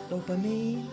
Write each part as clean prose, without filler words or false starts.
Dopamine.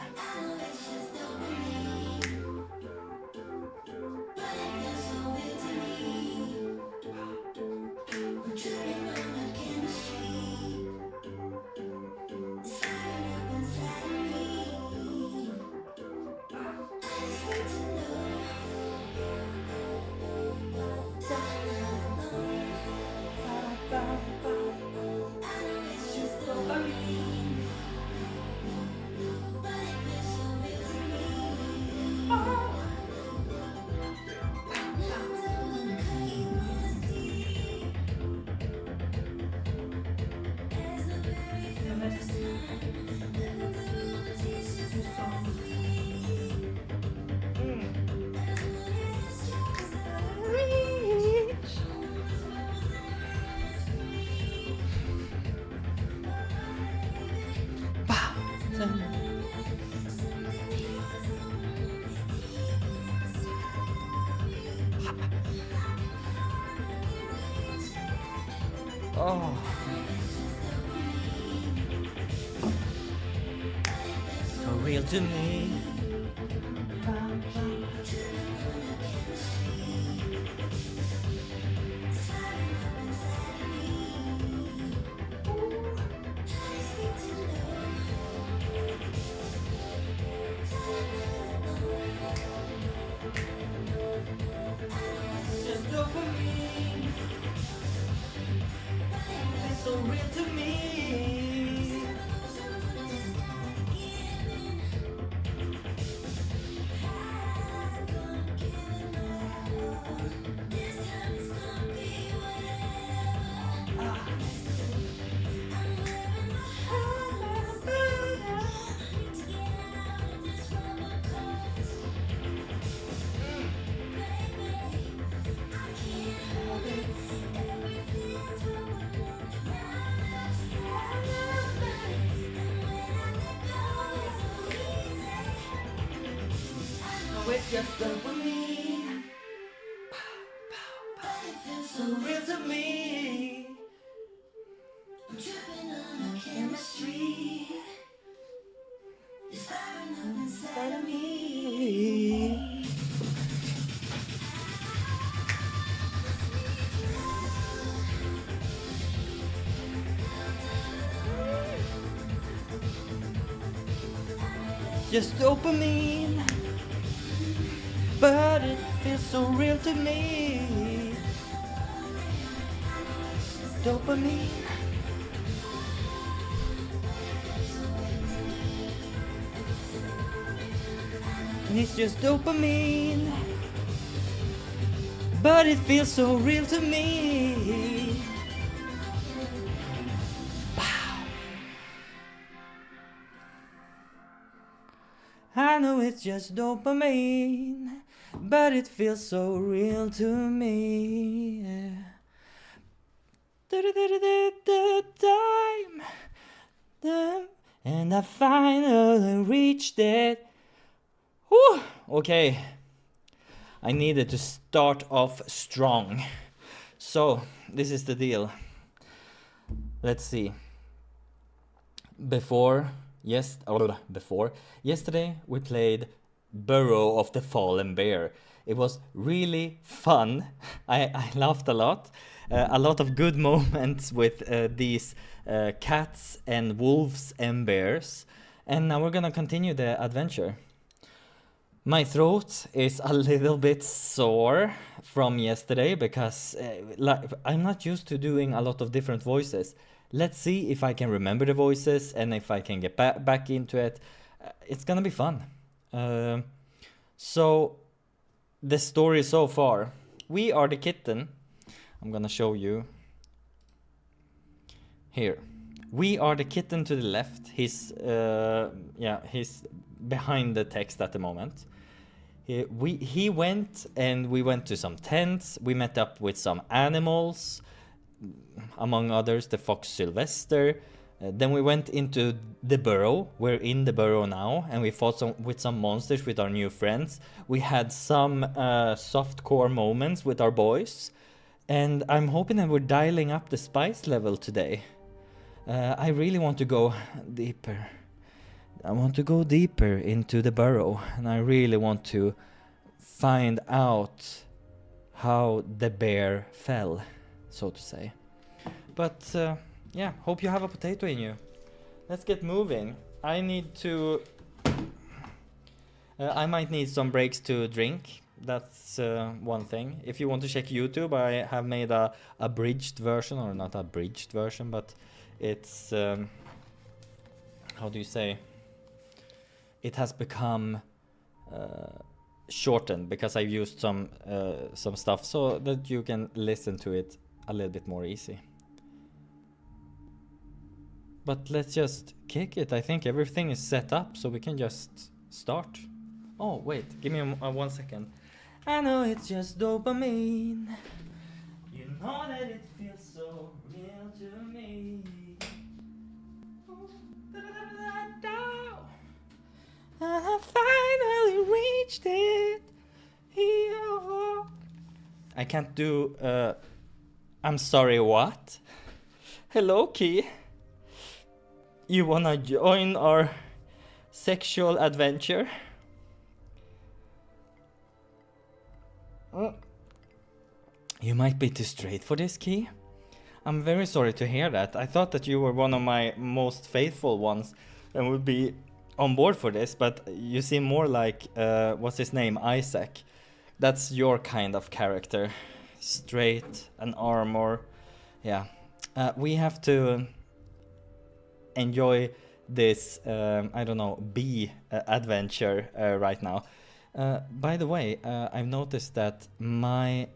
Oh. So real to me. Just dopamine. It's so real to me. It's just dopamine. So real to me. I'm tripping on the chemistry. It's firing up inside of me. Just dopamine. But it feels so real to me. Dopamine. And it's just dopamine. But it feels so real to me. Wow. I know it's just dopamine, but it feels so real to me. Time, and I finally reached it. Whew. Okay, I needed to start off strong. So this is the deal. Let's see. Yesterday we played Burrow of the Fallen Bear. It was really fun. I laughed a lot. A lot of good moments with these cats and wolves and bears. And now we're gonna continue the adventure. My throat is a little bit sore from yesterday because I'm not used to doing a lot of different voices. Let's see if I can remember the voices and if I can get back into it. It's gonna be fun. So the story so far, we are the kitten. I'm gonna show you here. We are the kitten to the left. He's behind the text at the moment. He went and we went to some tents. We met up with some animals, among others the fox Sylvester. Then we went into the burrow. We're in the burrow now, and we fought with some monsters with our new friends. We had some softcore moments with our boys, and I'm hoping that we're dialing up the spice level today. I really want to go deeper. I want to go deeper into the burrow, and I really want to find out how the bear fell, so to say. But yeah, hope you have a potato in you. Let's get moving. I need to... I might need some breaks to drink. That's one thing. If you want to check YouTube, I have made a abridged version, or not abridged version, but it's... how do you say? It has become shortened because I've used some stuff so that you can listen to it a little bit more easy. But let's just kick it. I think everything is set up, so we can just start. Oh, wait, give me 1 second. I know it's just dopamine. You know that it feels so real to me. I finally reached it. I can't do... I'm sorry, what? Hello, Key. You wanna join our sexual adventure? You might be too straight for this, Key. I'm very sorry to hear that. I thought that you were one of my most faithful ones and would be on board for this, but you seem more like, what's his name, Isaac. That's your kind of character. Straight, an armor. Yeah. We have to enjoy this, I don't know, bee adventure right now. By the way, I've noticed that I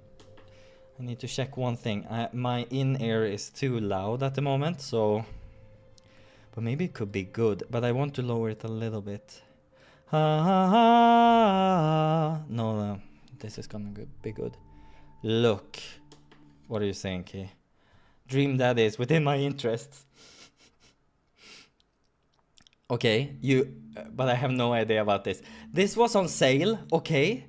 need to check one thing. My in-ear is too loud at the moment, so... But maybe it could be good, but I want to lower it a little bit. No, this is gonna be good. Look. What are you saying, Key? Dream Daddy is within my interests. Okay, but I have no idea about this. This was on sale, okay?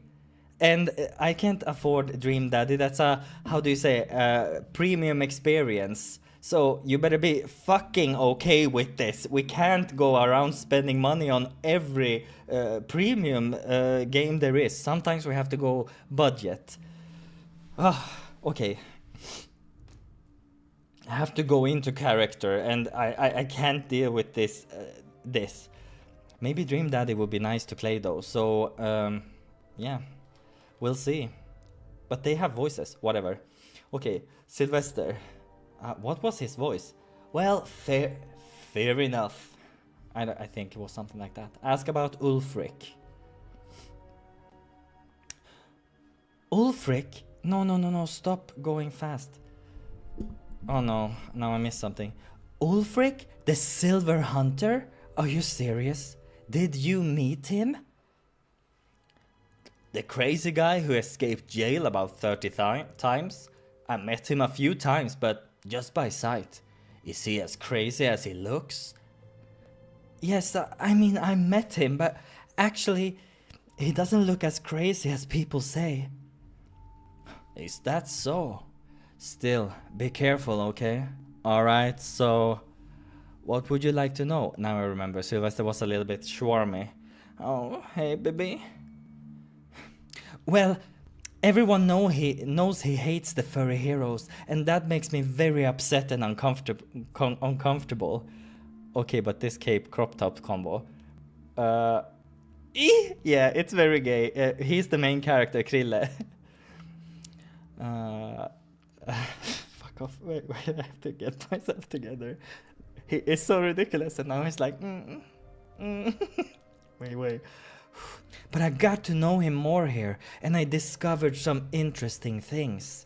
And I can't afford Dream Daddy. That's a, how do you say, premium experience. So you better be fucking okay with this. We can't go around spending money on every premium game there is. Sometimes we have to go budget. Okay. I have to go into character, and I can't deal with this. Maybe Dream Daddy would be nice to play though. So yeah, we'll see. But they have voices, whatever. Okay, Sylvester. What was his voice? Well, fair enough. I think it was something like that. Ask about Ulfric. Ulfric? No, stop going fast. Oh no, now I missed something. Ulfric, the Silver Hunter? Are you serious? Did you meet him? The crazy guy who escaped jail about 30 times? I met him a few times, but just by sight. Is he as crazy as he looks? Yes, I mean, I met him, but actually, he doesn't look as crazy as people say. Is that so? Still, be careful, okay? Alright, so... What would you like to know? Now I remember, Sylvester was a little bit swarmy. Oh, hey, baby. Well... Everyone knows he hates the furry heroes, and that makes me very upset and uncomfortable. Okay, but this cape crop top combo. Yeah, it's very gay. He's the main character, Krille. Fuck off. Wait, I have to get myself together. He is so ridiculous, and now he's like... Wait. But I got to know him more here, and I discovered some interesting things.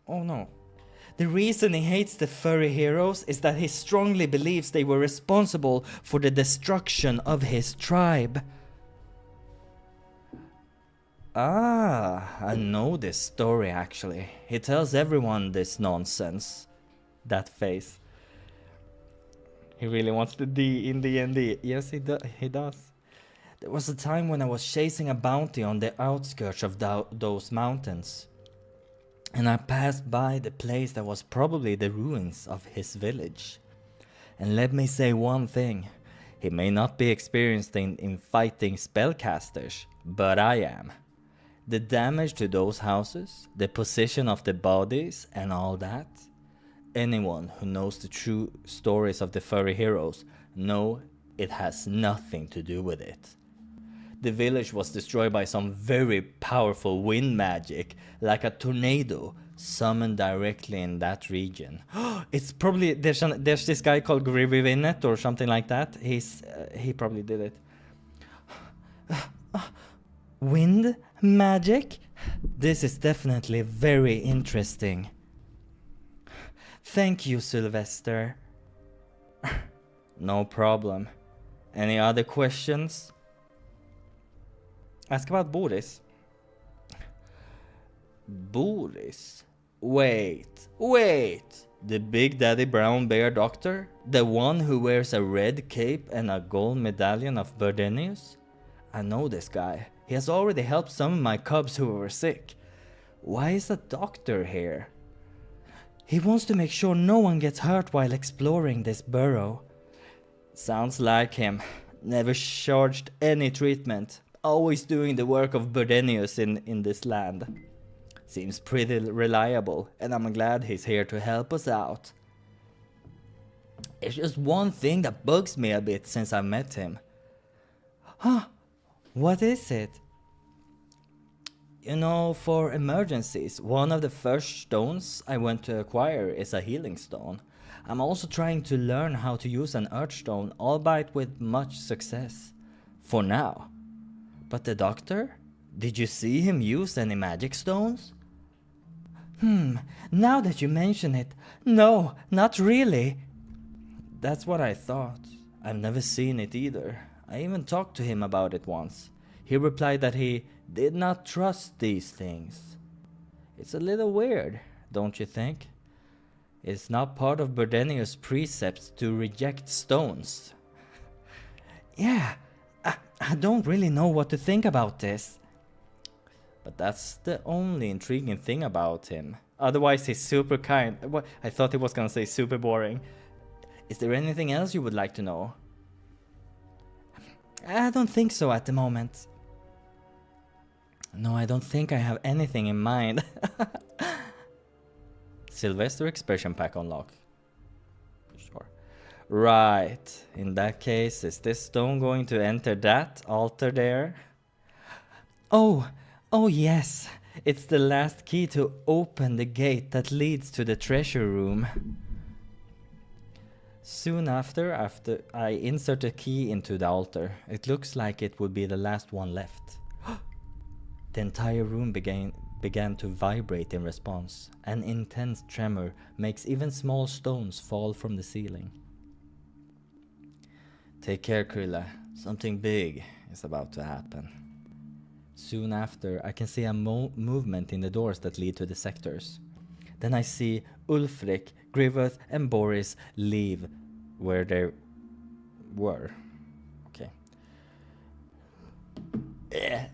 Oh no. The reason he hates the furry heroes is that he strongly believes they were responsible for the destruction of his tribe. Ah, I know this story actually. He tells everyone this nonsense. That face. He really wants the D in D&D. Yes, he does. There was a time when I was chasing a bounty on the outskirts of those mountains. And I passed by the place that was probably the ruins of his village. And let me say one thing. He may not be experienced in fighting spellcasters, but I am. The damage to those houses, the position of the bodies and all that. Anyone who knows the true stories of the furry heroes know it has nothing to do with it. The village was destroyed by some very powerful wind magic, like a tornado, summoned directly in that region. It's probably, there's this guy called Grivinet or something like that. He probably did it. Wind magic? This is definitely very interesting. Thank you, Sylvester. No problem. Any other questions? Ask about Boris. Boris? Wait. The Big Daddy Brown Bear Doctor? The one who wears a red cape and a gold medallion of Burdenius? I know this guy. He has already helped some of my cubs who were sick. Why is a doctor here? He wants to make sure no one gets hurt while exploring this burrow. Sounds like him. Never charged any treatment. Always doing the work of Burdenius in this land. Seems pretty reliable, and I'm glad he's here to help us out. It's just one thing that bugs me a bit since I met him. Huh? What is it? You know, for emergencies, one of the first stones I went to acquire is a healing stone. I'm also trying to learn how to use an earth stone, albeit with much success. For now. But the doctor? Did you see him use any magic stones? Now that you mention it, no, not really. That's what I thought. I've never seen it either. I even talked to him about it once. He replied that he did not trust these things. It's a little weird, don't you think? It's not part of Burdenius' precepts to reject stones. Yeah, I don't really know what to think about this. But that's the only intriguing thing about him. Otherwise, he's super kind. What? I thought he was gonna say super boring. Is there anything else you would like to know? I don't think so at the moment. No, I don't think I have anything in mind. Sylvester expression pack unlock. Sure. Right. In that case, is this stone going to enter that altar there? Oh yes. It's the last key to open the gate that leads to the treasure room. Soon after I insert a key into the altar. It looks like it would be the last one left. The entire room began to vibrate in response. An intense tremor makes even small stones fall from the ceiling. Take care, Krilla. Something big is about to happen. Soon after, I can see a movement in the doors that lead to the sectors. Then I see Ulfric, Grivet, and Boris leave where they were. Okay.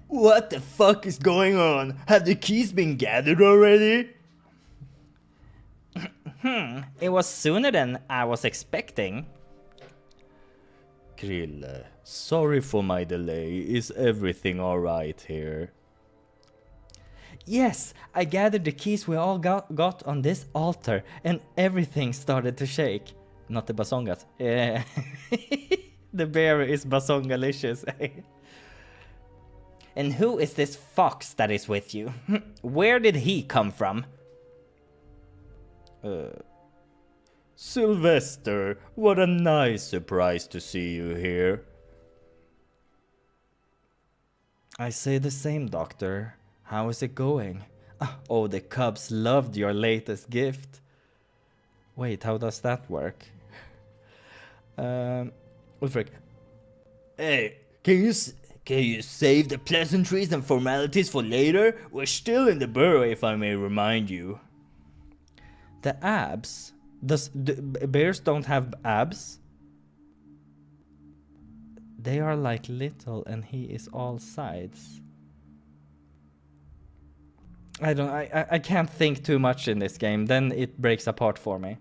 What the fuck is going on? Have the keys been gathered already? It was sooner than I was expecting. Krilla, sorry for my delay. Is everything alright here? Yes, I gathered the keys we all got on this altar and everything started to shake. Not the basongas. Yeah. The bear is basongalicious. And who is this fox that is with you? Where did he come from? Sylvester, what a nice surprise to see you here. I say the same, Doctor. How is it going? Oh, the cubs loved your latest gift. Wait, how does that work? Ulfric. Hey, can you save the pleasantries and formalities for later? We're still in the burrow, if I may remind you. The abs? Bears don't have abs? They are like little and he is all sides. I can't think too much in this game, then it breaks apart for me.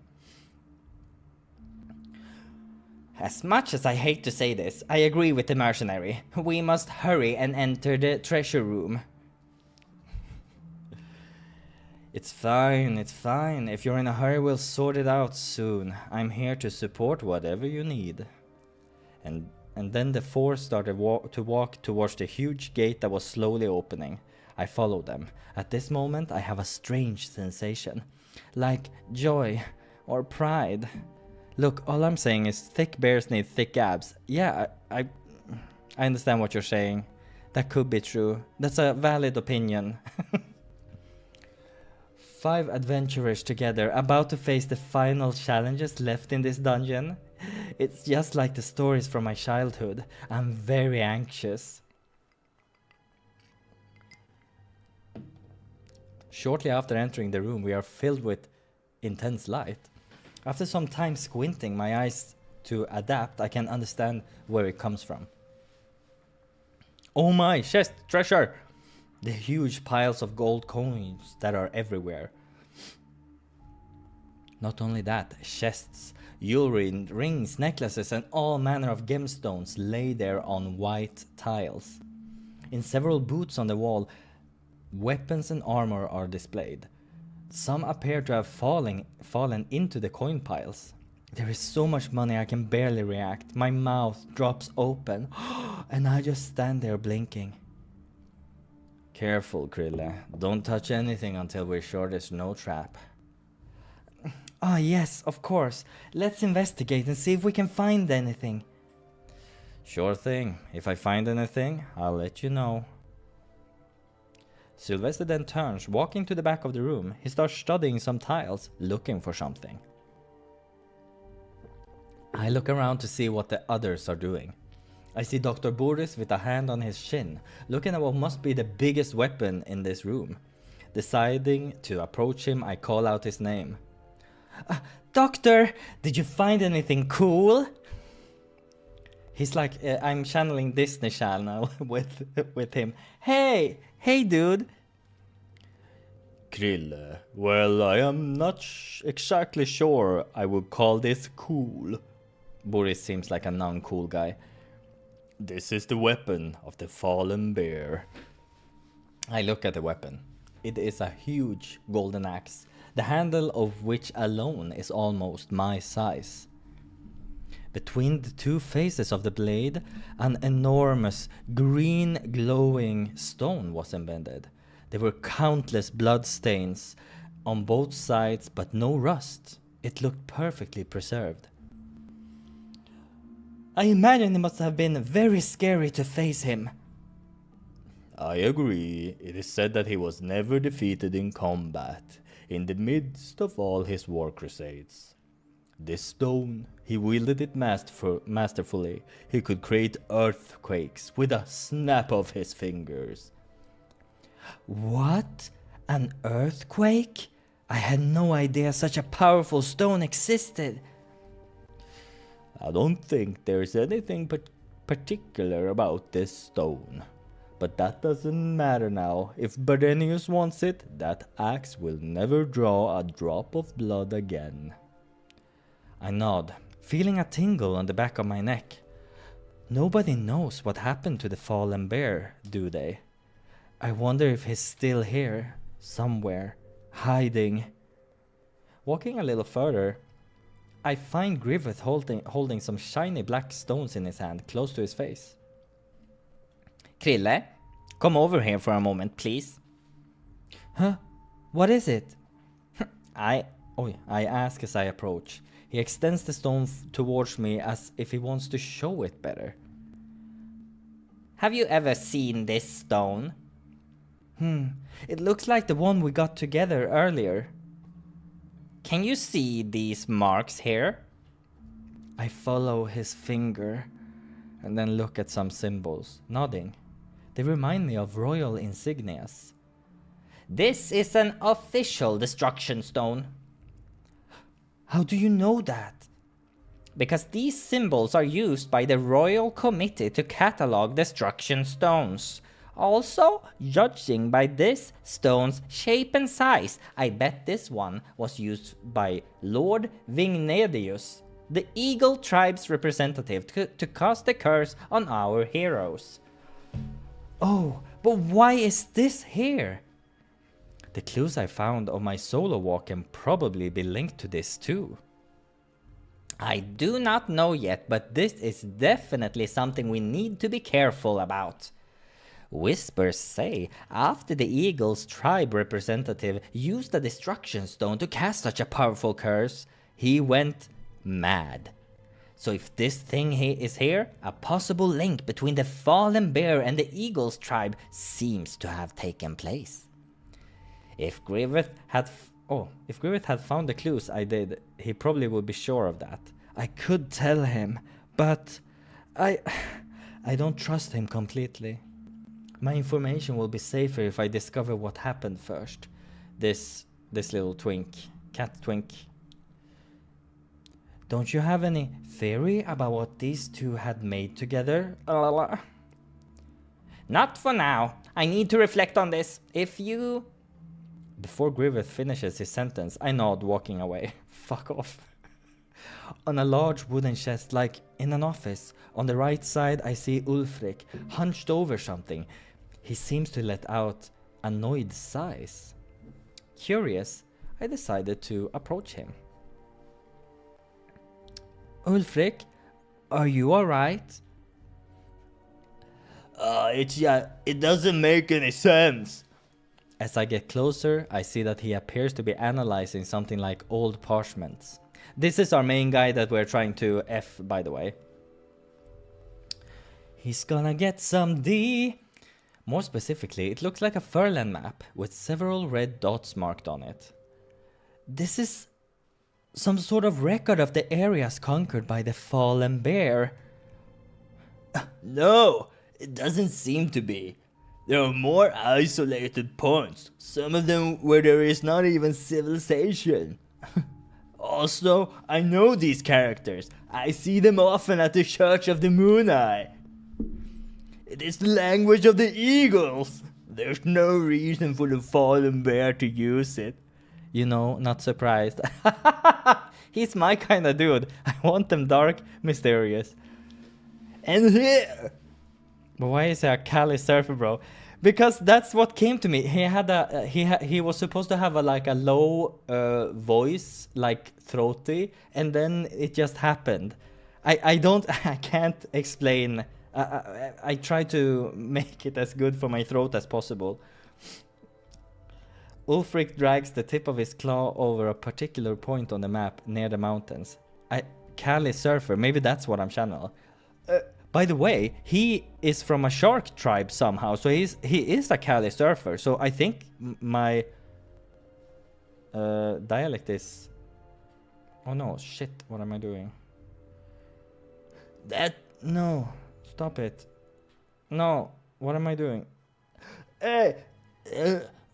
As much as I hate to say this, I agree with the mercenary. We must hurry and enter the treasure room. It's fine, it's fine. If you're in a hurry, we'll sort it out soon. I'm here to support whatever you need. And then the four started to walk towards the huge gate that was slowly opening. I followed them. At this moment, I have a strange sensation. Like joy or pride. Look, all I'm saying is thick bears need thick abs. Yeah, I understand what you're saying. That could be true. That's a valid opinion. 5 adventurers together, about to face the final challenges left in this dungeon. It's just like the stories from my childhood. I'm very anxious. Shortly after entering the room, we are filled with intense light. After some time squinting my eyes to adapt, I can understand where it comes from. Oh my, chest, treasure! The huge piles of gold coins that are everywhere. Not only that, chests, jewelry, rings, necklaces, and all manner of gemstones lay there on white tiles. In several booths on the wall, weapons and armor are displayed. Some appear to have fallen into the coin piles. There is so much money I can barely react. My mouth drops open, and I just stand there blinking. Careful, Krille. Don't touch anything until we're sure there's no trap. Ah, yes, of course. Let's investigate and see if we can find anything. Sure thing. If I find anything, I'll let you know. Sylvester then turns, walking to the back of the room. He starts studying some tiles, looking for something. I look around to see what the others are doing. I see Dr. Boris with a hand on his shin, looking at what must be the biggest weapon in this room. Deciding to approach him, I call out his name. Doctor, did you find anything cool? He's like, I'm channeling Disney Channel with him. Hey dude. Krille, well, I am not exactly sure I would call this cool. Boris seems like a non-cool guy. This is the weapon of the fallen bear. I look at the weapon. It is a huge golden axe, the handle of which alone is almost my size. Between the two faces of the blade, an enormous green glowing stone was embedded. There were countless blood stains on both sides, but no rust. It looked perfectly preserved. I imagine it must have been very scary to face him. I agree. It is said that he was never defeated in combat, in the midst of all his war crusades. This stone, he wielded it masterfully. He could create earthquakes with a snap of his fingers. What? An earthquake? I had no idea such a powerful stone existed. I don't think there's anything particular about this stone. But that doesn't matter now. If Bardenius wants it, that axe will never draw a drop of blood again. I nod, feeling a tingle on the back of my neck. Nobody knows what happened to the fallen bear, do they? I wonder if he's still here, somewhere, hiding. Walking a little further, I find Griffith holding some shiny black stones in his hand, close to his face. Krille, come over here for a moment, please. Huh? What is it? I ask as I approach. He extends the stone towards me as if he wants to show it better. Have you ever seen this stone? It looks like the one we got together earlier. Can you see these marks here? I follow his finger and then look at some symbols, nodding. They remind me of royal insignias. This is an official destruction stone. How do you know that? Because these symbols are used by the Royal Committee to catalog destruction stones. Also, judging by this stone's shape and size, I bet this one was used by Lord Vignedius. the Eagle tribe's representative, to cast a curse on our heroes. Oh, but why is this here? The clues I found on my solo walk can probably be linked to this too. I do not know yet, but this is definitely something we need to be careful about. Whispers say after the Eagle's tribe representative used the destruction stone to cast such a powerful curse, he went mad. So if this thing is here, a possible link between the fallen bear and the Eagle's tribe seems to have taken place. If Griffith had found the clues I did, he probably would be sure of that. I could tell him, but I don't trust him completely. My information will be safer if I discover what happened first. This little cat twink. Don't you have any theory about what these two had made together? Not for now. I need to reflect on this. Before Griffith finishes his sentence, I nod, walking away. Fuck off. On a large wooden chest, like in an office, on the right side I see Ulfric, hunched over something. He seems to let out annoyed sighs. Curious, I decided to approach him. Ulfric, are you alright? It doesn't make any sense. As I get closer, I see that he appears to be analyzing something like old parchments. This is our main guy that we're trying to F, by the way. He's gonna get some D. More specifically, it looks like a Furland map with several red dots marked on it. This is some sort of record of the areas conquered by the fallen bear. No, it doesn't seem to be. There are more isolated points, some of them where there is not even civilization. Also, I know these characters. I see them often at the Church of the Moon Eye. It is the language of the eagles. There's no reason for the fallen bear to use it. You know, not surprised. He's my kind of dude. I want them dark, mysterious. And here! But why is he a Cali surfer, bro? Because that's what came to me. He had he was supposed to have a low voice, like throaty, and then it just happened. I can't explain. I try to make it as good for my throat as possible. Ulfric drags the tip of his claw over a particular point on the map near the mountains. Cali surfer, maybe that's what I'm channeling. By the way, he is from a shark tribe somehow, so he is a Cali surfer. So I think my dialect is... Oh no, shit, what am I doing? No, stop it. No, what am I doing? Hey,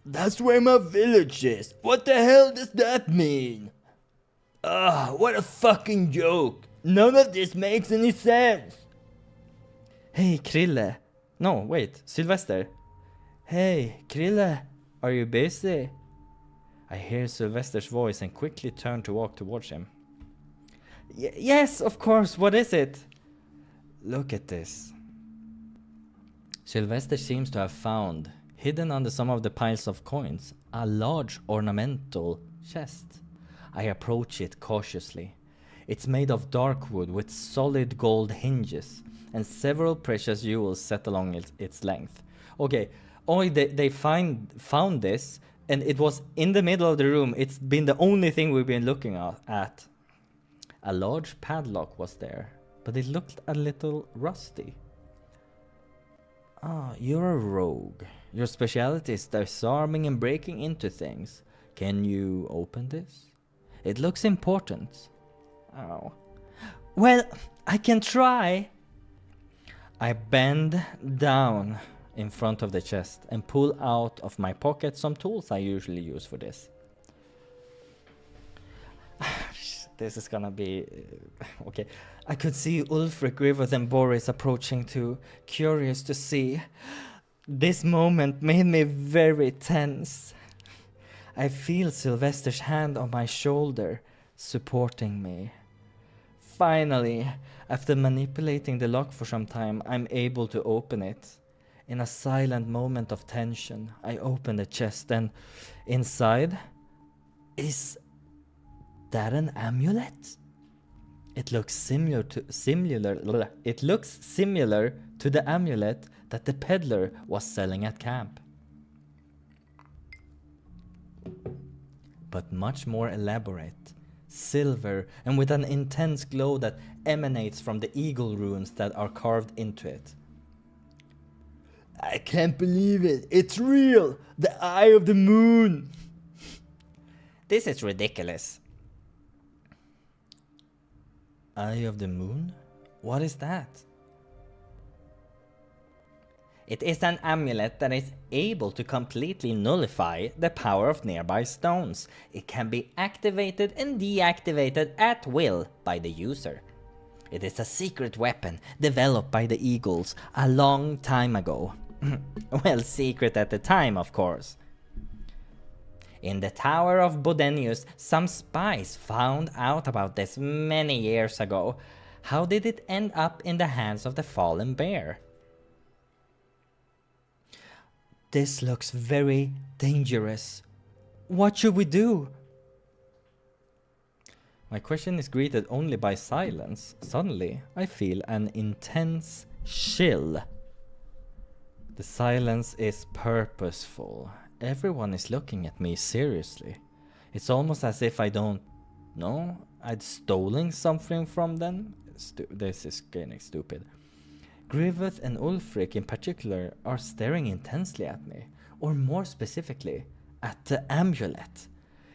that's where my village is. What the hell does that mean? What a fucking joke. None of this makes any sense. Hey, Krille. No, wait, Sylvester. Hey, Krille, are you busy? I hear Sylvester's voice and quickly turn to walk towards him. Yes, of course, what is it? Look at this. Sylvester seems to have found, hidden under some of the piles of coins, a large ornamental chest. I approach it cautiously. It's made of dark wood with solid gold hinges and several precious jewels set along its length. Okay, they found this, and it was in the middle of the room. It's been the only thing we've been looking at. A large padlock was there, but it looked a little rusty. You're a rogue. Your specialty is disarming and breaking into things. Can you open this? It looks important. Oh. Well, I can try. I bend down in front of the chest and pull out of my pocket some tools I usually use for this. This is gonna be... okay. I could see Ulfric, Griffith and Boris approaching too, curious to see. This moment made me very tense. I feel Sylvester's hand on my shoulder, supporting me. Finally, after manipulating the lock for some time, I'm able to open it. In a silent moment of tension, I open the chest and inside, is that an amulet? It looks similar to the amulet that the peddler was selling at camp, but much more elaborate, silver, and with an intense glow that emanates from the eagle runes that are carved into it. I can't believe it. It's real. The Eye of the Moon. This is ridiculous. Eye of the Moon? What is that? It is an amulet that is able to completely nullify the power of nearby stones. It can be activated and deactivated at will by the user. It is a secret weapon developed by the Eagles a long time ago. Well, secret at the time, of course. In the Tower of Bodenius, some spies found out about this many years ago. How did it end up in the hands of the fallen bear? This looks very dangerous. What should we do? My question is greeted only by silence. Suddenly, I feel an intense chill. The silence is purposeful. Everyone is looking at me seriously. It's almost as if I don't know I'd stolen something from them. This is getting stupid. Grivet and Ulfric in particular are staring intensely at me, or more specifically, at the amulet.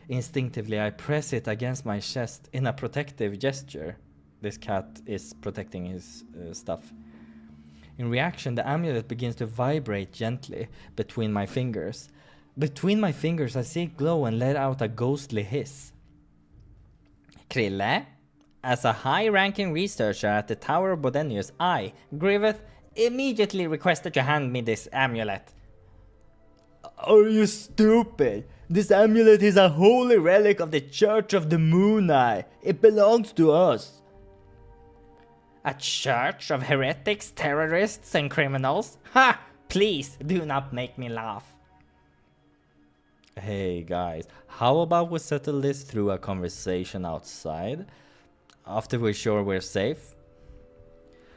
Instinctively, I press it against my chest in a protective gesture. This cat is protecting his stuff. In reaction, the amulet begins to vibrate gently between my fingers. Between my fingers, I see it glow and let out a ghostly hiss. Krille? As a high-ranking researcher at the Tower of Bodenius, I, Grivet, immediately request that you hand me this amulet. Are you stupid? This amulet is a holy relic of the Church of the Moon Eye. It belongs to us. A church of heretics, terrorists, and criminals? Ha! Please, do not make me laugh. Hey guys, how about we settle this through a conversation outside? After we're sure we're safe?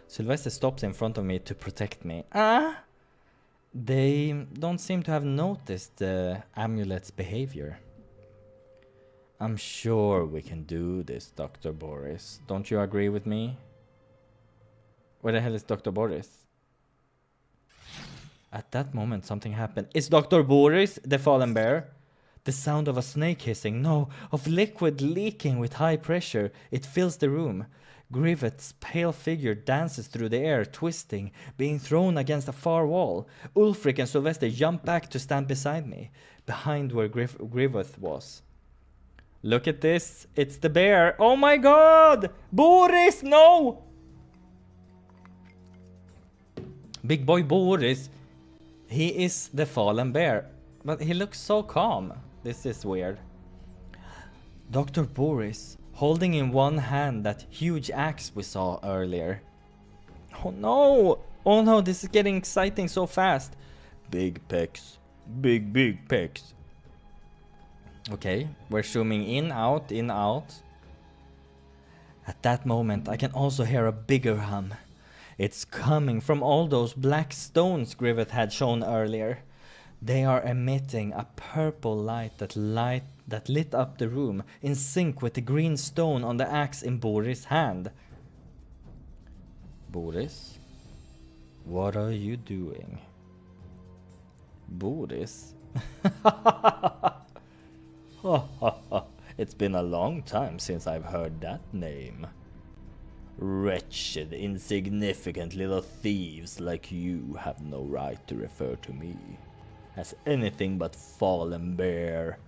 Sylvester stops in front of me to protect me. They don't seem to have noticed the amulet's behavior. I'm sure we can do this, Dr. Boris. Don't you agree with me? Where the hell is Dr. Boris? At that moment, something happened. Is Dr. Boris the fallen bear? The sound of a snake hissing, no, of liquid leaking with high pressure. It fills the room. Grivet's pale figure dances through the air, twisting, being thrown against a far wall. Ulfric and Sylvester jump back to stand beside me, behind where Grivet was. Look at this. It's the bear. Oh my god! Boris, no! Big boy Boris. He is the fallen bear, but he looks so calm. This is weird. Dr. Boris, holding in one hand that huge axe we saw earlier. Oh no! Oh no, this is getting exciting so fast. Big pecs. Big pecs. Okay, we're zooming in, out, in, out. At that moment, I can also hear a bigger hum. It's coming from all those black stones Grivet had shown earlier. They are emitting a purple light that lit up the room, in sync with the green stone on the axe in Boris' hand. Boris? What are you doing? Boris? It's been a long time since I've heard that name. Wretched, insignificant little thieves like you have no right to refer to me as anything but fallen bear.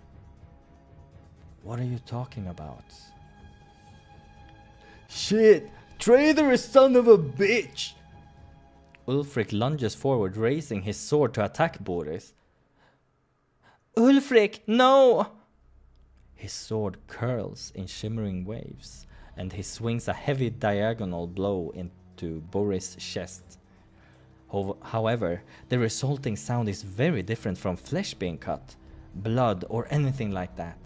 What are you talking about? Shit! Traitorous son of a bitch! Ulfric lunges forward, raising his sword to attack Boris. Ulfric, no! His sword curls in shimmering waves, and he swings a heavy diagonal blow into Boris' chest. However, the resulting sound is very different from flesh being cut, blood, or anything like that.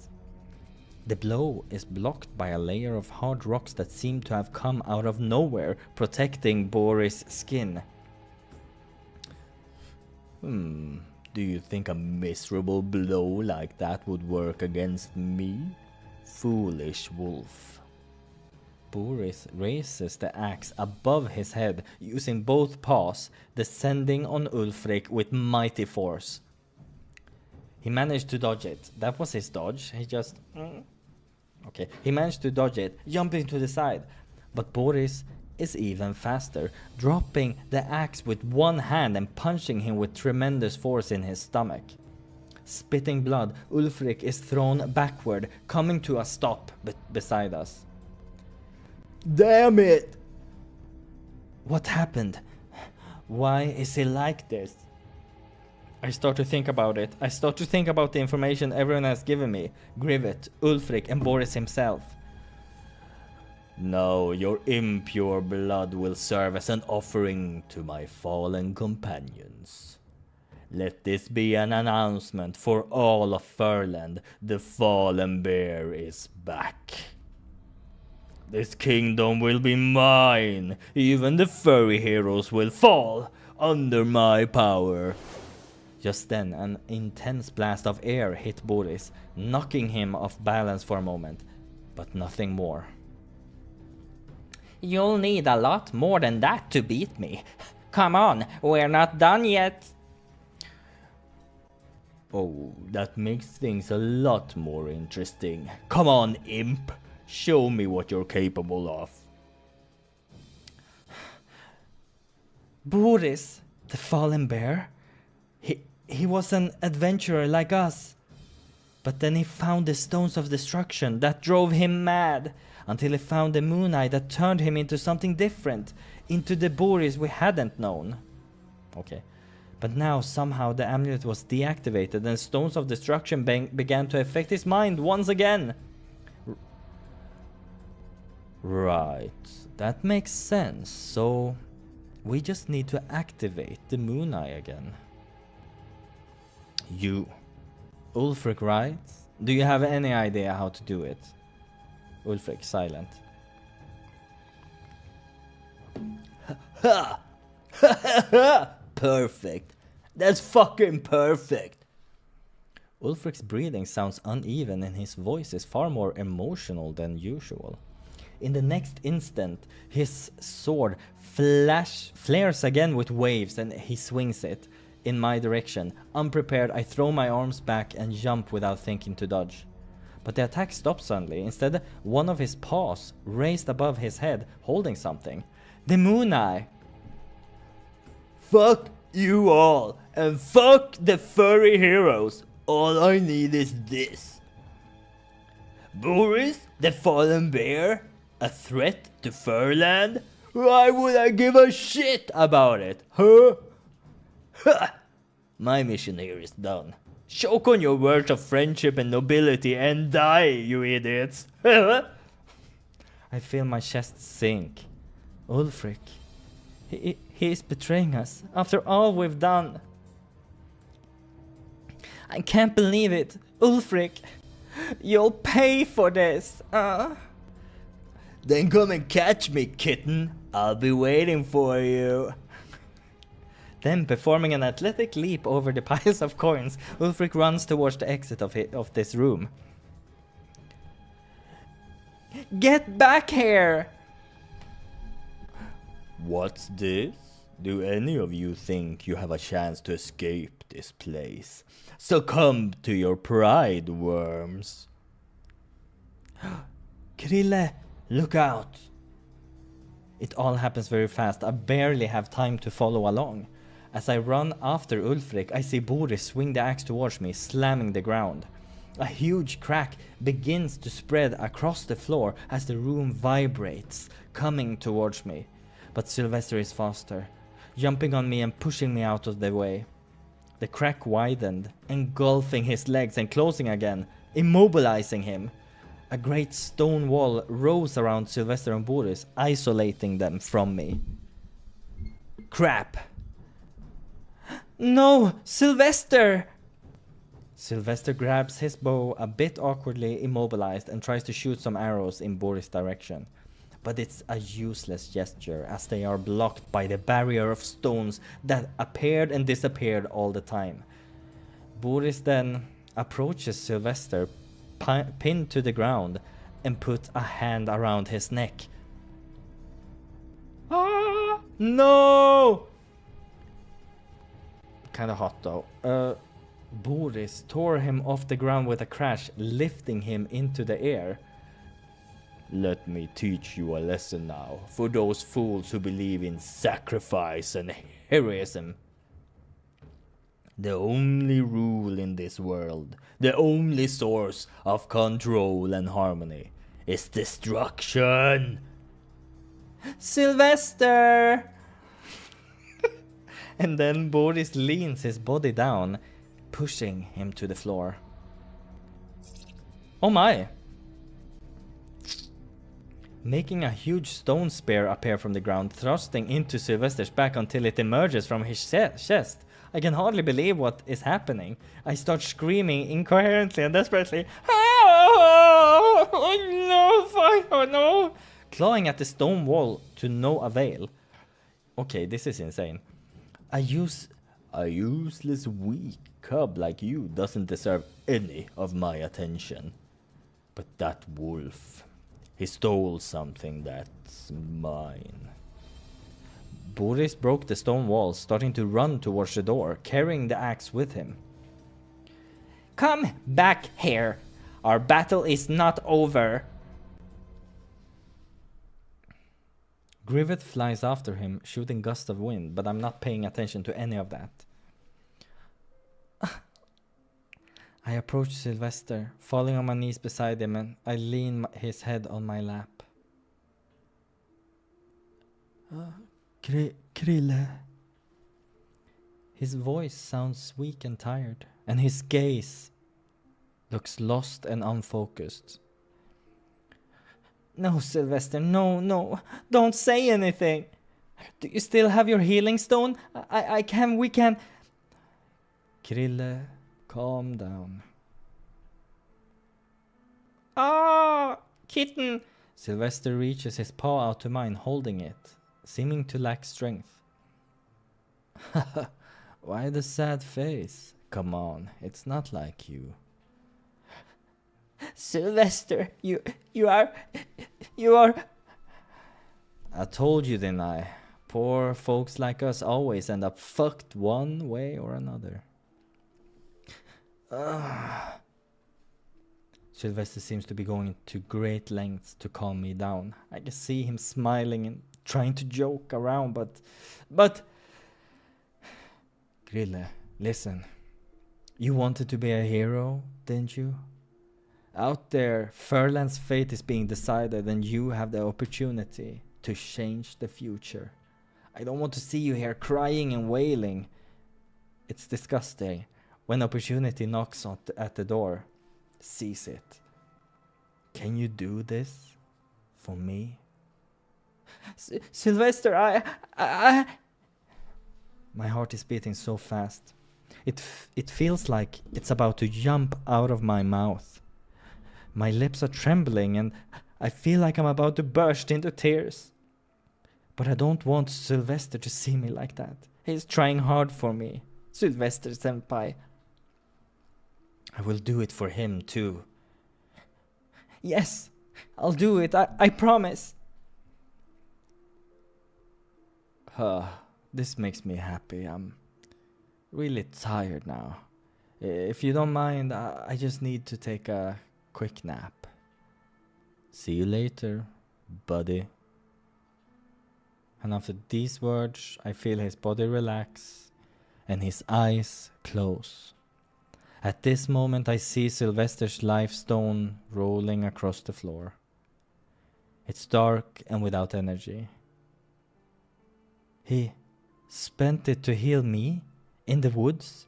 The blow is blocked by a layer of hard rocks that seem to have come out of nowhere, protecting Boris' skin. Do you think a miserable blow like that would work against me? Foolish wolf. Boris raises the axe above his head, using both paws, descending on Ulfric with mighty force. He managed to dodge it. That was his dodge. He just... Okay. He managed to dodge it, jumping to the side. But Boris is even faster, dropping the axe with one hand and punching him with tremendous force in his stomach. Spitting blood, Ulfric is thrown backward, coming to a stop beside us. Damn it! What happened? Why is he like this? I start to think about it. I start to think about the information everyone has given me. Grivet, Ulfric, and Boris himself. Now your impure blood will serve as an offering to my fallen companions. Let this be an announcement for all of Furland. The fallen bear is back. This kingdom will be mine. Even the furry heroes will fall under my power. Just then, an intense blast of air hit Boris, knocking him off balance for a moment, but nothing more. You'll need a lot more than that to beat me. Come on, we're not done yet. Oh, that makes things a lot more interesting. Come on, imp. Show me what you're capable of. Boris, the fallen bear? He was an adventurer like us. But then he found the stones of destruction that drove him mad, until he found the moon eye that turned him into something different, into the Boris we hadn't known. Okay. But now somehow the amulet was deactivated and stones of destruction began to affect his mind once again. Right, that makes sense. So we just need to activate the moon eye again. You, Ulfric, right? Do you have any idea how to do it? Ulfric, silent. Ha! Ha ha ha! Perfect. That's fucking perfect. Ulfric's breathing sounds uneven and his voice is far more emotional than usual. In the next instant, his sword flares again with waves and he swings it in my direction. Unprepared, I throw my arms back and jump without thinking to dodge. But the attack stops suddenly. Instead, one of his paws raised above his head, holding something. The moon eye! Fuck you all, and fuck the furry heroes. All I need is this. Boris, the fallen bear? A threat to Furland? Why would I give a shit about it, huh? Ha! My mission here is done. Choke on your words of friendship and nobility and die, you idiots. I feel my chest sink. Ulfric. He is betraying us after all we've done. I can't believe it. Ulfric, you'll pay for this. Then come and catch me, kitten. I'll be waiting for you. Then, performing an athletic leap over the piles of coins, Ulfric runs towards the exit of this room. Get back here! What's this? Do any of you think you have a chance to escape this place? Succumb to your pride, worms. Krille, look out! It all happens very fast. I barely have time to follow along. As I run after Ulfric, I see Boris swing the axe towards me, slamming the ground. A huge crack begins to spread across the floor as the room vibrates, coming towards me. But Sylvester is faster, jumping on me and pushing me out of the way. The crack widened, engulfing his legs and closing again, immobilizing him. A great stone wall rose around Sylvester and Boris, isolating them from me. Crap! No! Sylvester! Sylvester grabs his bow, a bit awkwardly immobilized, and tries to shoot some arrows in Boris' direction. But it's a useless gesture, as they are blocked by the barrier of stones that appeared and disappeared all the time. Boris then approaches Sylvester, pinned to the ground, and puts a hand around his neck. Ah! No! Kinda hot though. Boris tore him off the ground with a crash, lifting him into the air. Let me teach you a lesson now, for those fools who believe in sacrifice and heroism. The only rule in this world, the only source of control and harmony, is destruction. Sylvester! And then Boris leans his body down, pushing him to the floor. Oh my! Making a huge stone spear appear from the ground, thrusting into Sylvester's back until it emerges from his chest. I can hardly believe what is happening. I start screaming incoherently and desperately. Oh no! Clawing at the stone wall to no avail. Okay, this is insane. A useless weak cub like you doesn't deserve any of my attention. But that wolf, he stole something that's mine. Boris broke the stone wall, starting to run towards the door, carrying the axe with him. Come back here. Our battle is not over. Grivet flies after him, shooting gusts of wind, but I'm not paying attention to any of that. I approach Sylvester, falling on my knees beside him, and I lean his head on my lap. Krille. His voice sounds weak and tired, and his gaze looks lost and unfocused. No, Sylvester, no, don't say anything. Do you still have your healing stone? We can... Krille, calm down. Ah, kitten! Sylvester reaches his paw out to mine, holding it, seeming to lack strength. Why the sad face? Come on, it's not like you. Sylvester, you are... I told you, didn't I? Poor folks like us always end up fucked one way or another. Sylvester seems to be going to great lengths to calm me down. I can see him smiling and trying to joke around, but... Grille, listen. You wanted to be a hero, didn't you? Out there, Furland's fate is being decided and you have the opportunity to change the future. I don't want to see you here crying and wailing. It's disgusting. When opportunity knocks at the door, seize it. Can you do this for me? Sylvester, I... My heart is beating so fast. It feels like it's about to jump out of my mouth. My lips are trembling and I feel like I'm about to burst into tears. But I don't want Sylvester to see me like that. He's trying hard for me. Sylvester senpai. I will do it for him too. Yes, I'll do it. I promise. This makes me happy. I'm really tired now. If you don't mind, I just need to take a quick nap. See you later, buddy. And after these words, I feel his body relax and his eyes close. At this moment, I see Sylvester's life stone rolling across the floor. It's dark and without energy. He spent it to heal me in the woods?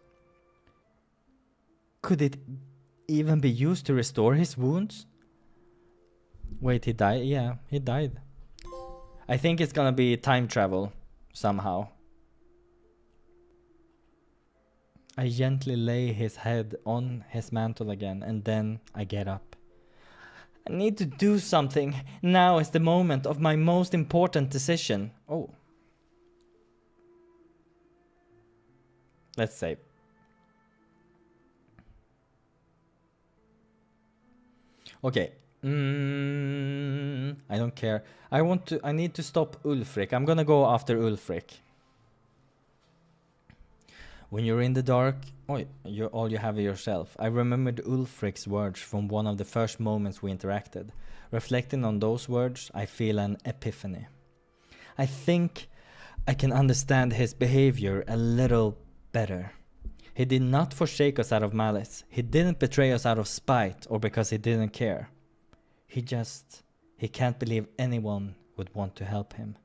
Could it even be used to restore his wounds? Wait, he died? Yeah, he died. I think it's gonna be time travel somehow. I gently lay his head on his mantle again, and then I get up. I need to do something. Now is the moment of my most important decision. Oh. Let's save. Okay. I don't care. I need to stop Ulfric. I'm gonna go after Ulfric. When you're in the dark, all you have is yourself. I remembered Ulfric's words from one of the first moments we interacted. Reflecting on those words, I feel an epiphany. I think I can understand his behavior a little better. He did not forsake us out of malice. He didn't betray us out of spite or because he didn't care. He can't believe anyone would want to help him.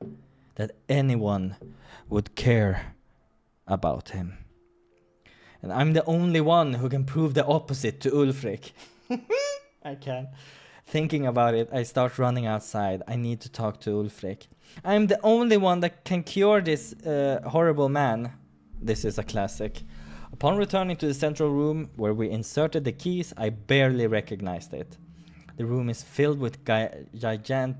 That anyone would care about him. And I'm the only one who can prove the opposite to Ulfric. I can't. Thinking about it, I start running outside. I need to talk to Ulfric. I'm the only one that can cure this horrible man. This is a classic. Upon returning to the central room where we inserted the keys, I barely recognized it. The room is filled with gigantic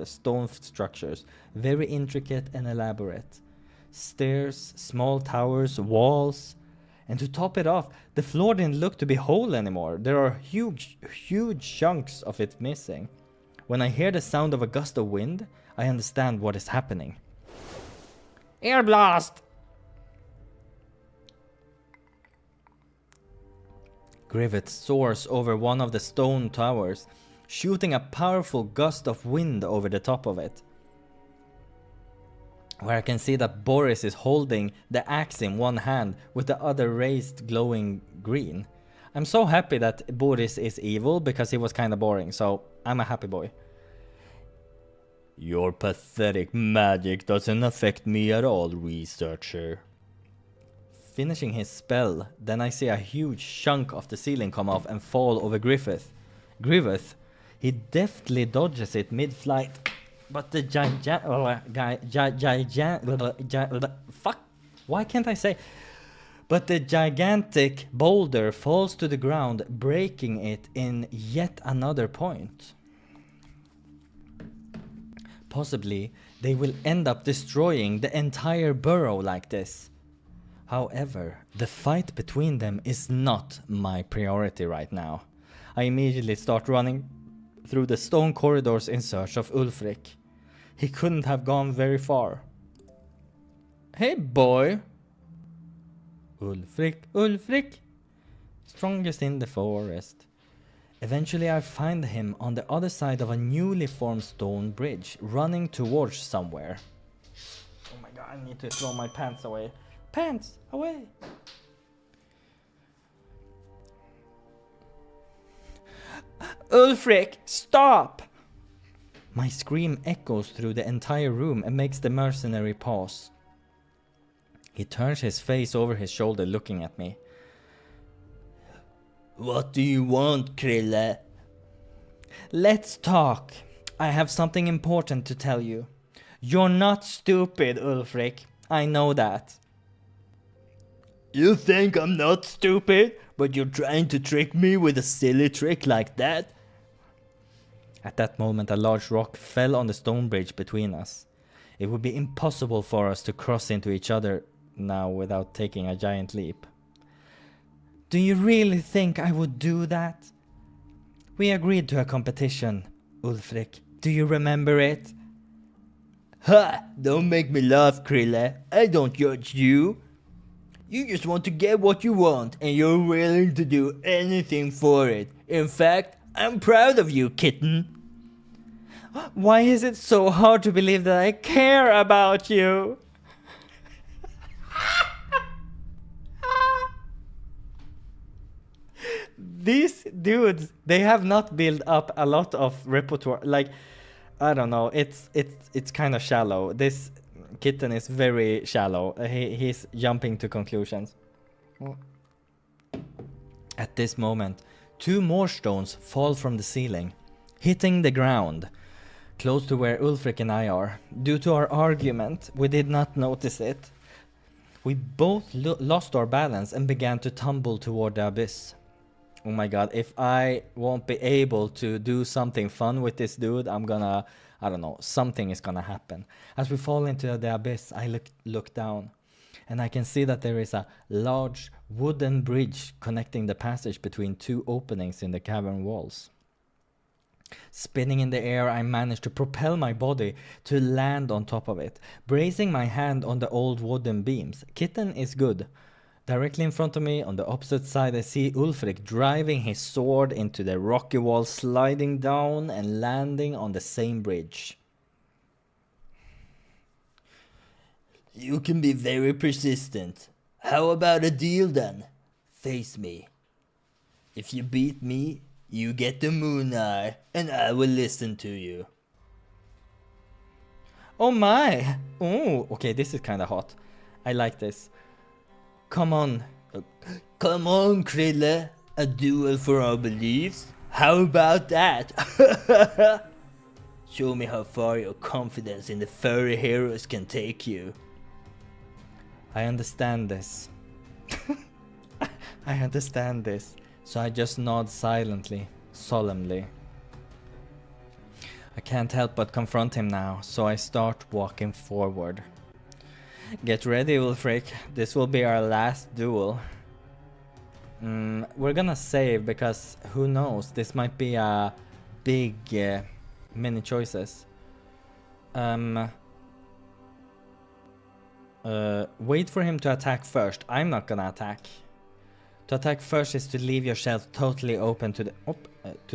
stone structures, very intricate and elaborate. Stairs, small towers, walls, and to top it off, the floor didn't look to be whole anymore. There are huge chunks of it missing. When I hear the sound of a gust of wind, I understand what is happening. Air blast! Grivet soars over one of the stone towers, shooting a powerful gust of wind over the top of it. Where I can see that Boris is holding the axe in one hand with the other raised glowing green. I'm so happy that Boris is evil because he was kinda boring, so I'm a happy boy. Your pathetic magic doesn't affect me at all, researcher. Finishing his spell, then I see a huge chunk of the ceiling come off and fall over Griffith. He deftly dodges it mid-flight, but the But the gigantic boulder falls to the ground, breaking it in yet another point. Possibly, they will end up destroying the entire burrow like this. However, the fight between them is not my priority right now. I immediately start running through the stone corridors in search of Ulfric. He couldn't have gone very far. Hey boy! Ulfric! Strongest in the forest. Eventually I find him on the other side of a newly formed stone bridge, running towards somewhere. Oh my god, I need to throw my pants away. Pants, away! Ulfric, stop! My scream echoes through the entire room and makes the mercenary pause. He turns his face over his shoulder looking at me. What do you want, Krille? Let's talk. I have something important to tell you. You're not stupid, Ulfric. I know that. You think I'm not stupid, but you're trying to trick me with a silly trick like that? At that moment, a large rock fell on the stone bridge between us. It would be impossible for us to cross into each other now without taking a giant leap. Do you really think I would do that? We agreed to a competition, Ulfric. Do you remember it? Ha! Don't make me laugh, Krille. I don't judge you. You just want to get what you want, and you're willing to do anything for it. In fact, I'm proud of you, kitten. Why is it so hard to believe that I care about you? These dudes, they have not built up a lot of repertoire. Like, I don't know, it's kind of shallow. This kitten is very shallow. He's jumping to conclusions. At this moment, 2 more stones fall from the ceiling, hitting the ground, close to where Ulfric and I are. Due to our argument, we did not notice it. We both lost our balance and began to tumble toward the abyss. Oh my god, if I won't be able to do something fun with this dude, I'm gonna, I don't know, something is gonna happen. As we fall into the abyss, I look down, and I can see that there is a large wooden bridge connecting the passage between 2 openings in the cavern walls. Spinning in the air, I managed to propel my body to land on top of it, bracing my hand on the old wooden beams. Kitten is good. Directly in front of me, on the opposite side, I see Ulfric driving his sword into the rocky wall, sliding down and landing on the same bridge. You can be very persistent. How about a deal then? Face me. If you beat me, you get the moon eye, and I will listen to you. Oh my! Oh, okay, this is kinda hot. I like this. Come on. Come on, Krille. A duel for our beliefs? How about that? Show me how far your confidence in the furry heroes can take you. I understand this. I understand this. So I just nod silently, solemnly. I can't help but confront him now, so I start walking forward. Get ready, Ulfric. This will be our last duel. We're gonna save because who knows, this might be a big many choices. Wait for him to attack first. I'm not gonna attack. To attack first is to leave yourself totally open to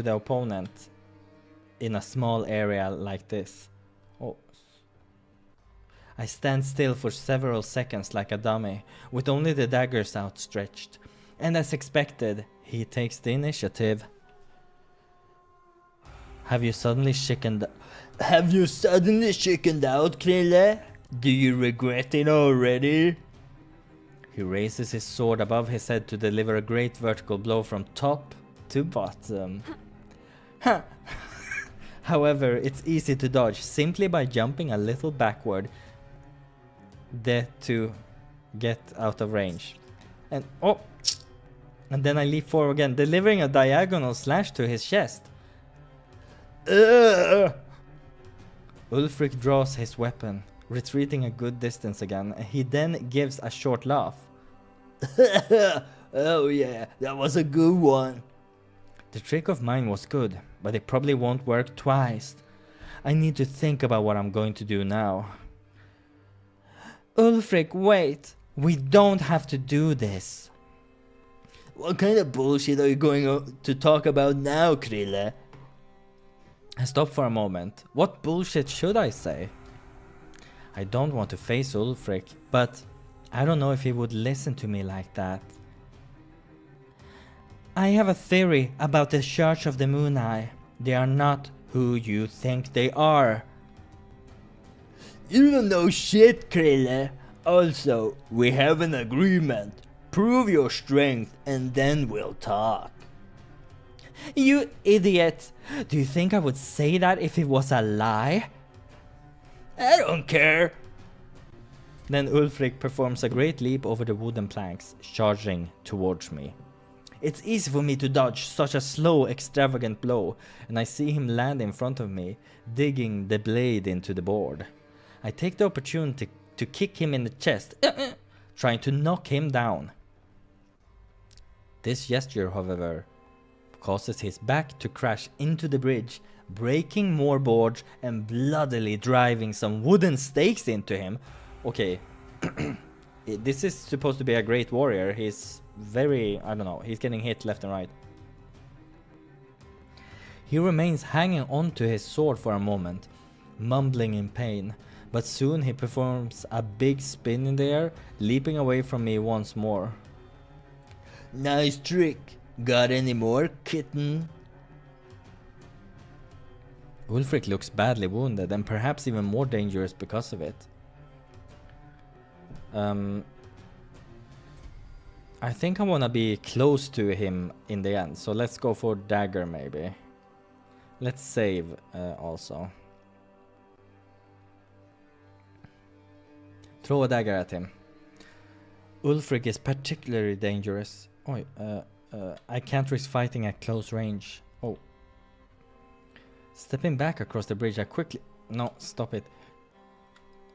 the opponent in a small area like this. Oh. I stand still for several seconds like a dummy, with only the daggers outstretched. And as expected, he takes the initiative. Have you suddenly chickened out, Krille? Do you regret it already? He raises his sword above his head to deliver a great vertical blow from top to bottom. However, it's easy to dodge simply by jumping a little backward to get out of range. And then I leap forward again, delivering a diagonal slash to his chest. Ulfric draws his weapon, retreating a good distance again. He then gives a short laugh. Oh yeah, that was a good one. The trick of mine was good, but it probably won't work twice. I need to think about what I'm going to do now. Ulfric, wait! We don't have to do this. What kind of bullshit are you going to talk about now, Krille? I stop for a moment. What bullshit should I say? I don't want to face Ulfric, but I don't know if he would listen to me like that. I have a theory about the Church of the Moon Eye. They are not who you think they are. You don't know shit, Krille. Also, we have an agreement. Prove your strength and then we'll talk. You idiot! Do you think I would say that if it was a lie? I don't care. Then Ulfric performs a great leap over the wooden planks, charging towards me. It's easy for me to dodge such a slow, extravagant blow, and I see him land in front of me, digging the blade into the board. I take the opportunity to kick him in the chest, trying to knock him down. This gesture, however, causes his back to crash into the bridge, breaking more boards and bloodily driving some wooden stakes into him. Okay, this is supposed to be a great warrior. He's very, I don't know, he's getting hit left and right. He remains hanging onto his sword for a moment, mumbling in pain, but soon he performs a big spin in the air, leaping away from me once more. Nice trick. Got any more, kitten? Ulfric looks badly wounded and perhaps even more dangerous because of it. I think I want to be close to him in the end, so let's go for dagger maybe. Let's save also. Throw a dagger at him. Ulfric is particularly dangerous. I can't risk fighting at close range. Oh. Stepping back across the bridge, I quickly... No, stop it.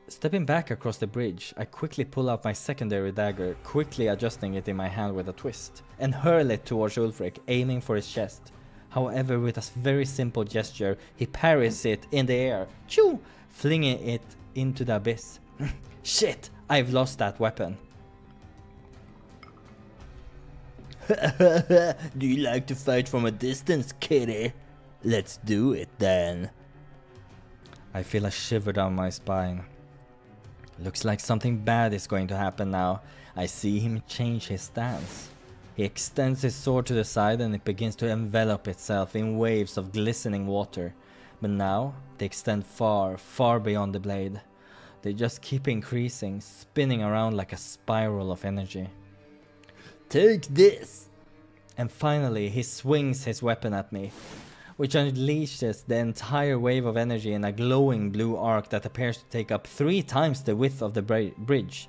Stepping back across the bridge, I quickly pull out my secondary dagger, quickly adjusting it in my hand with a twist, and hurl it towards Ulfric, aiming for his chest. However, with a very simple gesture, he parries it in the air, choo, flinging it into the abyss. Shit, I've lost that weapon. Do you like to fight from a distance, kitty? Let's do it then. I feel a shiver down my spine. Looks like something bad is going to happen now. I see him change his stance. He extends his sword to the side and it begins to envelop itself in waves of glistening water. But now, they extend far, far beyond the blade. They just keep increasing, spinning around like a spiral of energy. Take this! And finally, he swings his weapon at me, which unleashes the entire wave of energy in a glowing blue arc that appears to take up 3 times the width of the bridge.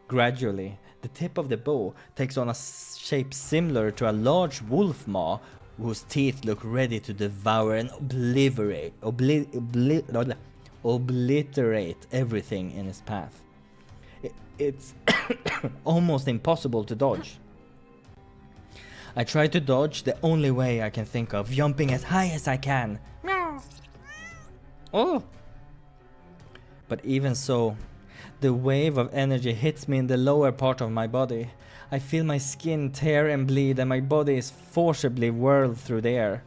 Gradually, the tip of the bow takes on a shape similar to a large wolf maw, whose teeth look ready to devour and obliterate everything in its path. It's almost impossible to dodge. I try to dodge the only way I can think of, jumping as high as I can. Oh! But even so, the wave of energy hits me in the lower part of my body. I feel my skin tear and bleed and my body is forcibly whirled through the air.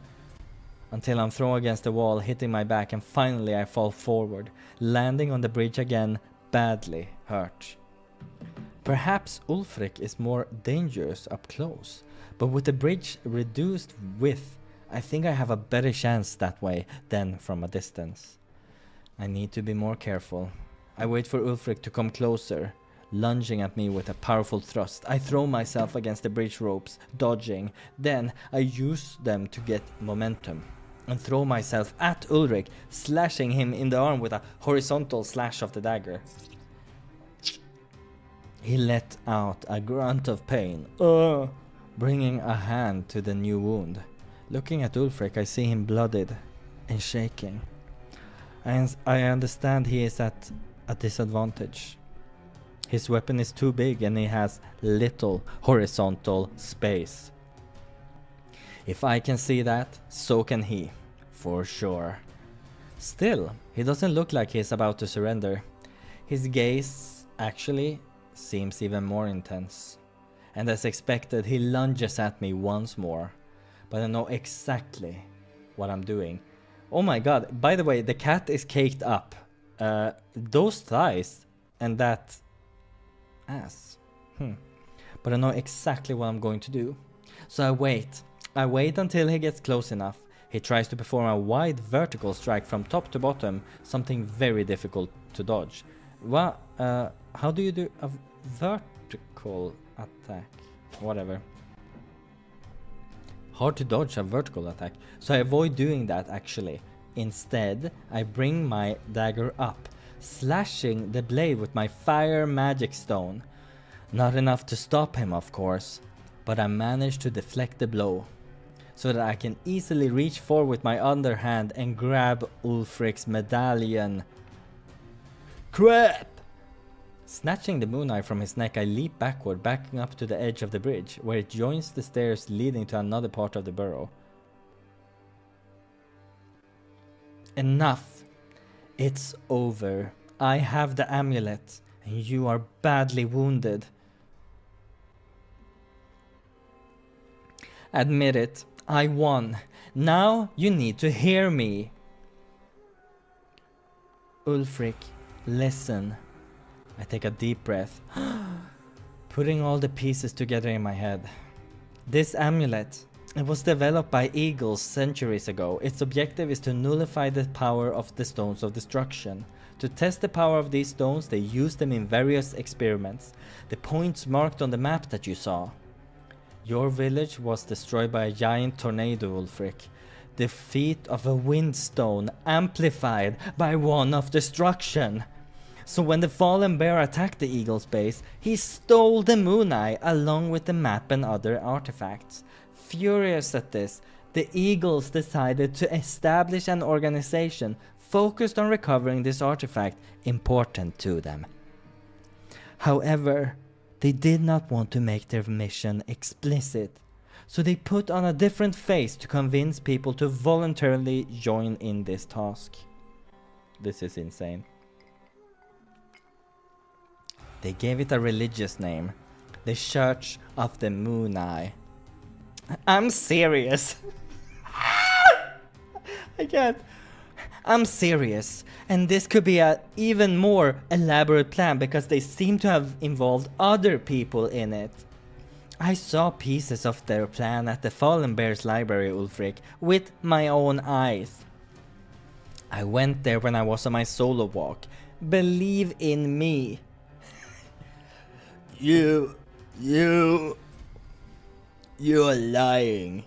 Until I'm thrown against the wall, hitting my back, and finally I fall forward, landing on the bridge again, badly hurt. Perhaps Ulfric is more dangerous up close, but with the bridge reduced width, I think I have a better chance that way than from a distance. I need to be more careful. I wait for Ulfric to come closer, lunging at me with a powerful thrust. I throw myself against the bridge ropes, dodging. Then I use them to get momentum and throw myself at Ulfric, slashing him in the arm with a horizontal slash of the dagger. He let out a grunt of pain, bringing a hand to the new wound. Looking at Ulfric, I see him bloodied and shaking. I understand he is at a disadvantage. His weapon is too big and he has little horizontal space. If I can see that, so can he, for sure. Still, he doesn't look like he is about to surrender. His gaze actually seems even more intense. And as expected, he lunges at me once more. But I know exactly what I'm doing. Oh my god, by the way, the cat is caked up. Those thighs and that ass. But I know exactly what I'm going to do. So I wait. I wait until he gets close enough. He tries to perform a wide vertical strike from top to bottom, something very difficult to dodge. Well, how do you do a vertical attack? Whatever. Hard to dodge a vertical attack, so I avoid doing that actually. Instead, I bring my dagger up, slashing the blade with my fire magic stone. Not enough to stop him, of course, but I manage to deflect the blow, so that I can easily reach forward with my other hand and grab Ulfric's medallion. Crap! Snatching the moon eye from his neck, I leap backward, backing up to the edge of the bridge, where it joins the stairs leading to another part of the burrow. Enough! It's over. I have the amulet, and you are badly wounded. Admit it, I won. Now you need to hear me. Ulfric, listen. I take a deep breath, putting all the pieces together in my head. This amulet, It was developed by eagles centuries ago. Its objective is to nullify the power of the Stones of Destruction. To test the power of these stones, they use them in various experiments. The points marked on the map that you saw. Your village was destroyed by a giant tornado, Ulfric. The feat of a windstone amplified by one of destruction. So when the fallen bear attacked the eagle's base, he stole the moon eye along with the map and other artifacts. Furious at this, the eagles decided to establish an organization focused on recovering this artifact important to them. However, they did not want to make their mission explicit, so they put on a different face to convince people to voluntarily join in this task. This is insane. They gave it a religious name, the Church of the Moon Eye. I'm serious. I can't. I'm serious, and this could be an even more elaborate plan because they seem to have involved other people in it. I saw pieces of their plan at the Fallen Bears library, Ulfric, with my own eyes. I went there when I was on my solo walk. Believe in me. You're lying.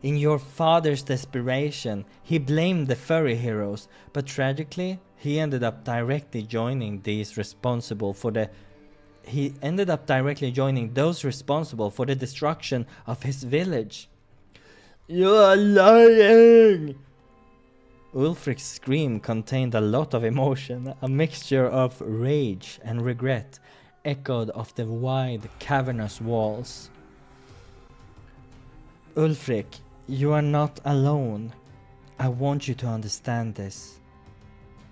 In your father's desperation, he blamed the furry heroes, but tragically, he ended up directly joining those responsible for the destruction of his village. You're lying! Ulfric's scream contained a lot of emotion, a mixture of rage and regret, echoed off the wide, cavernous walls. Ulfric, you are not alone. I want you to understand this.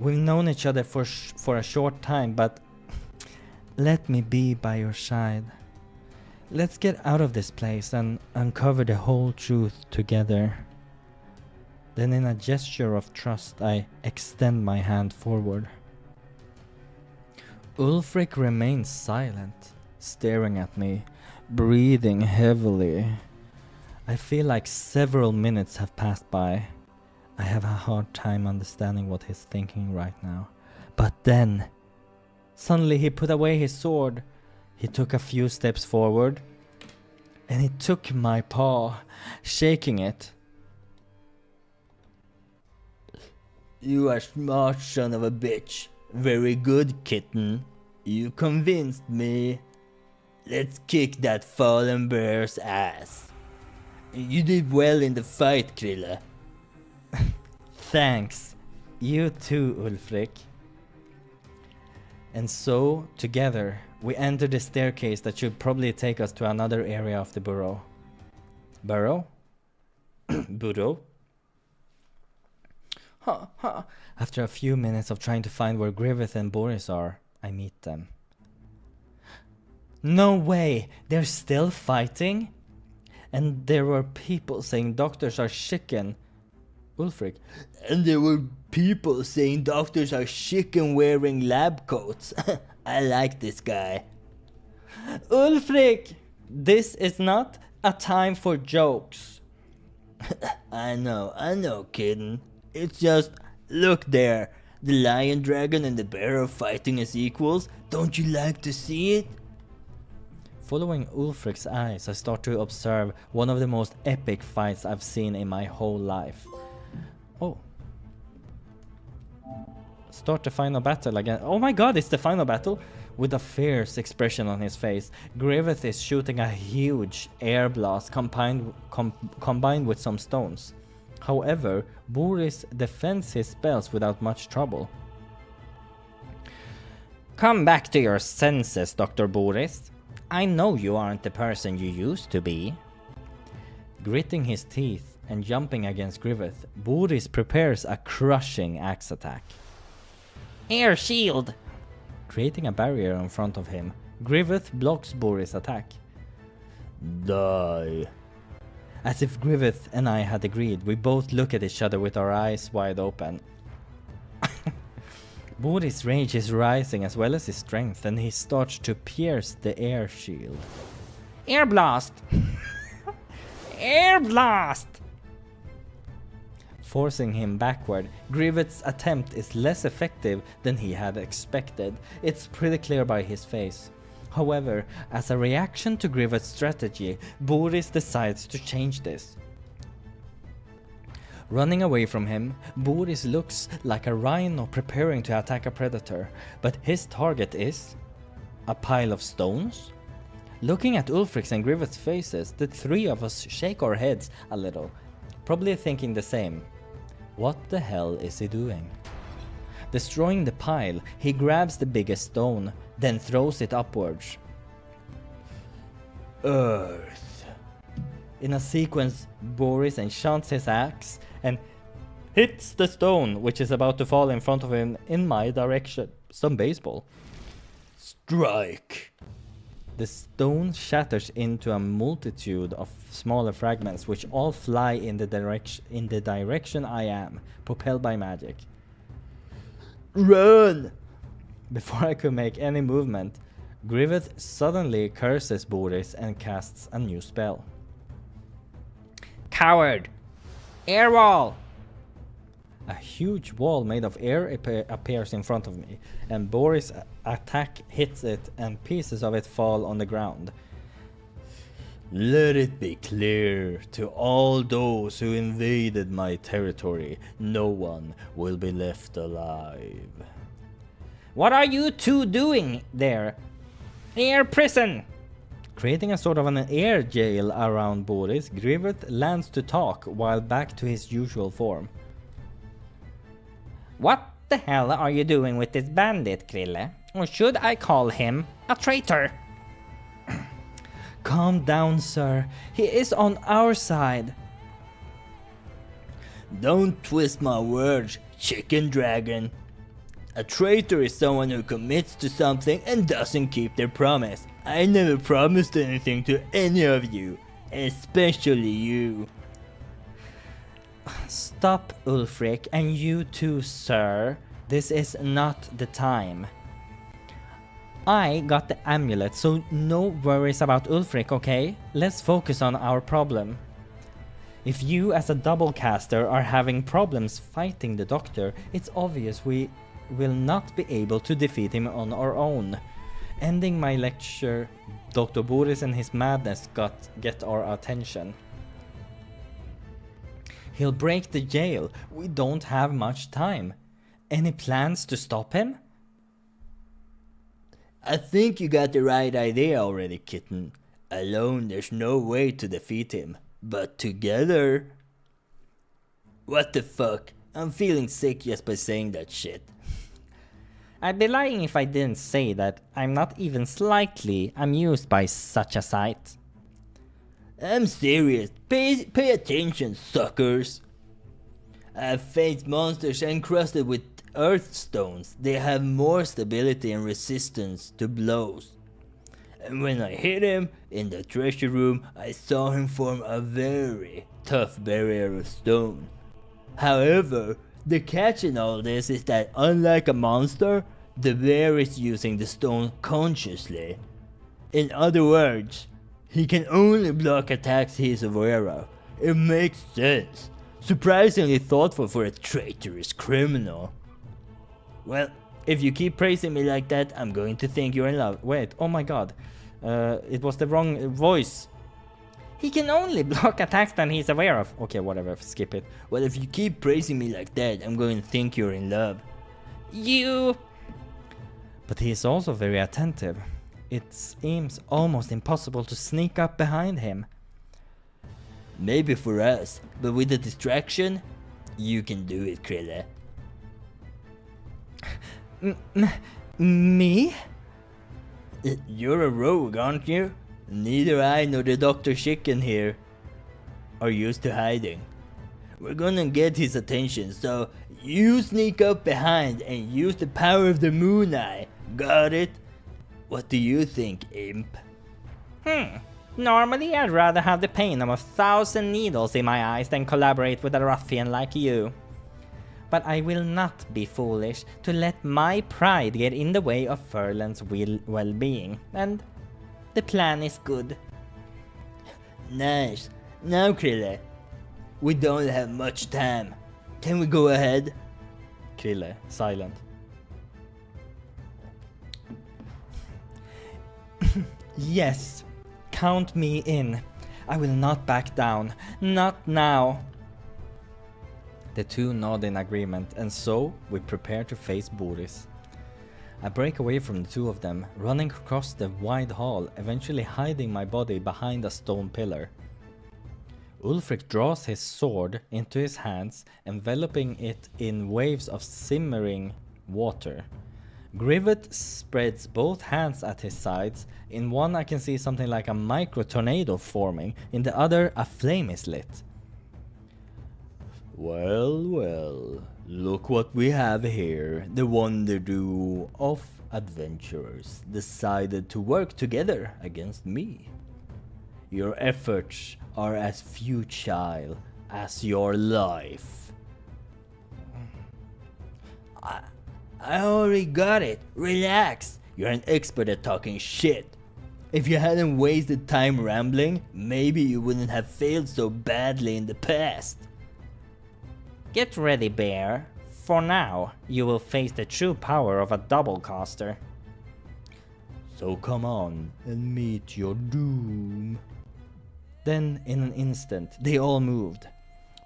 We've known each other for a short time, but let me be by your side. Let's get out of this place and uncover the whole truth together. Then in a gesture of trust, I extend my hand forward. Ulfric remains silent, staring at me, breathing heavily. I feel like several minutes have passed by. I have a hard time understanding what he's thinking right now. But then, suddenly he put away his sword. He took a few steps forward, and he took my paw, shaking it. You are smart, son of a bitch. Very good, kitten. You convinced me. Let's kick that fallen bear's ass. You did well in the fight, Krilla. Thanks. You too, Ulfric. And so, together, we enter the staircase that should probably take us to another area of the burrow. Burrow? Burrow? Ha ha. After a few minutes of trying to find where Griffith and Boris are, I meet them. No way! They're still fighting? And there were people saying doctors are chicken. Ulfric. And there were people saying doctors are chicken wearing lab coats. I like this guy. Ulfric! This is not a time for jokes. I know, kitten. It's just, look there. The lion dragon and the bear are fighting as equals. Don't you like to see it? Following Ulfric's eyes, I start to observe one of the most epic fights I've seen in my whole life. Oh. Start the final battle again. Oh my god, it's the final battle! With a fierce expression on his face, Griffith is shooting a huge air blast combined with some stones. However, Boris defends his spells without much trouble. Come back to your senses, Dr. Boris. I know you aren't the person you used to be. Gritting his teeth and jumping against Griffith, Boris prepares a crushing axe attack. Air shield! Creating a barrier in front of him, Griffith blocks Boris' attack. Die. As if Griffith and I had agreed, we both look at each other with our eyes wide open. Boris' rage is rising as well as his strength, and he starts to pierce the air shield. Air blast! Air blast! Forcing him backward, Grivet's attempt is less effective than he had expected. It's pretty clear by his face. However, as a reaction to Grivet's strategy, Boris decides to change this. Running away from him, Boris looks like a rhino preparing to attack a predator, but his target is a pile of stones? Looking at Ulfric's and Grivet's faces, the three of us shake our heads a little, probably thinking the same. What the hell is he doing? Destroying the pile, he grabs the biggest stone, then throws it upwards. Earth. In a sequence, Boris enchants his axe and hits the stone, which is about to fall in front of him in my direction. Some baseball. Strike. The stone shatters into a multitude of smaller fragments, which all fly in the direction I am, propelled by magic. Run! Before I could make any movement, Grivet suddenly curses Boris and casts a new spell. Coward! Air wall! A huge wall made of air appears in front of me, and Boris' attack hits it and pieces of it fall on the ground. Let it be clear to all those who invaded my territory, no one will be left alive. What are you two doing there? Air prison! Creating a sort of an air jail around Boris, Grivet lands to talk while back to his usual form. What the hell are you doing with this bandit, Krille? Or should I call him a traitor? Calm down, sir. He is on our side. Don't twist my words, chicken dragon. A traitor is someone who commits to something and doesn't keep their promise. I never promised anything to any of you, especially you. Stop, Ulfric, and you too, sir. This is not the time. I got the amulet, so no worries about Ulfric, okay? Let's focus on our problem. If you as a double caster are having problems fighting the doctor, it's obvious we will not be able to defeat him on our own. Ending my lecture, Dr. Boris and his madness get our attention. He'll break the jail. We don't have much time. Any plans to stop him? I think you got the right idea already, kitten. Alone there's no way to defeat him. But together... What the fuck? I'm feeling sick just by saying that shit. I'd be lying if I didn't say that I'm not even slightly amused by such a sight. I'm serious. Pay attention, suckers. I've faced monsters encrusted with earth stones. They have more stability and resistance to blows. And when I hit him in the treasure room, I saw him form a very tough barrier of stone. However, the catch in all this is that unlike a monster, the bear is using the stone consciously. In other words, he can only block attacks he is aware of. It makes sense. Surprisingly thoughtful for a traitorous criminal. Well, if you keep praising me like that, I'm going to think you're in love. Wait, oh my god. It was the wrong voice. He can only block attacks that he's aware of. Okay, whatever, skip it. Well, if you keep praising me like that, I'm going to think you're in love. You... But he is also very attentive. It seems almost impossible to sneak up behind him. Maybe for us, but with the distraction, you can do it, Krille. Me? You're a rogue, aren't you? Neither I nor the Dr. Chicken here are used to hiding. We're gonna get his attention, so you sneak up behind and use the power of the moon eye. Got it? What do you think, imp? Normally I'd rather have the pain of 1,000 needles in my eyes than collaborate with a ruffian like you. But I will not be foolish to let my pride get in the way of Furland's well-being, and the plan is good. Nice. Now, Krille, we don't have much time. Can we go ahead? Krille, silent. Yes, count me in. I will not back down. Not now. The two nod in agreement, and so we prepare to face Boris. I break away from the two of them, running across the wide hall, eventually hiding my body behind a stone pillar. Ulfric draws his sword into his hands, enveloping it in waves of simmering water. Grivet spreads both hands at his sides. In one I can see something like a micro tornado forming, in the other a flame is lit. Well, well, look what we have here. The wonder duo of adventurers decided to work together against me. Your efforts are as futile as your life. I already got it. Relax. You're an expert at talking shit. If you hadn't wasted time rambling, maybe you wouldn't have failed so badly in the past. Get ready, bear. For now, you will face the true power of a double caster. So come on and meet your doom. Then, in an instant, they all moved.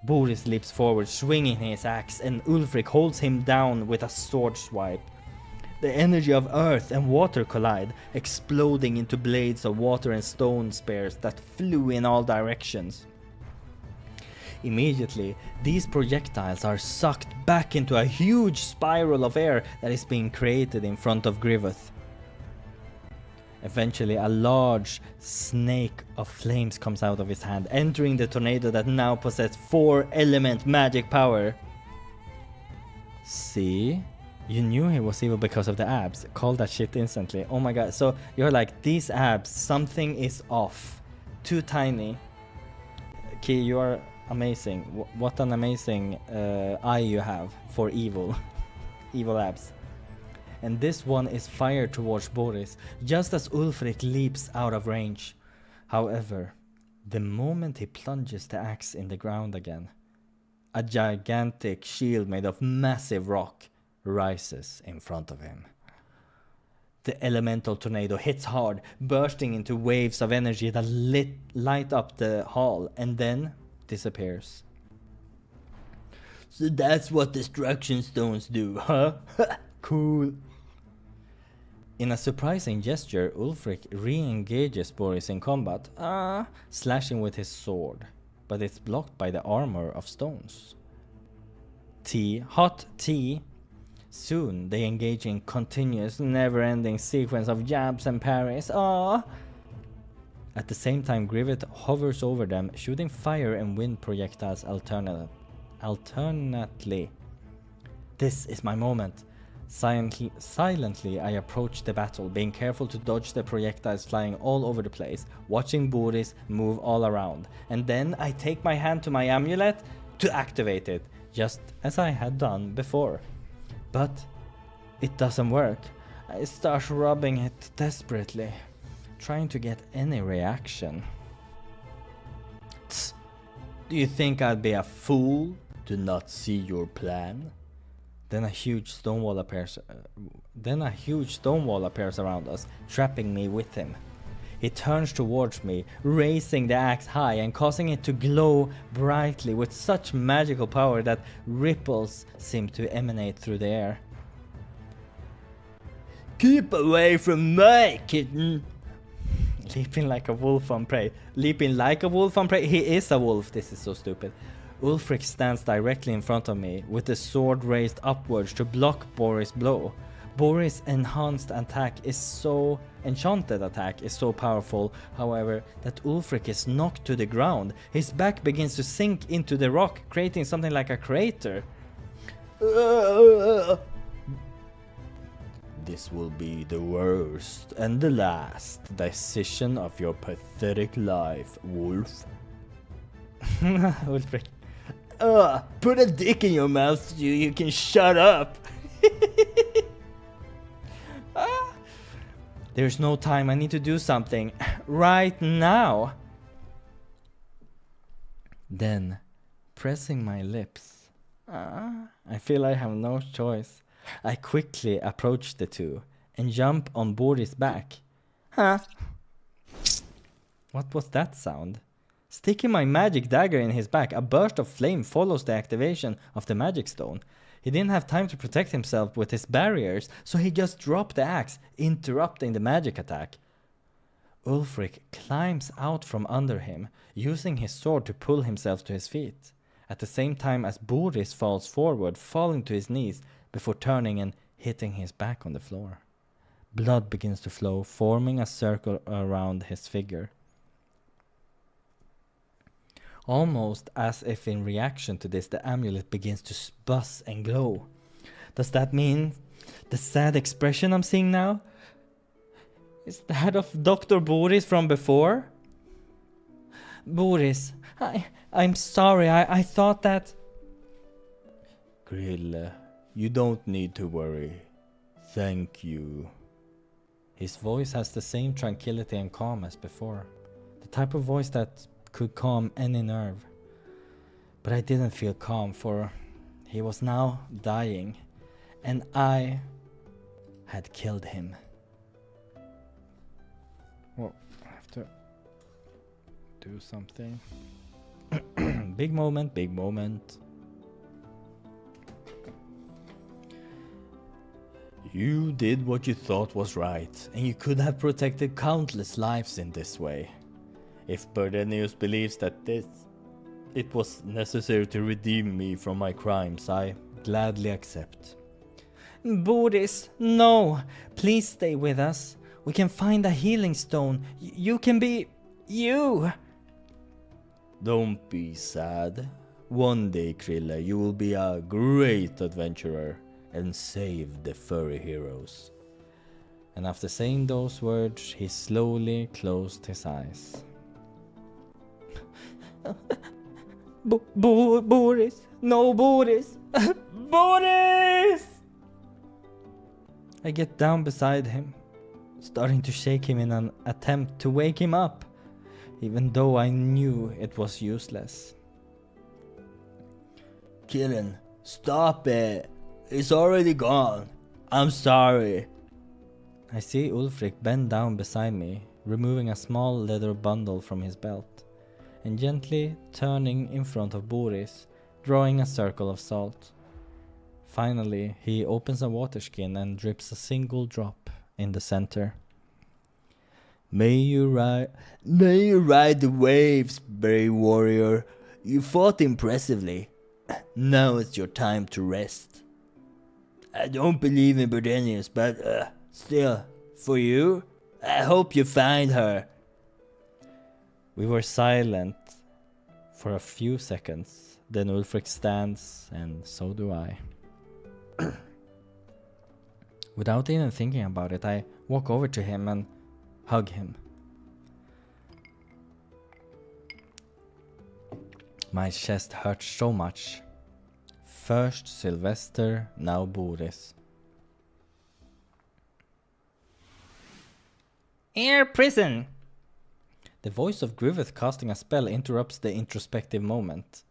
Boris leaps forward, swinging his axe, and Ulfric holds him down with a sword swipe. The energy of earth and water collide, exploding into blades of water and stone spears that flew in all directions. Immediately, these projectiles are sucked back into a huge spiral of air that is being created in front of Grivet. Eventually, a large snake of flames comes out of his hand, entering the tornado that now possesses 4-element magic power. See? You knew he was evil because of the abs. Call that shit instantly. Oh my god. So you're like, these abs, something is off. Too tiny. Key, you are amazing. What an amazing eye you have for evil. Evil abs. And this one is fired towards Boris, just as Ulfric leaps out of range. However, the moment he plunges the axe in the ground again, a gigantic shield made of massive rock rises in front of him. The elemental tornado hits hard, bursting into waves of energy that light up the hall and then disappears. So that's what destruction stones do, huh? Cool. In a surprising gesture, Ulfric re-engages Boris in combat, slashing with his sword, but it's blocked by the armor of stones. Hot tea. Soon they engage in continuous, never-ending sequence of jabs and parries. At the same time, Grivet hovers over them, shooting fire and wind projectiles alternately. This is my moment. Silently, I approach the battle, being careful to dodge the projectiles flying all over the place, watching Boris move all around. And then I take my hand to my amulet to activate it, just as I had done before. But it doesn't work. I start rubbing it desperately, trying to get any reaction. Tss. Do you think I'd be a fool to not see your plan? Then a huge stone wall appears around us, trapping me with him. He turns towards me, raising the axe high and causing it to glow brightly with such magical power that ripples seem to emanate through the air. Keep away from my kitten! Leaping like a wolf on prey. Leaping like a wolf on prey? He is a wolf. This is so stupid. Ulfric stands directly in front of me, with the sword raised upwards to block Boris' blow. Boris' enchanted attack is so powerful, however, that Ulfric is knocked to the ground. His back begins to sink into the rock, creating something like a crater. This will be the worst and the last decision of your pathetic life, wolf. Ulfric. Put a dick in your mouth so you can shut up. There's no time, I need to do something. Right now. Then, pressing my lips, I feel I have no choice. I quickly approach the two and jump on Boris' back. Huh? What was that sound? Sticking my magic dagger in his back, a burst of flame follows the activation of the magic stone. He didn't have time to protect himself with his barriers, so he just dropped the axe, interrupting the magic attack. Ulfric climbs out from under him, using his sword to pull himself to his feet, at the same time as Boris falls forward, falling to his knees before turning and hitting his back on the floor. Blood begins to flow, forming a circle around his figure. Almost as if in reaction to this, the amulet begins to buzz and glow. Does that mean the sad expression I'm seeing now is that of Dr. Boris from before? Boris, I'm sorry, I thought that... Grill, you don't need to worry. Thank you. His voice has the same tranquility and calm as before. The type of voice that could calm any nerve. But I didn't feel calm, for he was now dying, and I had killed him. Well, I have to do something. Big moment, big moment. You did what you thought was right, and you could have protected countless lives in this way. If Berdenius believes that it was necessary to redeem me from my crimes, I gladly accept. Boris, no! Please stay with us. We can find a healing stone. You can be... you! Don't be sad. One day, Krilla, you will be a great adventurer and save the furry heroes. And after saying those words, he slowly closed his eyes. Boris! No, Boris! Boris! I get down beside him, starting to shake him in an attempt to wake him up, even though I knew it was useless. Kitten, stop it! It's already gone. I'm sorry. I see Ulfric bend down beside me, removing a small leather bundle from his belt, and gently turning in front of Boris, drawing a circle of salt. Finally, he opens a water skin and drips a single drop in the center. May you ride the waves, brave warrior. You fought impressively. Now it's your time to rest. I don't believe in Berdenius, but still, for you, I hope you find her. We were silent for a few seconds. Then Ulfric stands, and so do I. Without even thinking about it, I walk over to him and hug him. My chest hurts so much. First Sylvester, now Boris. Air prison! The voice of Griffith casting a spell interrupts the introspective moment.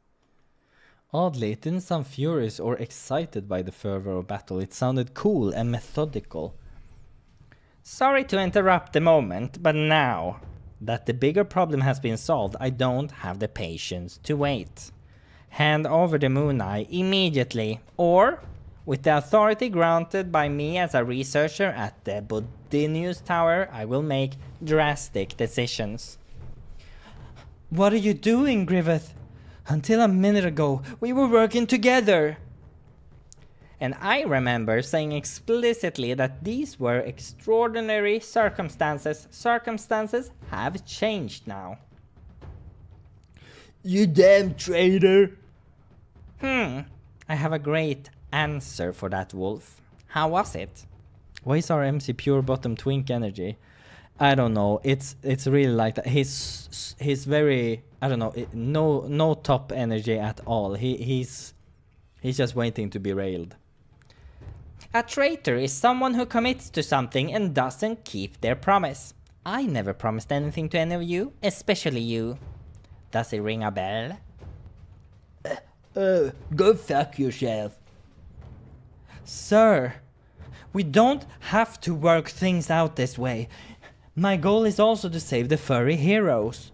Oddly, it didn't sound furious or excited by the fervor of battle. It sounded cool and methodical. Sorry to interrupt the moment, but now that the bigger problem has been solved, I don't have the patience to wait. Hand over the moon eye immediately, or, with the authority granted by me as a researcher at the Bodinius Tower, I will make drastic decisions. What are you doing, Griffith? Until a minute ago, we were working together. And I remember saying explicitly that these were extraordinary circumstances. Circumstances have changed now. You damn traitor! I have a great answer for that, Wolf. How was it? Why is our MC pure bottom twink energy? I don't know. It's really like that. He's very, I don't know. No top energy at all. He's just waiting to be railed. A traitor is someone who commits to something and doesn't keep their promise. I never promised anything to any of you, especially you. Does it ring a bell? Go fuck yourself. Sir, we don't have to work things out this way. My goal is also to save the furry heroes.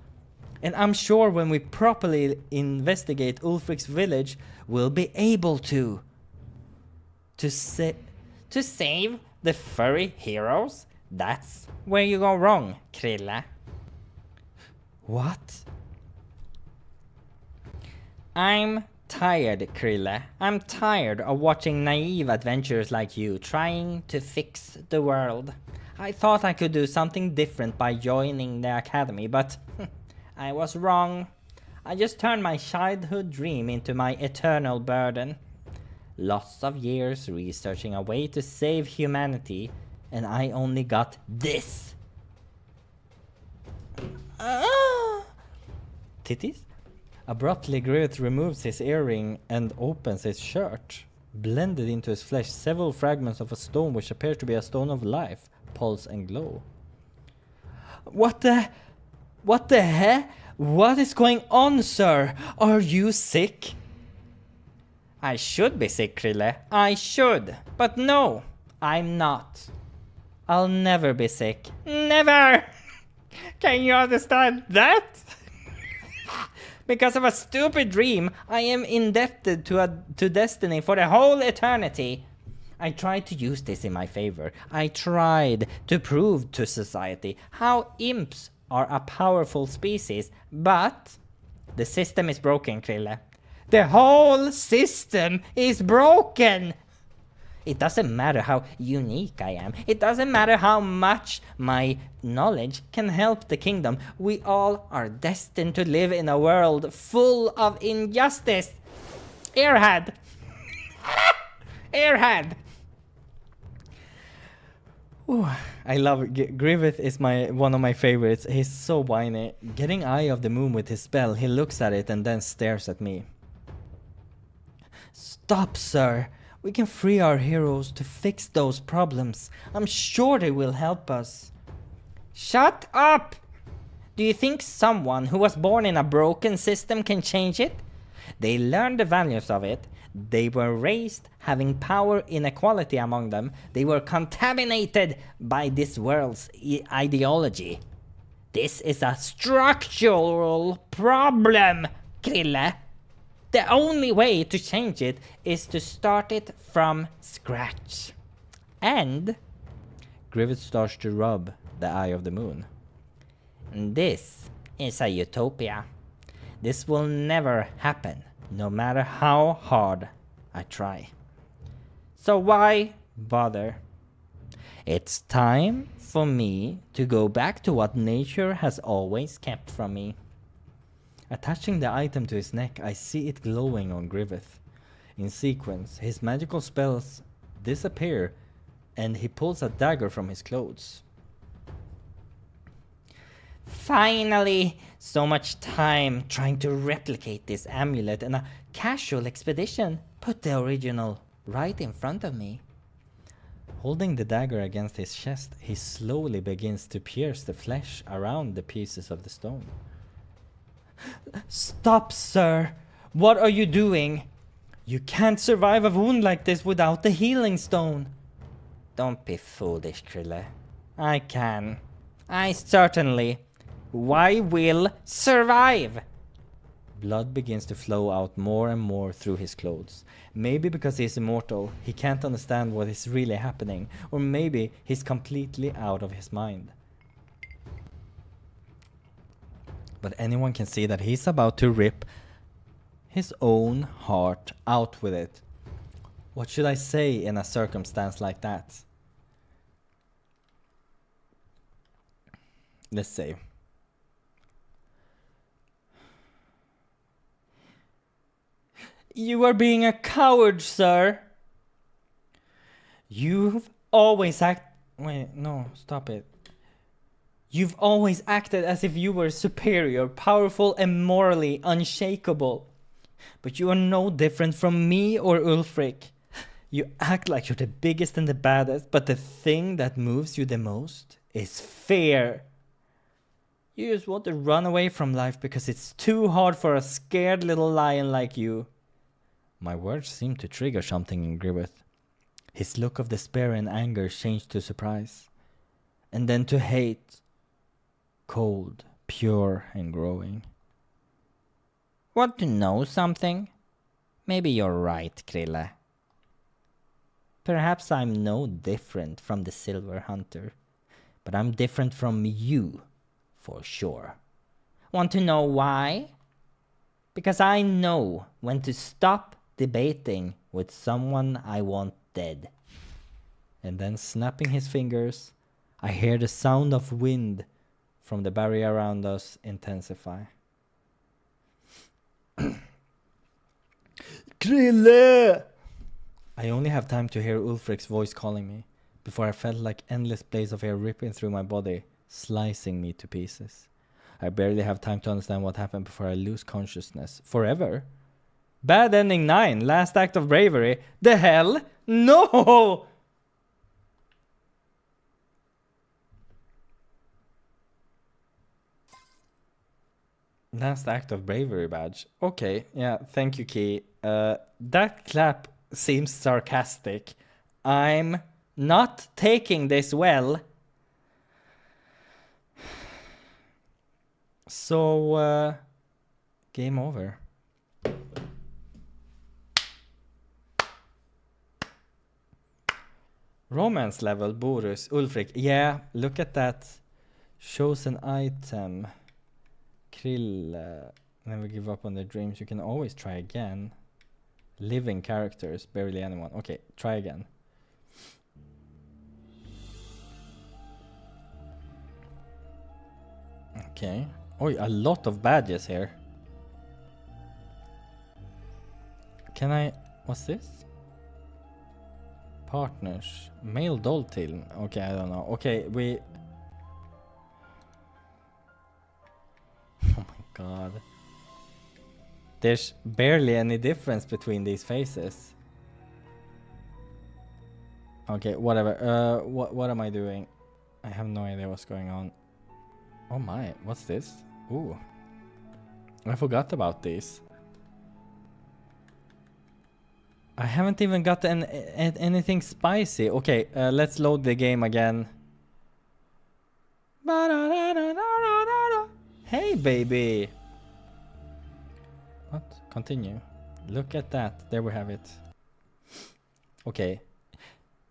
And I'm sure when we properly investigate Ulfric's village, we'll be able to save the furry heroes? That's where you go wrong, Krille. What? I'm tired, Krille. I'm tired of watching naive adventurers like you trying to fix the world. I thought I could do something different by joining the academy, but I was wrong. I just turned my childhood dream into my eternal burden. Lots of years researching a way to save humanity, and I only got this. Titties? Abruptly, Grivet removes his earring and opens his shirt. Blended into his flesh, several fragments of a stone which appears to be a stone of life, pulse and glow. What the heck? What is going on, sir? Are you sick? I should be sick, Krille. I should. But no, I'm not. I'll never be sick. Never! Can you understand that? Because of a stupid dream, I am indebted to destiny for the whole eternity. I tried to use this in my favor. I tried to prove to society how imps are a powerful species, but the system is broken, Krille. The whole system is broken! It doesn't matter how unique I am. It doesn't matter how much my knowledge can help the kingdom. We all are destined to live in a world full of injustice. Airhead! Airhead! Ooh, I love it. Grivet is one of my favorites. He's so whiny. Getting Eye of the Moon with his spell, he looks at it and then stares at me. Stop, sir. We can free our heroes to fix those problems. I'm sure they will help us. Shut up! Do you think someone who was born in a broken system can change it? They learned the values of it. They were raised having power inequality among them. They were contaminated by this world's ideology. This is a structural problem, Krille. The only way to change it is to start it from scratch. And Grivet starts to rub the Eye of the Moon. This is a utopia. This will never happen, no matter how hard I try. So why bother? It's time for me to go back to what nature has always kept from me. Attaching the item to his neck, I see it glowing on Grivet. In sequence, his magical spells disappear and he pulls a dagger from his clothes. Finally! So much time trying to replicate this amulet and a casual expedition put the original right in front of me. Holding the dagger against his chest, he slowly begins to pierce the flesh around the pieces of the stone. Stop, sir! What are you doing? You can't survive a wound like this without the healing stone. Don't be foolish, Krille. I can. I certainly will survive! Blood begins to flow out more and more through his clothes. Maybe because he's immortal, he can't understand what is really happening, or maybe he's completely out of his mind. But anyone can see that he's about to rip his own heart out with it. What should I say in a circumstance like that? Let's say. You are being a coward, sir. You've always stop it. You've always acted as if you were superior, powerful, and morally unshakable. But you are no different from me or Ulfric. You act like you're the biggest and the baddest, but the thing that moves you the most is fear. You just want to run away from life because it's too hard for a scared little lion like you. My words seemed to trigger something in Griffith. His look of despair and anger changed to surprise, and then to hate. Cold, pure, and growing. Want to know something? Maybe you're right, Krille. Perhaps I'm no different from the Silver Hunter, but I'm different from you, for sure. Want to know why? Because I know when to stop debating with someone I want dead. And then snapping his fingers, I hear the sound of wind from the barrier around us intensify. Krille! I only have time to hear Ulfric's voice calling me, before I felt like endless blades of hair ripping through my body, slicing me to pieces. I barely have time to understand what happened before I lose consciousness. Forever? Bad ending 9, last act of bravery. The hell? No! Last act of bravery badge. Okay, yeah, thank you, Key. That clap seems sarcastic. I'm not taking this well. So, game over. Romance level, Boris, Ulfric. Yeah, look at that. Shows an item. Krill, never give up on their dreams. You can always try again. Living characters, barely anyone. Okay, try again. Okay. Oh, a lot of badges here. Can I... What's this? Partners. Male Doltil. Okay, I don't know. Okay, we... Oh my god. There's barely any difference between these faces. Okay, whatever. What am I doing? I have no idea what's going on. Oh my, what's this? Ooh. I forgot about these. I haven't even got anything spicy. Okay, let's load the game again. Hey, baby. What? Continue. Look at that. There we have it. Okay.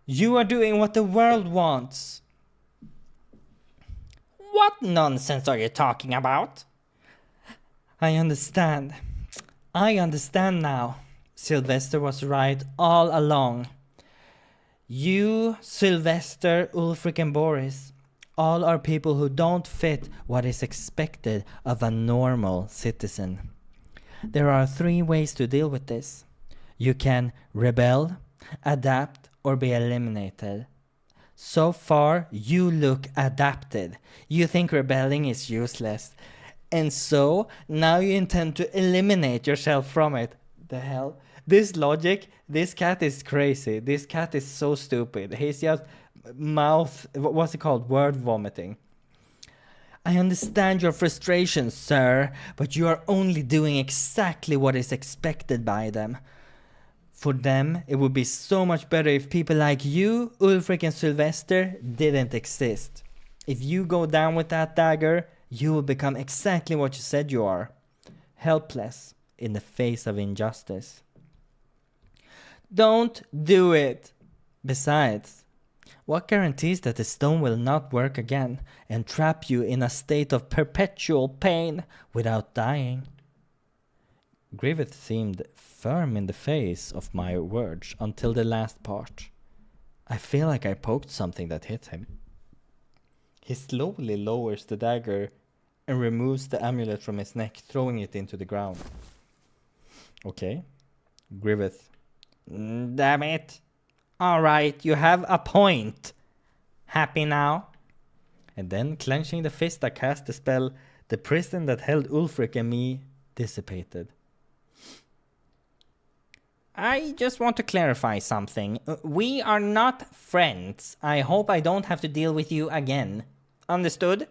You are doing what the world wants. What nonsense are you talking about? I understand. I understand now. Sylvester was right all along. You, Sylvester, Ulfric and Boris, all are people who don't fit what is expected of a normal citizen. There are 3 ways to deal with this. You can rebel, adapt, or be eliminated. So far, you look adapted. You think rebelling is useless. And so, now you intend to eliminate yourself from it. The hell? This logic, this cat is crazy. This cat is so stupid. He's just what's it called? Word vomiting. I understand your frustration, sir, but you are only doing exactly what is expected by them. For them, it would be so much better if people like you, Ulfric and Sylvester, didn't exist. If you go down with that dagger, you will become exactly what you said you are. Helpless in the face of injustice. Don't do it. Besides, what guarantees that the stone will not work again and trap you in a state of perpetual pain without dying? Griffith seemed firm in the face of my words until the last part. I feel like I poked something that hit him. He slowly lowers the dagger and removes the amulet from his neck, throwing it into the ground. Okay. Griffith. Damn it. Alright, you have a point. Happy now? And then, clenching the fist that cast the spell, the prison that held Ulfric and me dissipated. I just want to clarify something. We are not friends. I hope I don't have to deal with you again. Understood?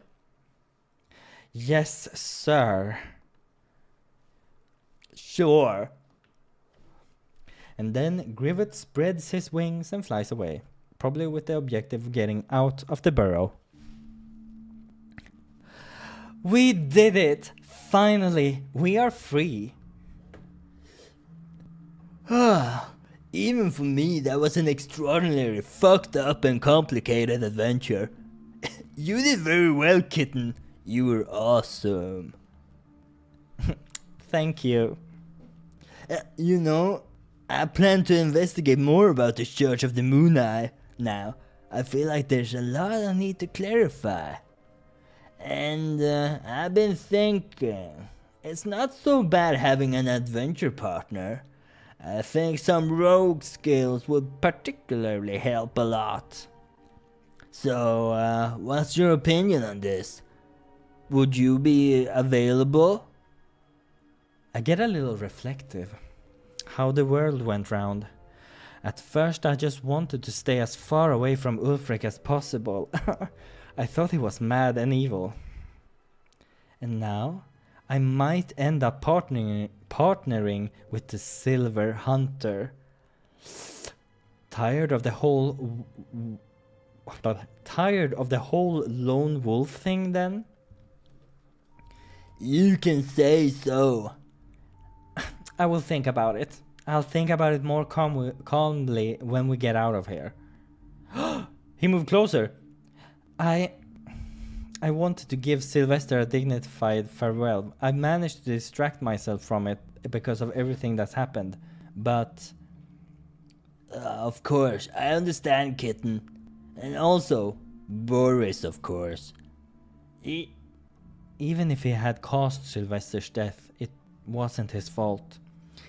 Yes, sir. Sure. And then Grivet spreads his wings and flies away, probably with the objective of getting out of the burrow. We did it! Finally, we are free. Even for me, that was an extraordinarily fucked up and complicated adventure. You did very well, kitten. You were awesome. Thank you. You know, I plan to investigate more about the Church of the Moon Eye now. I feel like there's a lot I need to clarify. And I've been thinking, it's not so bad having an adventure partner. I think some rogue skills would particularly help a lot. So, what's your opinion on this? Would you be available? I get a little reflective. How the world went round. At first I just wanted to stay as far away from Ulfric as possible. I thought he was mad and evil. And now I might end up partnering with the Silver Hunter. Tired of the whole lone wolf thing then? You can say so. I will think about it. I'll think about it more calmly when we get out of here. He moved closer. I wanted to give Sylvester a dignified farewell. I managed to distract myself from it because of everything that's happened. But... of course, I understand, kitten. And also, Boris, of course. Even if he had caused Sylvester's death, it wasn't his fault.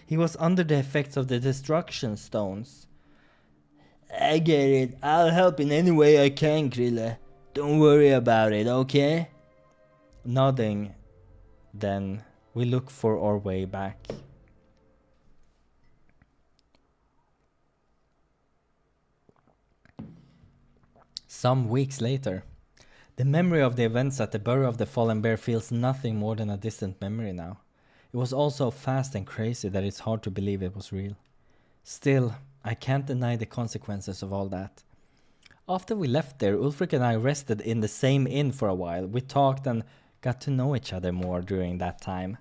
He was under the effects of the destruction stones. I get it. I'll help in any way I can, Krille. Don't worry about it, okay? Nodding, then we look for our way back. Some weeks later, the memory of the events at the Burrow of the Fallen Bear feels nothing more than a distant memory now. It was all so fast and crazy that it's hard to believe it was real. Still, I can't deny the consequences of all that. After we left there, Ulfric and I rested in the same inn for a while. We talked and got to know each other more during that time.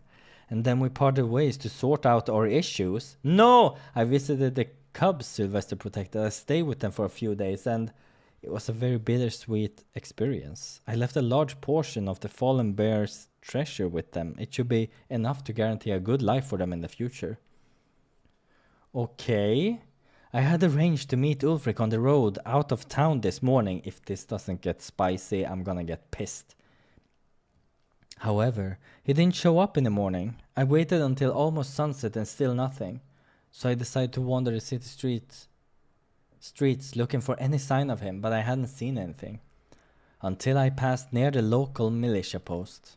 And then we parted ways to sort out our issues. No! I visited the cubs Sylvester protected. I stayed with them for a few days and it was a very bittersweet experience. I left a large portion of the fallen bear's treasure with them. It should be enough to guarantee a good life for them in the future. Okay. I had arranged to meet Ulfric on the road out of town this morning. If this doesn't get spicy, I'm gonna get pissed. However, he didn't show up in the morning. I waited until almost sunset and still nothing. So I decided to wander the city streets looking for any sign of him, but I hadn't seen anything. Until I passed near the local militia post.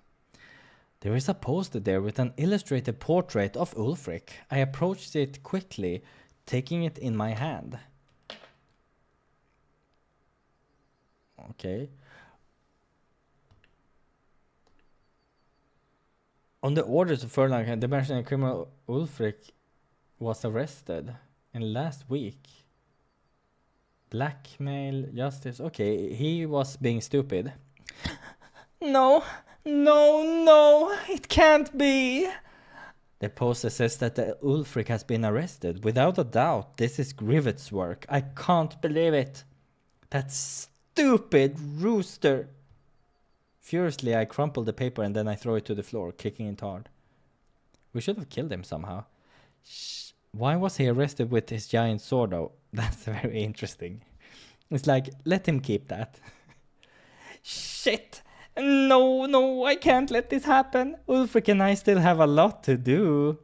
There is a poster there with an illustrated portrait of Ulfric. I approached it quickly, taking it in my hand. Okay. On the orders of Furlong, the mercenary criminal Ulfric was arrested in last week. Blackmail, justice. Okay, he was being stupid. No, it can't be. The poster says that the Ulfric has been arrested. Without a doubt, this is Grivet's work. I can't believe it. That stupid rooster. Furiously, I crumple the paper and then I throw it to the floor, kicking it hard. We should have killed him somehow. Why was he arrested with his giant sword though? That's very interesting. It's like, let him keep that. Shit! No, I can't let this happen. Ulfric and I still have a lot to do.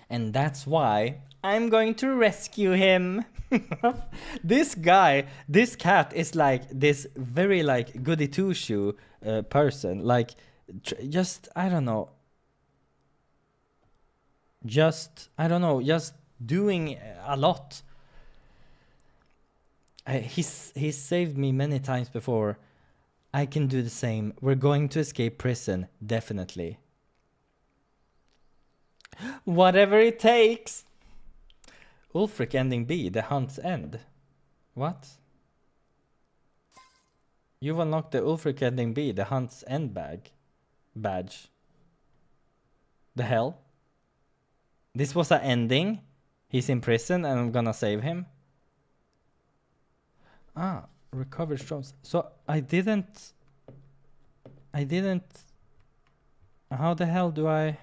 And that's why I'm going to rescue him. This guy, this cat is like this very like goody two-shoe person. Like, just doing a lot. He's saved me many times before. I can do the same. We're going to escape prison, definitely. Whatever it takes. Ulfric ending B, the hunt's end. What? You've unlocked the Ulfric ending B, the hunt's end badge. The hell? This was an ending? He's in prison and I'm gonna save him? Ah, recover stones. So I didn't... How the hell do I...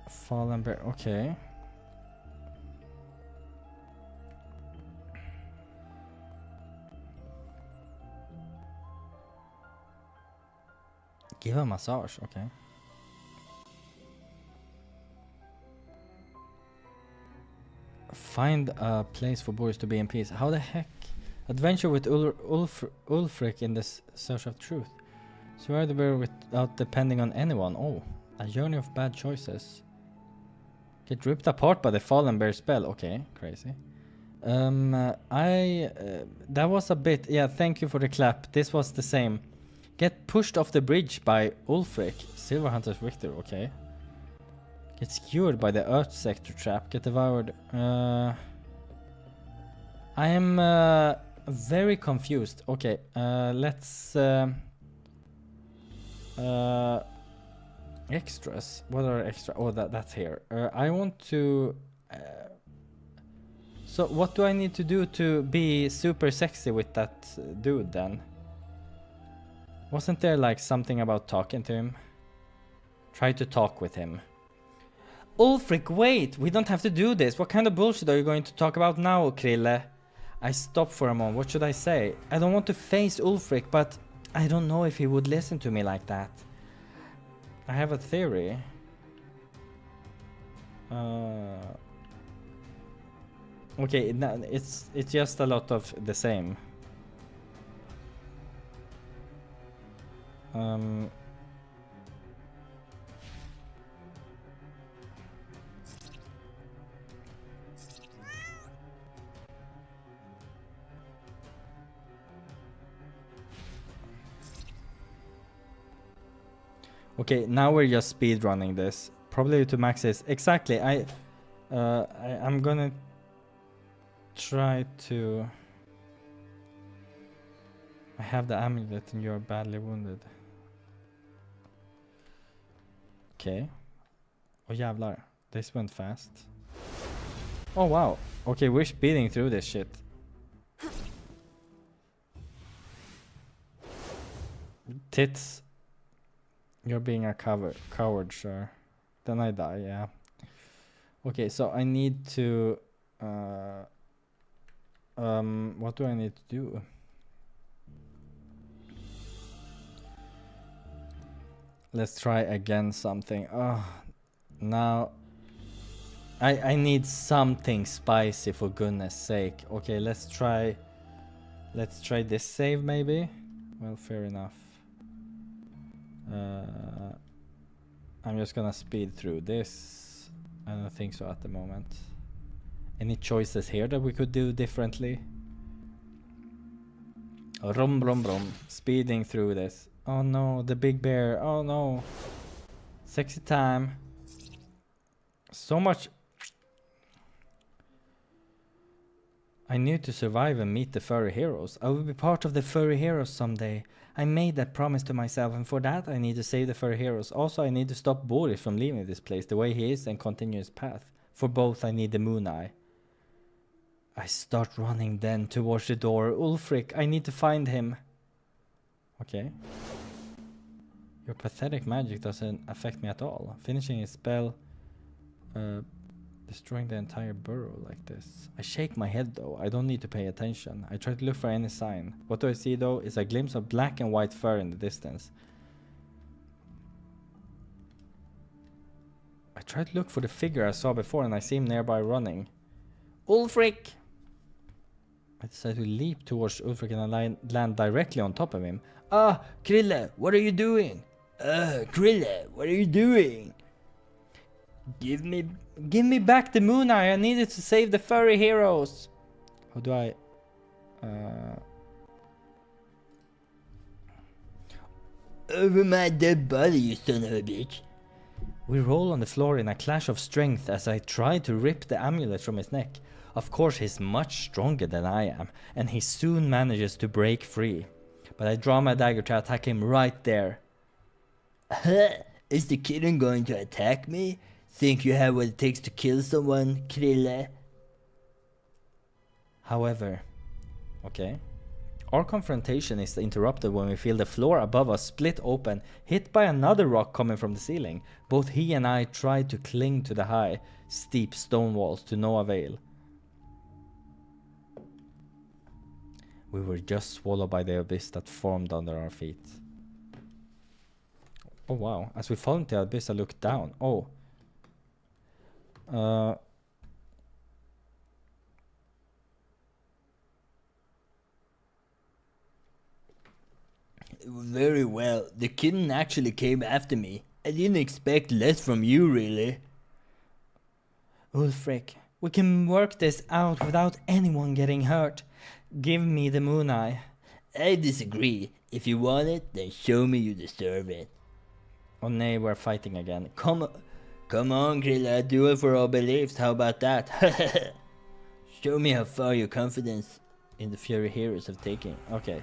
Fallen bear, okay. Give a massage, okay. Find a place for boys to be in peace. How the heck? Adventure with Ulfric in the search of truth. Survive the bear without depending on anyone. Oh, a journey of bad choices. Get ripped apart by the fallen bear spell. Okay, crazy. That was a bit... Yeah, thank you for the clap. This was the same. Get pushed off the bridge by Ulfric. Silver Hunter's victory, okay. Get skewered by the Earth Sector trap. Get devoured. I am very confused. Okay, let's... extras. What are extra? Oh, that's here. I want to... so what do I need to do to be super sexy with that dude then? Wasn't there like something about talking to him? Try to talk with him. Ulfric, wait! We don't have to do this. What kind of bullshit are you going to talk about now, Krille? I stopped for a moment. What should I say? I don't want to face Ulfric, but I don't know if he would listen to me like that. I have a theory. Okay, it's just a lot of the same. Okay, now we're just speed running this. Probably to max this. Exactly. I'm gonna try to... I have the amulet and you're badly wounded. Okay. Oh jävlar. This went fast. Oh wow. Okay, we're speeding through this shit. Tits. You're being a coward, sure. Then I die, yeah. Okay, so I need to... what do I need to do? Let's try again something. Oh, now... I need something spicy for goodness sake. Okay, let's try this save maybe? Well, fair enough. I'm just gonna speed through this. I don't think so at the moment. Any choices here that we could do differently? Rum brum brum. Speeding through this. Oh no, the big bear. Oh no. Sexy time. So much. I need to survive and meet the furry heroes. I will be part of the furry heroes someday. I made that promise to myself, and for that I need to save the furry heroes. Also, I need to stop Boris from leaving this place the way he is and continue his path. For both, I need the moon eye. I start running then towards the door. Ulfric, I need to find him. Okay. Your pathetic magic doesn't affect me at all. Finishing his spell... destroying the entire burrow like this. I shake my head though. I don't need to pay attention. I try to look for any sign. What do I see though is a glimpse of black and white fur in the distance. I try to look for the figure I saw before and I see him nearby running. Ulfric! I decide to leap towards Ulfric and I land directly on top of him. Ah, Krille, what are you doing? Krille, what are you doing? Give me... Give me back the moon eye. I need it to save the furry heroes. How do I... Over my dead body, you son of a bitch. We roll on the floor in a clash of strength as I try to rip the amulet from his neck. Of course, he's much stronger than I am, and he soon manages to break free. But I draw my dagger to attack him right there. Is the kitten going to attack me? Think you have what it takes to kill someone, Krille? However, okay. Our confrontation is interrupted when we feel the floor above us split open, hit by another rock coming from the ceiling. Both he and I try to cling to the high, steep stone walls to no avail. We were just swallowed by the abyss that formed under our feet. Oh wow, as we fall into the abyss I look down. Oh. Very well. The kitten actually came after me. I didn't expect less from you, really. Ulfric, we can work this out without anyone getting hurt. Give me the moon eye. I disagree. If you want it, then show me you deserve it. Oh nay, we're fighting again. Come on, Krilla, do it for our beliefs. How about that? Show me how far your confidence in the Furry heroes have taken. Okay.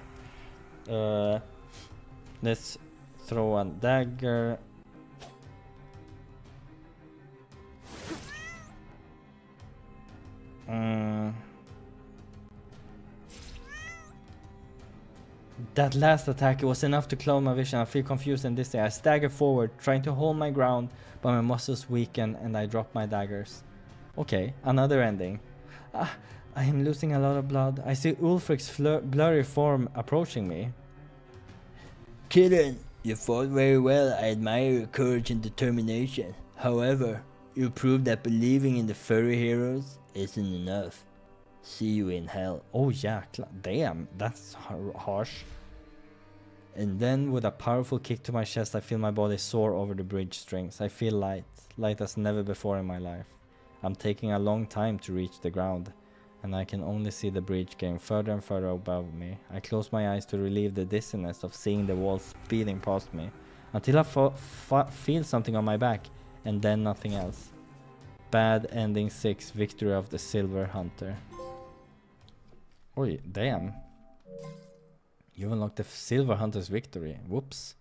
Let's throw a dagger. That last attack was enough to cloud my vision. I feel confused and dizzy. I stagger forward, trying to hold my ground, but my muscles weaken and I drop my daggers. Okay, another ending. I am losing a lot of blood. I see Ulfric's blurry form approaching me. Kitten, you fought very well. I admire your courage and determination. However, you proved that believing in the furry heroes isn't enough. See you in hell. Oh yeah, damn, that's harsh. And then with a powerful kick to my chest, I feel my body soar over the bridge strings. I feel light as never before in my life. I'm taking a long time to reach the ground, and I can only see the bridge getting further and further above me. I close my eyes to relieve the dizziness of seeing the walls speeding past me, until I feel something on my back, and then nothing else. Bad ending 6, victory of the Silver Hunter. Oi, damn. You unlocked the Silver Hunter's victory. Whoops.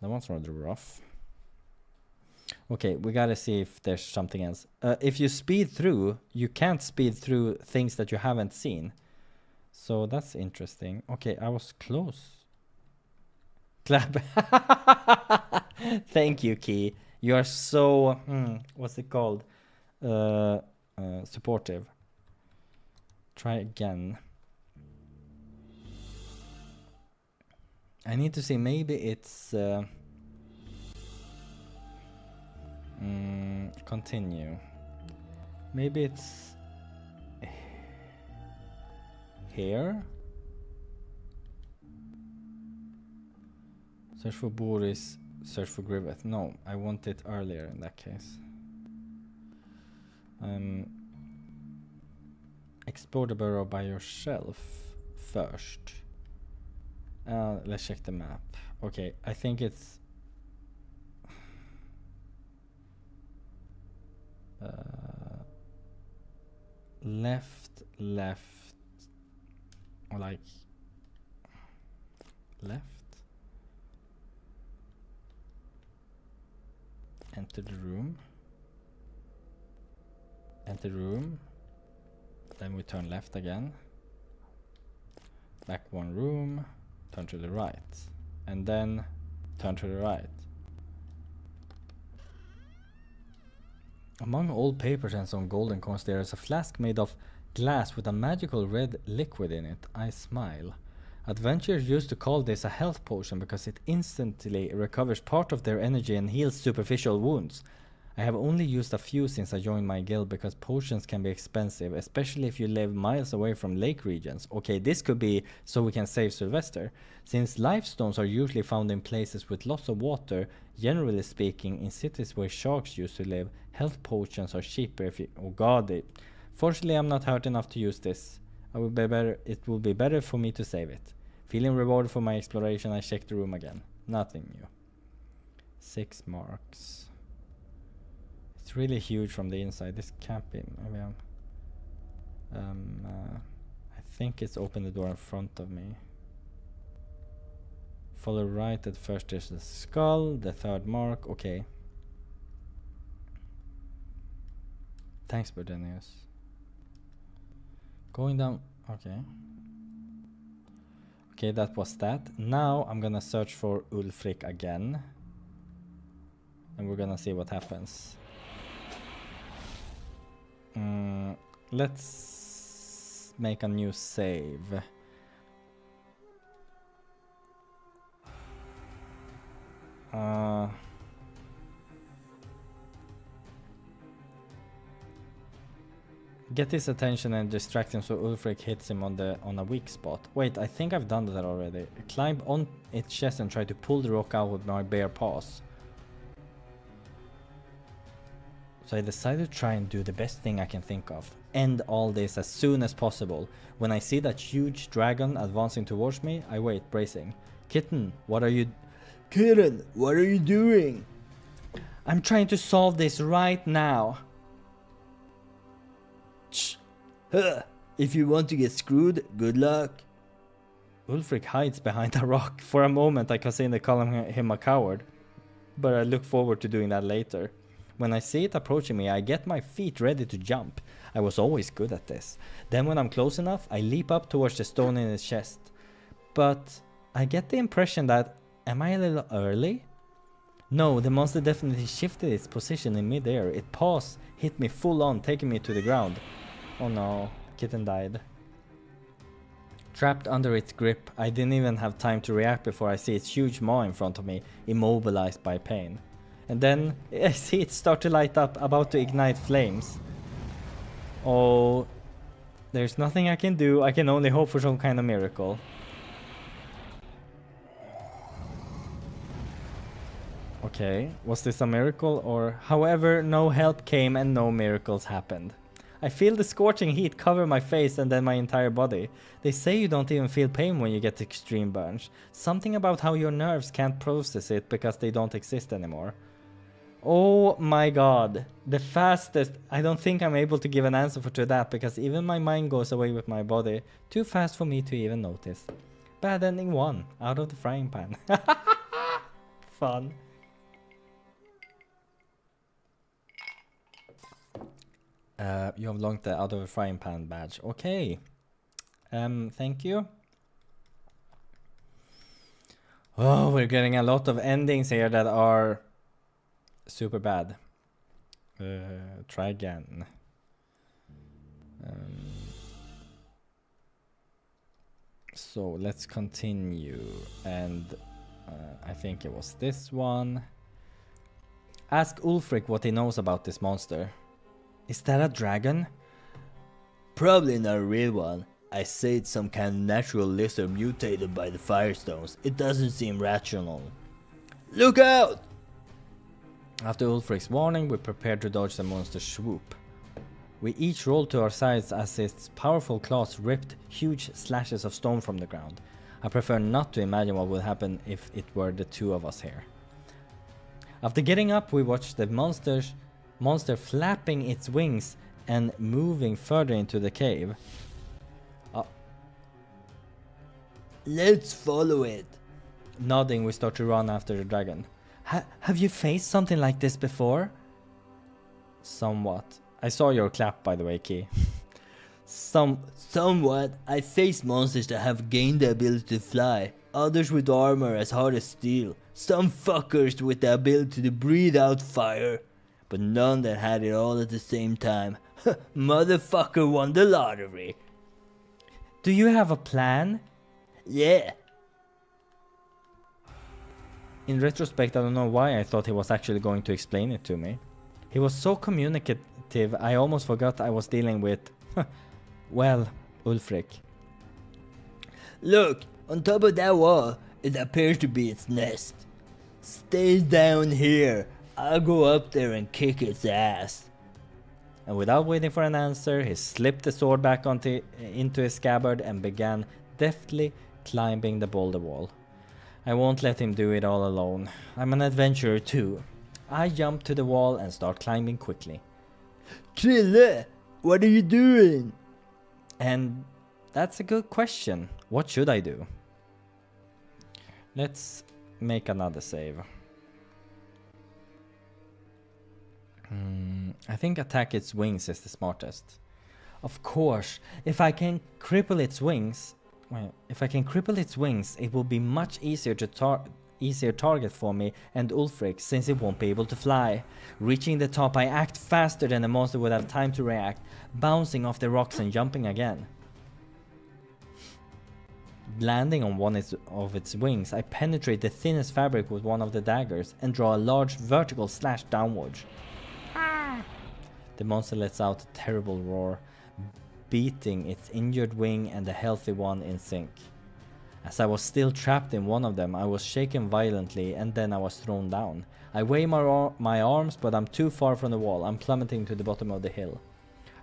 That one's rather rough. Okay, we gotta see if there's something else. If you speed through, you can't speed through things that you haven't seen. So that's interesting. Okay, I was close. Clap. Thank you, Key. You are so, what's it called? Supportive. Try again. I need to see, maybe it's continue. Maybe it's here. Search for Boris, search for Grivet. No, I want it earlier in that case. Explore the burrow by yourself first. Let's check the map. Okay, I think it's left, or like left. Enter the room. Enter room. Then we turn left again. Back one room. Turn to the right. And then turn to the right. Among old papers and some golden coins, there is a flask made of glass with a magical red liquid in it. I smile. Adventurers used to call this a health potion because it instantly recovers part of their energy and heals superficial wounds. I have only used a few since I joined my guild because potions can be expensive, especially if you live miles away from lake regions. Okay, this could be so we can save Sylvester. Since life stones are usually found in places with lots of water, generally speaking, in cities where sharks used to live, health potions are cheaper if you... Oh god, fortunately I'm not hurt enough to use this. It will be better for me to save it. Feeling rewarded for my exploration, I check the room again. Nothing new. 6 marks. It's really huge from the inside. This can't be. Maybe I think it's open the door in front of me. Follow right at first. There's the skull, the 3rd mark. Okay. Thanks, Berdenius. Going down. Okay. Okay, that was that. Now I'm gonna search for Ulfric again. And we're gonna see what happens. Let's make a new save. Get his attention and distract him so Ulfric hits him on a weak spot. Wait, I think I've done that already. Climb on its chest and try to pull the rock out with my bare paws. So I decided to try and do the best thing I can think of. End all this as soon as possible. When I see that huge dragon advancing towards me, I wait, bracing. Kitten, what are you... Kitten, what are you doing? I'm trying to solve this right now. Shh. Huh. If you want to get screwed, good luck. Ulfric hides behind a rock. For a moment I consider calling him a coward. But I look forward to doing that later. When I see it approaching me, I get my feet ready to jump. I was always good at this. Then when I'm close enough, I leap up towards the stone in his chest. But I get the impression that... Am I a little early? No, the monster definitely shifted its position in midair. Its paws hit me full on, taking me to the ground. Oh no, Kitten died. Trapped under its grip, I didn't even have time to react before I see its huge maw in front of me, immobilized by pain. And then I see it start to light up, about to ignite flames. Oh, there's nothing I can do. I can only hope for some kind of miracle. Okay, was this a miracle or... However, no help came and no miracles happened. I feel the scorching heat cover my face and then my entire body. They say you don't even feel pain when you get extreme burns. Something about how your nerves can't process it because they don't exist anymore. Oh my god. The fastest... I don't think I'm able to give an answer to that because even my mind goes away with my body. Too fast for me to even notice. Bad ending 1. Out of the frying pan. Fun. You have logged the out of a frying pan badge. Okay. Thank you. Oh, we're getting a lot of endings here that are super bad. Try again. So let's continue. And I think it was this one. Ask Ulfric what he knows about this monster. Is that a dragon? Probably not a real one. I say it's some kind of natural lizard mutated by the firestones. It doesn't seem rational. Look out! After Ulfric's warning, we prepared to dodge the monster's swoop. We each rolled to our sides as its powerful claws ripped huge slashes of stone from the ground. I prefer not to imagine what would happen if it were the two of us here. After getting up, we watched the monster flapping its wings and moving further into the cave. Let's follow it. Nodding, we start to run after the dragon. Have you faced something like this before? Somewhat. I saw your clap, by the way, Key. Somewhat. I faced monsters that have gained the ability to fly. Others with armor as hard as steel. Some fuckers with the ability to breathe out fire. But none that had it all at the same time. Motherfucker won the lottery. Do you have a plan? Yeah. In retrospect, I don't know why I thought he was actually going to explain it to me. He was so communicative, I almost forgot I was dealing with, well, Ulfric. Look, on top of that wall, it appears to be its nest. Stay down here. I'll go up there and kick its ass. And without waiting for an answer, he slipped the sword back into his scabbard and began deftly climbing the boulder wall. I won't let him do it all alone. I'm an adventurer too. I jump to the wall and start climbing quickly. Krille, what are you doing? And that's a good question. What should I do? Let's make another save. I think attack its wings is the smartest. Of course, if I can cripple its wings, it will be much easier to target for me and Ulfric, since it won't be able to fly. Reaching the top, I act faster than the monster would have time to react, bouncing off the rocks and jumping again. Landing on one of its wings, I penetrate the thinnest fabric with one of the daggers and draw a large vertical slash downwards. The monster lets out a terrible roar, beating its injured wing and the healthy one in sync. As I was still trapped in one of them, I was shaken violently and then I was thrown down. I wave my arms, but I'm too far from the wall. I'm plummeting to the bottom of the hill.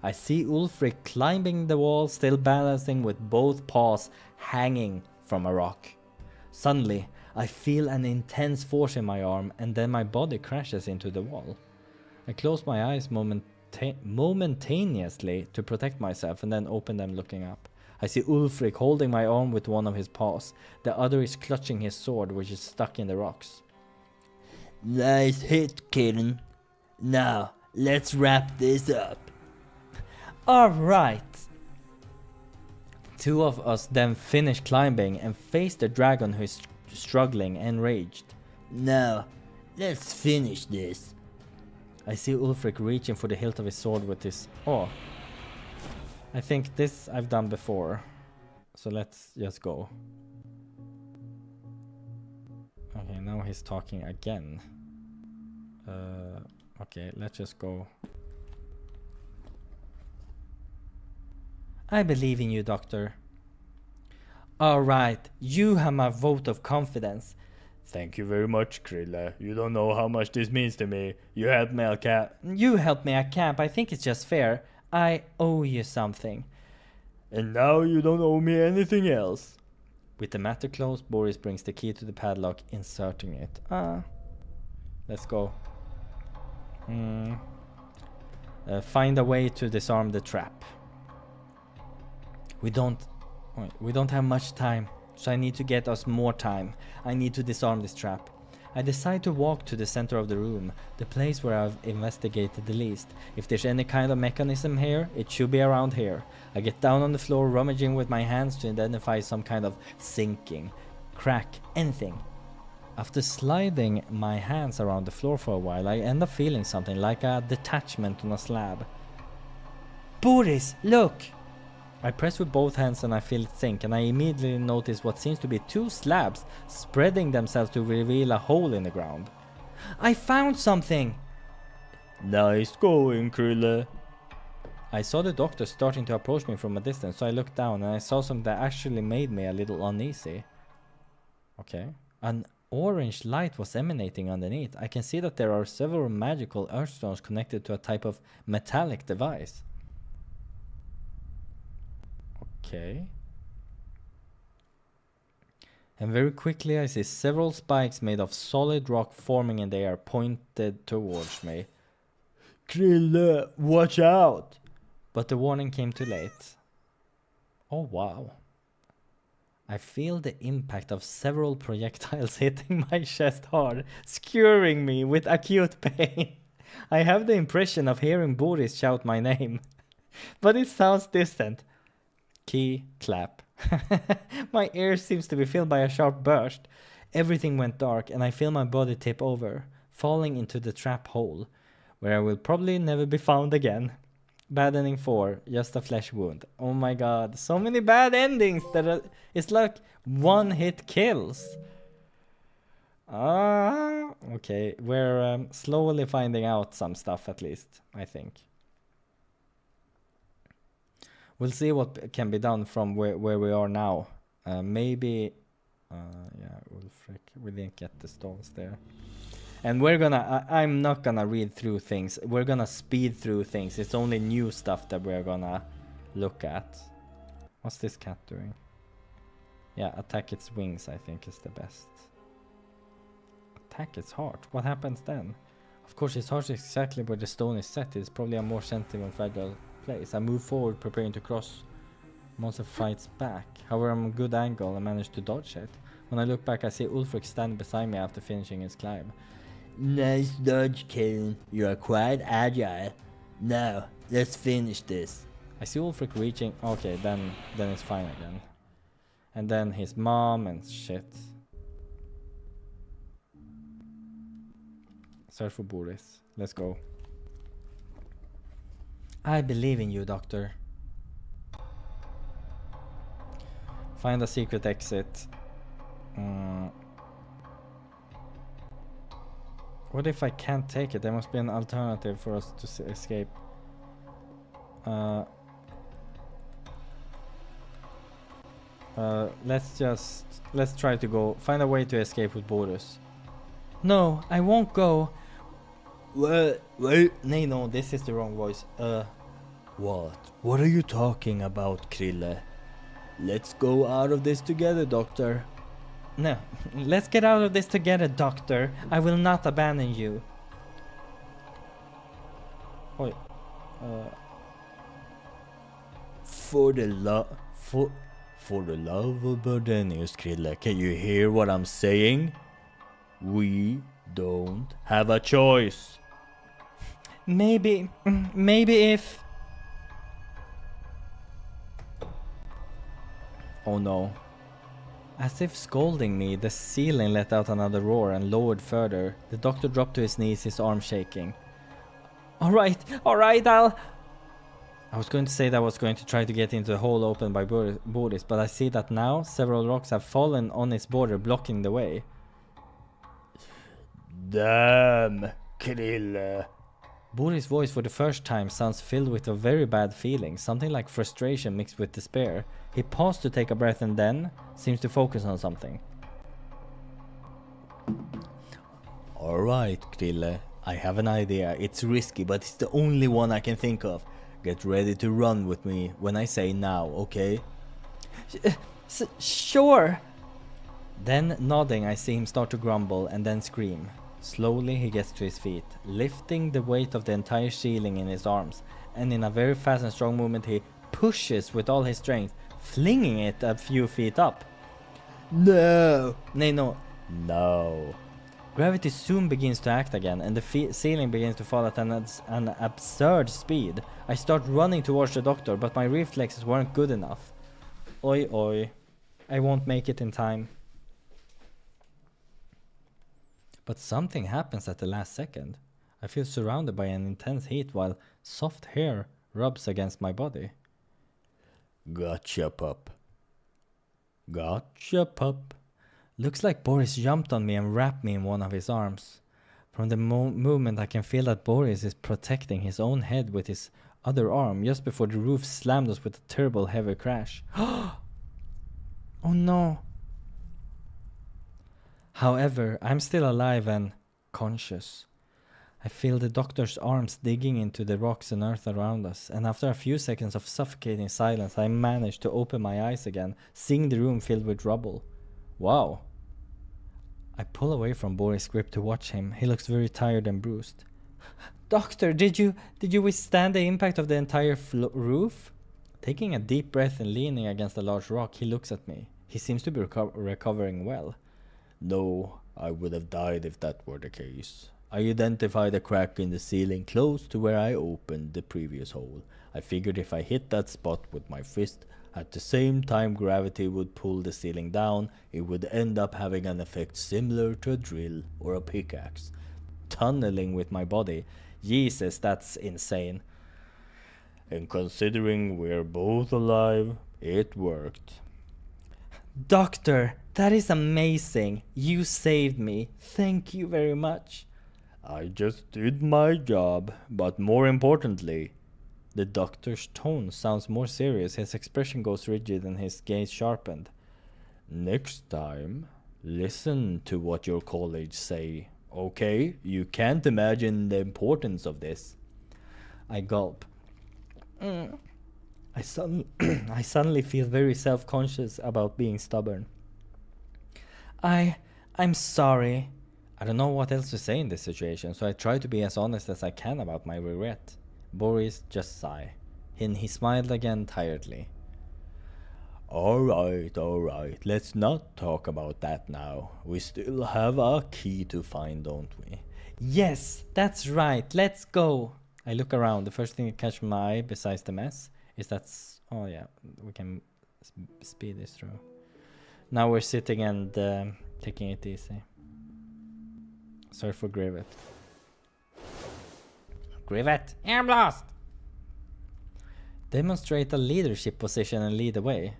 I see Ulfric climbing the wall, still balancing with both paws hanging from a rock. Suddenly, I feel an intense force in my arm and then my body crashes into the wall. I close my eyes momentaneously to protect myself and then open them looking up. I see Ulfric holding my arm with one of his paws. The other is clutching his sword, which is stuck in the rocks. Nice hit, kitten. Now, let's wrap this up. Alright. Two of us then finish climbing and face the dragon who is struggling and enraged. Now, let's finish this. I see Ulfric reaching for the hilt of his sword with his... Oh. I think this I've done before. So let's just go. Okay, now he's talking again. Okay, let's just go. I believe in you, Doctor. Alright, you have my vote of confidence. Thank you very much, Krille. You don't know how much this means to me. You helped me at camp. You helped me at camp. I think it's just fair. I owe you something. And now you don't owe me anything else. With the matter closed, Boris brings the key to the padlock, inserting it. Let's go. Find a way to disarm the trap. We don't have much time. So I need to get us more time. I need to disarm this trap. I decide to walk to the center of the room, the place where I've investigated the least. If there's any kind of mechanism here, it should be around here. I get down on the floor, rummaging with my hands to identify some kind of sinking, crack, anything. After sliding my hands around the floor for a while, I end up feeling something like a detachment on a slab. Boris, look! I press with both hands and I feel it sink, and I immediately notice what seems to be two slabs spreading themselves to reveal a hole in the ground. I found something! Nice going, Krille. I saw the doctor starting to approach me from a distance, so I looked down and I saw something that actually made me a little uneasy. Okay. An orange light was emanating underneath. I can see that there are several magical earthstones connected to a type of metallic device. Okay. And very quickly I see several spikes made of solid rock forming in the air, pointed towards me. Krille, watch out! But the warning came too late. Oh wow. I feel the impact of several projectiles hitting my chest hard, skewering me with acute pain. I have the impression of hearing Boris shout my name, but it sounds distant. Key, clap. My ear seems to be filled by a sharp burst. Everything went dark and I feel my body tip over, falling into the trap hole, where I will probably never be found again. Bad ending 4, just a flesh wound. Oh my god, so many bad endings that it's like one hit kills. Okay. We're slowly finding out some stuff at least, I think. We'll see what can be done from where we are now. Maybe... yeah, Ulfric. We didn't get the stalls there. And we're gonna... I'm not gonna read through things. We're gonna speed through things. It's only new stuff that we're gonna look at. What's this cat doing? Yeah, attack its wings, I think, is the best. Attack its heart? What happens then? Of course, its heart is exactly where the stone is set. It's probably a more sensitive and fragile place. I move forward, preparing to cross. Monster fights back. However, I'm a good angle and manage to dodge it. When I look back, I see Ulfric stand beside me after finishing his climb. Nice dodge, kitten. You are quite agile. Now, let's finish this. I see Ulfric reaching... Okay, then it's fine again. And then his mom and shit. Search for Boris. Let's go. I believe in you, Doctor. Find a secret exit. What if I can't take it? There must be an alternative for us to escape. Let's try to go. Find a way to escape with Boris. No, I won't go. Wait. No, this is the wrong voice. What? What are you talking about, Krille? Let's go out of this together, Doctor. No, let's get out of this together, Doctor. I will not abandon you. Oi. For the love of Bardenius, Krille, can you hear what I'm saying? We don't have a choice. Maybe if... Oh no. As if scolding me, the ceiling let out another roar and lowered further. The doctor dropped to his knees, his arm shaking. Alright, I was going to say that I was going to try to get into the hole opened by Boris, but I see that now several rocks have fallen on its border, blocking the way. Damn, Krille. Boris' voice for the first time sounds filled with a very bad feeling, something like frustration mixed with despair. He paused to take a breath and then seems to focus on something. Alright, Krille, I have an idea. It's risky, but it's the only one I can think of. Get ready to run with me when I say now, okay? Sure. Then, nodding, I see him start to grumble and then scream. Slowly he gets to his feet, lifting the weight of the entire ceiling in his arms, and in a very fast and strong movement he pushes with all his strength, flinging it a few feet up. No! No. Gravity soon begins to act again, and the ceiling begins to fall at an absurd speed. I start running towards the doctor, but my reflexes weren't good enough. Oi. I won't make it in time. But something happens at the last second. I feel surrounded by an intense heat while soft hair rubs against my body. Gotcha, pup. Looks like Boris jumped on me and wrapped me in one of his arms. From the movement I can feel that Boris is protecting his own head with his other arm just before the roof slammed us with a terrible heavy crash. Oh no. However, I'm still alive and conscious. I feel the doctor's arms digging into the rocks and earth around us, and after a few seconds of suffocating silence, I manage to open my eyes again, seeing the room filled with rubble. Wow. I pull away from Boris' grip to watch him. He looks very tired and bruised. Doctor, did you withstand the impact of the entire roof? Taking a deep breath and leaning against a large rock, he looks at me. He seems to be recovering well. No, I would have died if that were the case. I identified a crack in the ceiling close to where I opened the previous hole. I figured if I hit that spot with my fist, at the same time gravity would pull the ceiling down, it would end up having an effect similar to a drill or a pickaxe. Tunneling with my body. Jesus, that's insane. And considering we're both alive, it worked. Doctor, That is amazing. You saved me. Thank you very much. I just did my job, but more importantly, the doctor's tone sounds more serious. His expression goes rigid and his gaze sharpened. Next time, listen to what your colleagues say, okay? You can't imagine the importance of this. I gulp. I suddenly feel very self-conscious about being stubborn. I'm sorry. I don't know what else to say in this situation, so I try to be as honest as I can about my regret. Boris just sighed, and he smiled again tiredly. Alright, let's not talk about that now. We still have a key to find, don't we? Yes, that's right, let's go! I look around. The first thing that catches my eye, besides the mess, is that... oh yeah, we can speed this through. Now we're sitting and taking it easy. Sorry for Grivet. Grivet, air blast! Demonstrate a leadership position and lead the way.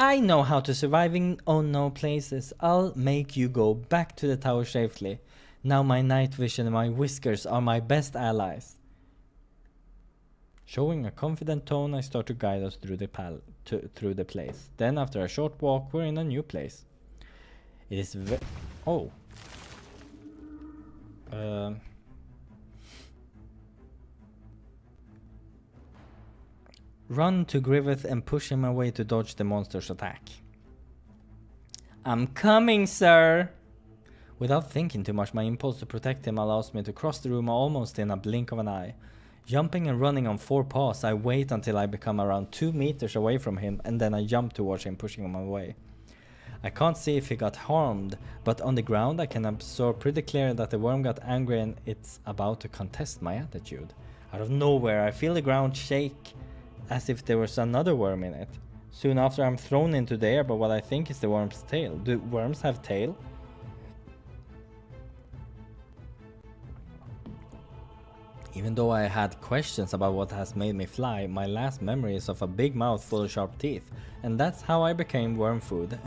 I know how to survive in unknown places. I'll make you go back to the tower safely. Now my night vision and my whiskers are my best allies. Showing a confident tone, I start to guide us through the place. Then after a short walk, we're in a new place. It is oh. Run to Grivet and push him away to dodge the monster's attack. I'm coming, sir! Without thinking too much, my impulse to protect him allows me to cross the room almost in a blink of an eye. Jumping and running on 4 paws, I wait until I become around 2 meters away from him, and then I jump towards him, pushing him away. I can't see if he got harmed, but on the ground I can absorb pretty clear that the worm got angry and it's about to contest my attitude. Out of nowhere, I feel the ground shake as if there was another worm in it. Soon after, I'm thrown into the air by what I think is the worm's tail. Do worms have tail? Even though I had questions about what has made me fly, my last memory is of a big mouth full of sharp teeth, and that's how I became worm food.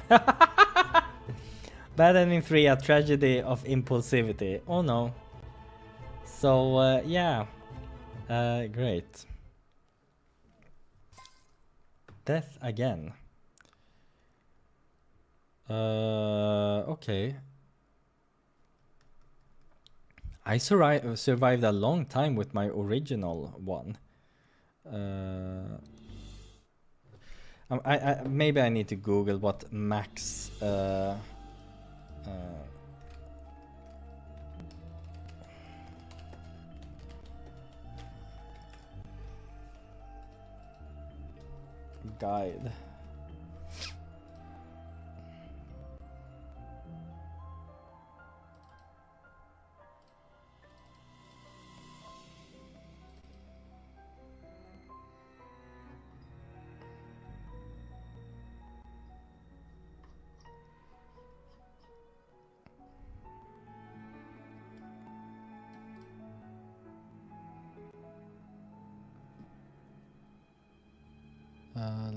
Bad ending 3, a tragedy of impulsivity. Oh no. So yeah, great. Death again. Okay. I survived a long time with my original one. Maybe I need to Google what max guide.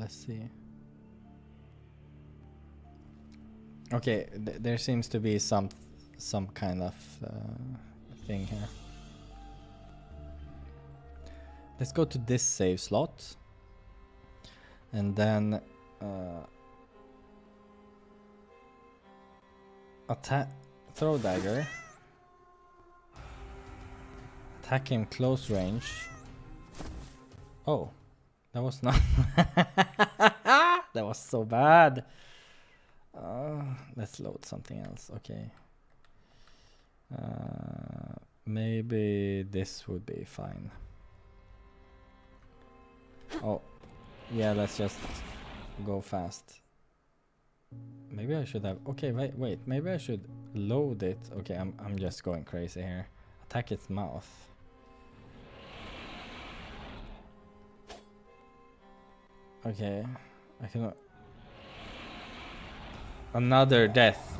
Let's see. Okay, there seems to be some kind of thing here. Let's go to this save slot, and then attack, throw dagger, attack him close range. Oh. That was not... that was so bad. Let's load something else. Okay. Maybe this would be fine. Oh. Yeah, let's just go fast. Maybe I should have... Okay, wait. Maybe I should load it. Okay, I'm just going crazy here. Attack its mouth. Okay, I cannot. Another death.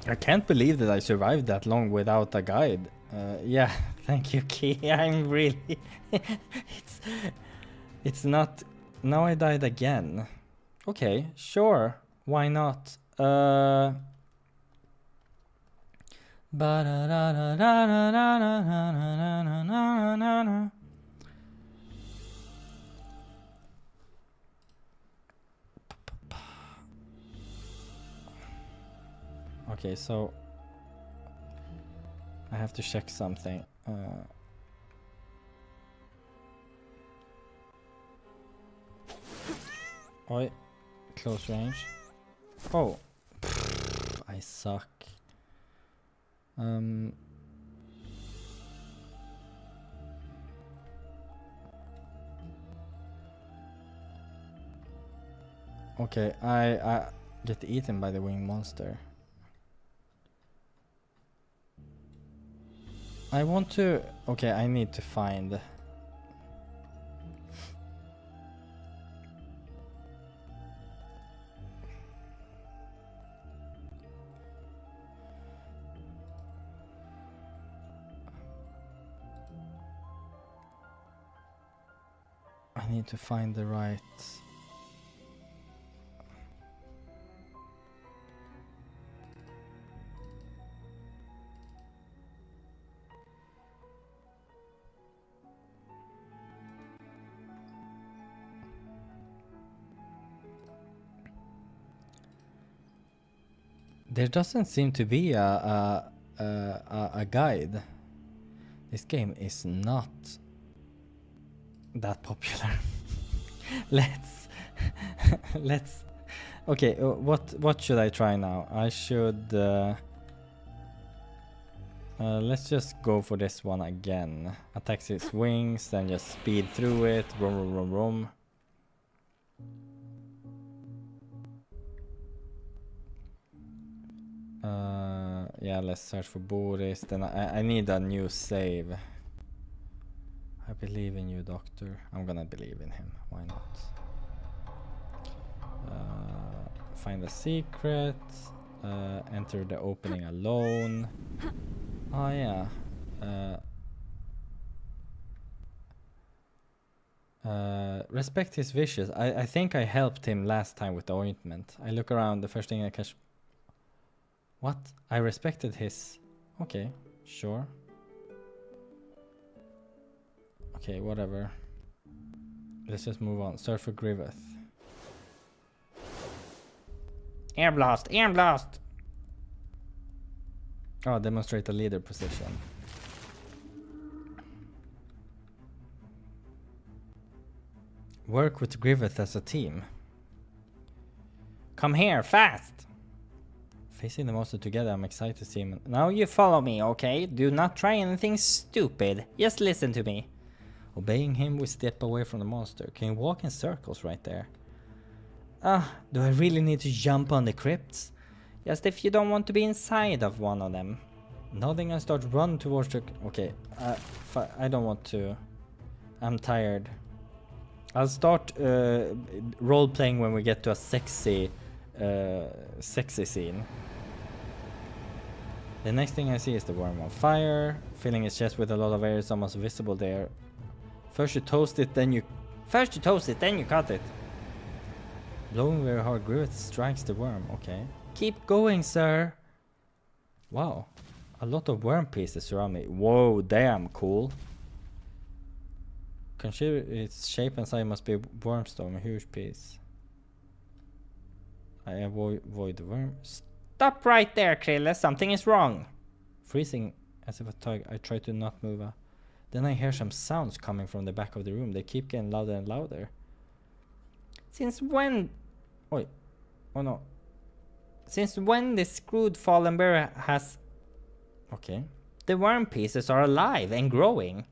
I can't believe that I survived that long without a guide. Yeah, thank you, Key. I'm really... it's not... Now I died again. Okay, sure. Why not? Okay, so I have to check something. Oi, close range. Oh, I suck. Okay, I get eaten by the winged monster. I want to... Okay, I need to find... I need to find the right... There doesn't seem to be a guide. This game is not that popular. let's let's okay, what should I try now? I should let's just go for this one again. Attacks its wings, then just speed through it. Vroom, vroom, vroom. Yeah, let's search for Boris. Then I need a new save. I believe in you, Doctor. I'm gonna believe in him. Why not? Find a secret. Enter the opening alone. Oh yeah. Respect his wishes. I think I helped him last time with the ointment. I look around. The first thing I catch... What? I respected his... Okay, sure. Okay, whatever. Let's just move on. Search for Grievous. Air blast! Air blast! Oh, demonstrate a leader position. Work with as a team. Come here, fast! Facing the monster together, I'm excited to see him. Now you follow me, okay? Do not try anything stupid. Just listen to me. Obeying him, we step away from the monster. Can you walk in circles right there? Do I really need to jump on the crypts? Just if you don't want to be inside of one of them. Nodding, I start run towards the... Okay, I don't want to... I'm tired. I'll start role-playing when we get to a sexy scene. The next thing I see is the worm on fire. Filling his chest with a lot of air is almost visible there. First you toast it, then you cut it. Blowing very hard, Grievous strikes the worm. Okay. Keep going, sir. Wow. A lot of worm pieces surround me. Whoa, damn cool. Consider its shape and size must be wormstone, a huge piece. I avoid the worm. Stop right there, Krille. Something is wrong. Freezing as if a tug, I try to not move. Then I hear some sounds coming from the back of the room. They keep getting louder and louder. Since when... Oi. Oh no. Since when the screwed fallen bear has... Okay. The worm pieces are alive and growing.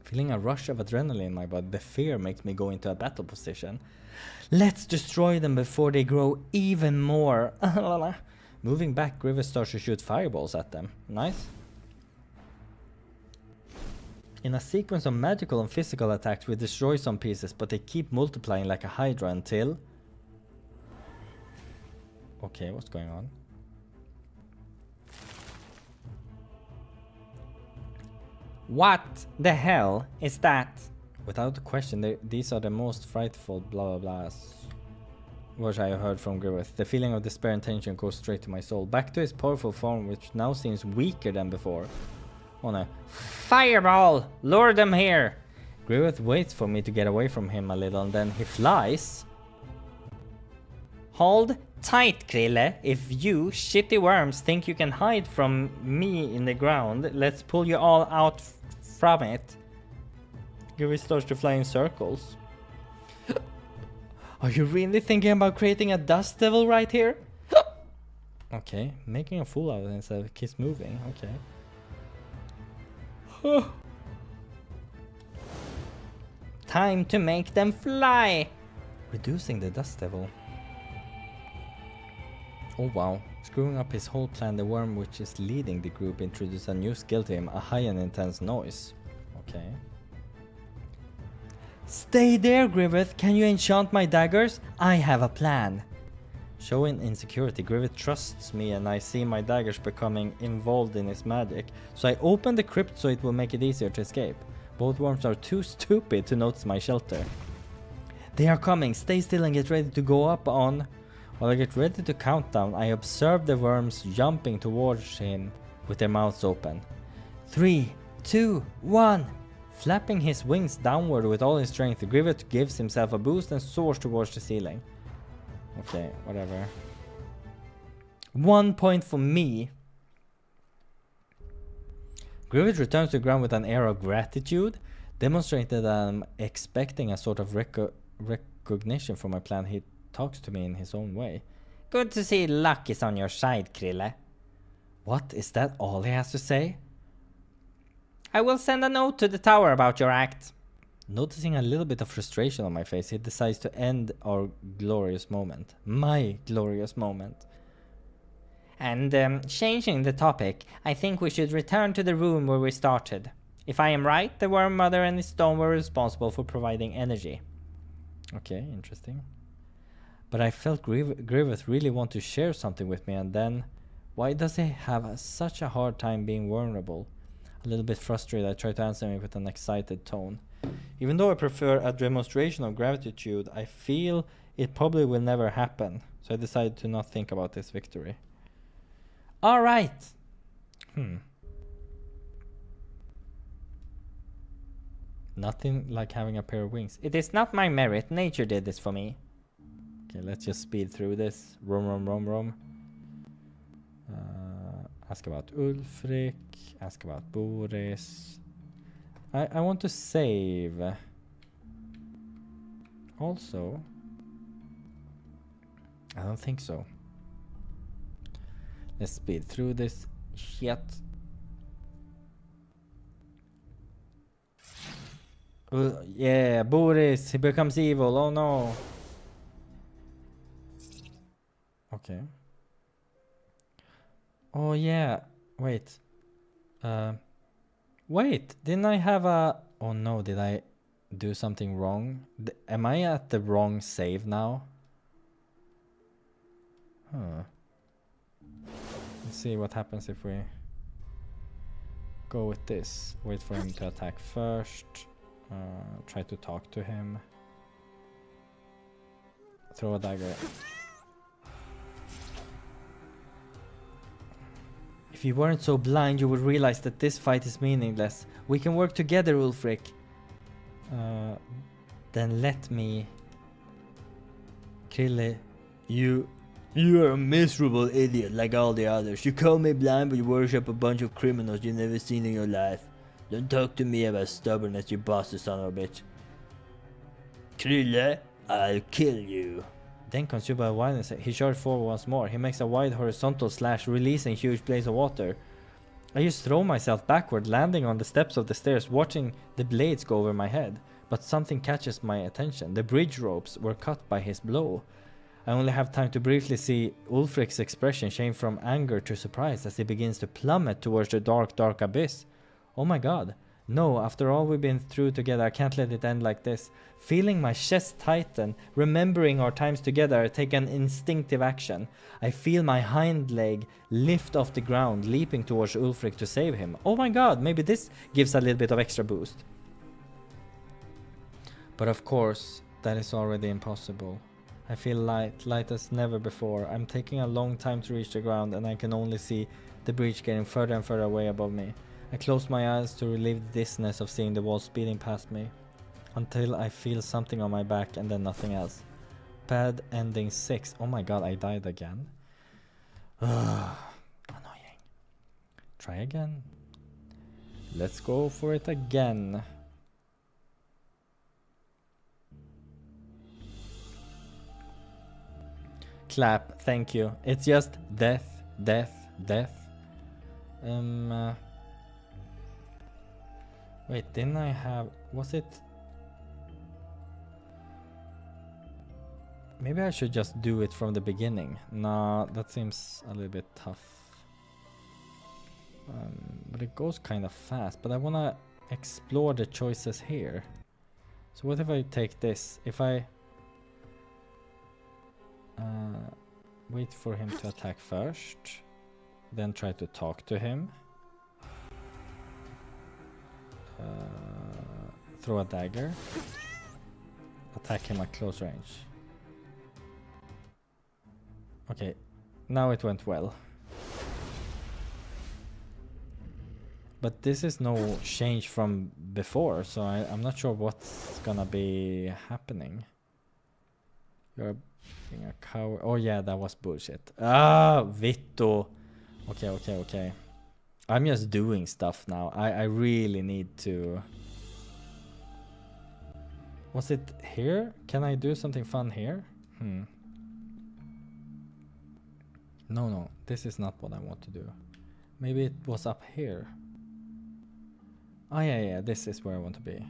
Feeling a rush of adrenaline in my body. The fear makes me go into a battle position. Let's destroy them before they grow even more. Moving back, Grievous starts to shoot fireballs at them. Nice. In a sequence of magical and physical attacks, we destroy some pieces, but they keep multiplying like a hydra until... Okay, what's going on? What the hell is that? Without question, these are the most frightful blah blah blahs. what I heard from Griffith. The feeling of despair and tension goes straight to my soul. Back to his powerful form, which now seems weaker than before. Oh no. Fireball! Lure them here! Griffith waits for me to get away from him a little, and then he flies. Hold tight, Krille. If you shitty worms think you can hide from me in the ground, let's pull you all out from it. Griffith starts to fly in circles. Are you really thinking about creating a dust devil right here? Okay, making a fool out of it instead of kiss moving. Okay. Time to make them fly! Reducing the dust devil. Oh wow. Screwing up his whole plan, the worm which is leading the group introduces a new skill to him, a high and intense noise. Okay. Stay there, Griffith. Can you enchant my daggers? I have a plan. Showing insecurity, Griffith trusts me and I see my daggers becoming involved in his magic. So I open the crypt so it will make it easier to escape. Both worms are too stupid to notice my shelter. They are coming. Stay still and get ready to go up on... While I get ready to count down, I observe the worms jumping towards him with their mouths open. 3, 2, 1... Flapping his wings downward with all his strength, Griffith gives himself a boost and soars towards the ceiling. Okay, whatever. 1 point for me. Griffith returns to the ground with an air of gratitude, demonstrating that I'm expecting a sort of recognition for my plan. He talks to me in his own way. Good to see luck is on your side, Krille. What, is that all he has to say? I will send a note to the tower about your act. Noticing a little bit of frustration on my face, he decides to end our glorious moment. My glorious moment. And changing the topic, I think we should return to the room where we started. If I am right, the worm mother and the stone were responsible for providing energy. Okay, interesting. But I felt Griffith really want to share something with me, and then... Why does he have such a hard time being vulnerable? A little bit frustrated, I try to answer him with an excited tone. Even though I prefer a demonstration of gratitude, I feel it probably will never happen. So I decided to not think about this victory. Alright! Nothing like having a pair of wings. It is not my merit, nature did this for me. Okay, let's just speed through this. Rom. Ask about Ulfric. Ask about Boris. I want to save. Also, I don't think so. Let's speed through this shit. Yeah, Boris, he becomes evil. Oh no. Okay. Oh yeah, wait. Wait, didn't I have a... Oh no, did I do something wrong? Am I at the wrong save now? Huh. Let's see what happens if we go with this. Wait for him to attack first. Try to talk to him. Throw a dagger. If you weren't so blind, you would realize that this fight is meaningless. We can work together, Ulfric. Then let me... Krille, you are a miserable idiot like all the others. You call me blind, but you worship a bunch of criminals you've never seen in your life. Don't talk to me about stubbornness, you bastard son of a bitch. Krille, I'll kill you. Then consumed by wildness, he charged forward once more. He makes a wide horizontal slash, releasing huge blades of water. I just throw myself backward, landing on the steps of the stairs, watching the blades go over my head. But something catches my attention. The bridge ropes were cut by his blow. I only have time to briefly see Ulfric's expression change from anger to surprise as he begins to plummet towards the dark abyss. Oh my god. No, after all we've been through together, I can't let it end like this. Feeling my chest tighten, remembering our times together, I take an instinctive action. I feel my hind leg lift off the ground, leaping towards Ulfric to save him. Oh my god, maybe this gives a little bit of extra boost. But of course, that is already impossible. I feel light as never before. I'm taking a long time to reach the ground and I can only see the breach getting further and further away above me. I close my eyes to relieve the dizziness of seeing the wall speeding past me, until I feel something on my back and then nothing else. Pad ending 6. Oh my god, I died again. Annoying. Try again. Let's go for it again. Clap, thank you. It's just death, death, death. Wait, didn't I have... Was it... Maybe I should just do it from the beginning. Nah, that seems a little bit tough. But it goes kind of fast. But I want to explore the choices here. So what if I take this? If I... wait for him to attack first. Then try to talk to him. Throw a dagger. Attack him at close range. Okay, now it went well. But this is no change from before, so I'm not sure what's gonna be happening. You're being a coward. Oh yeah, that was bullshit. Ah, Vitto. Okay. I'm just doing stuff now. I really need to... Was it here? Can I do something fun here? No, this is not what I want to do. Maybe it was up here. Oh yeah, this is where I want to be.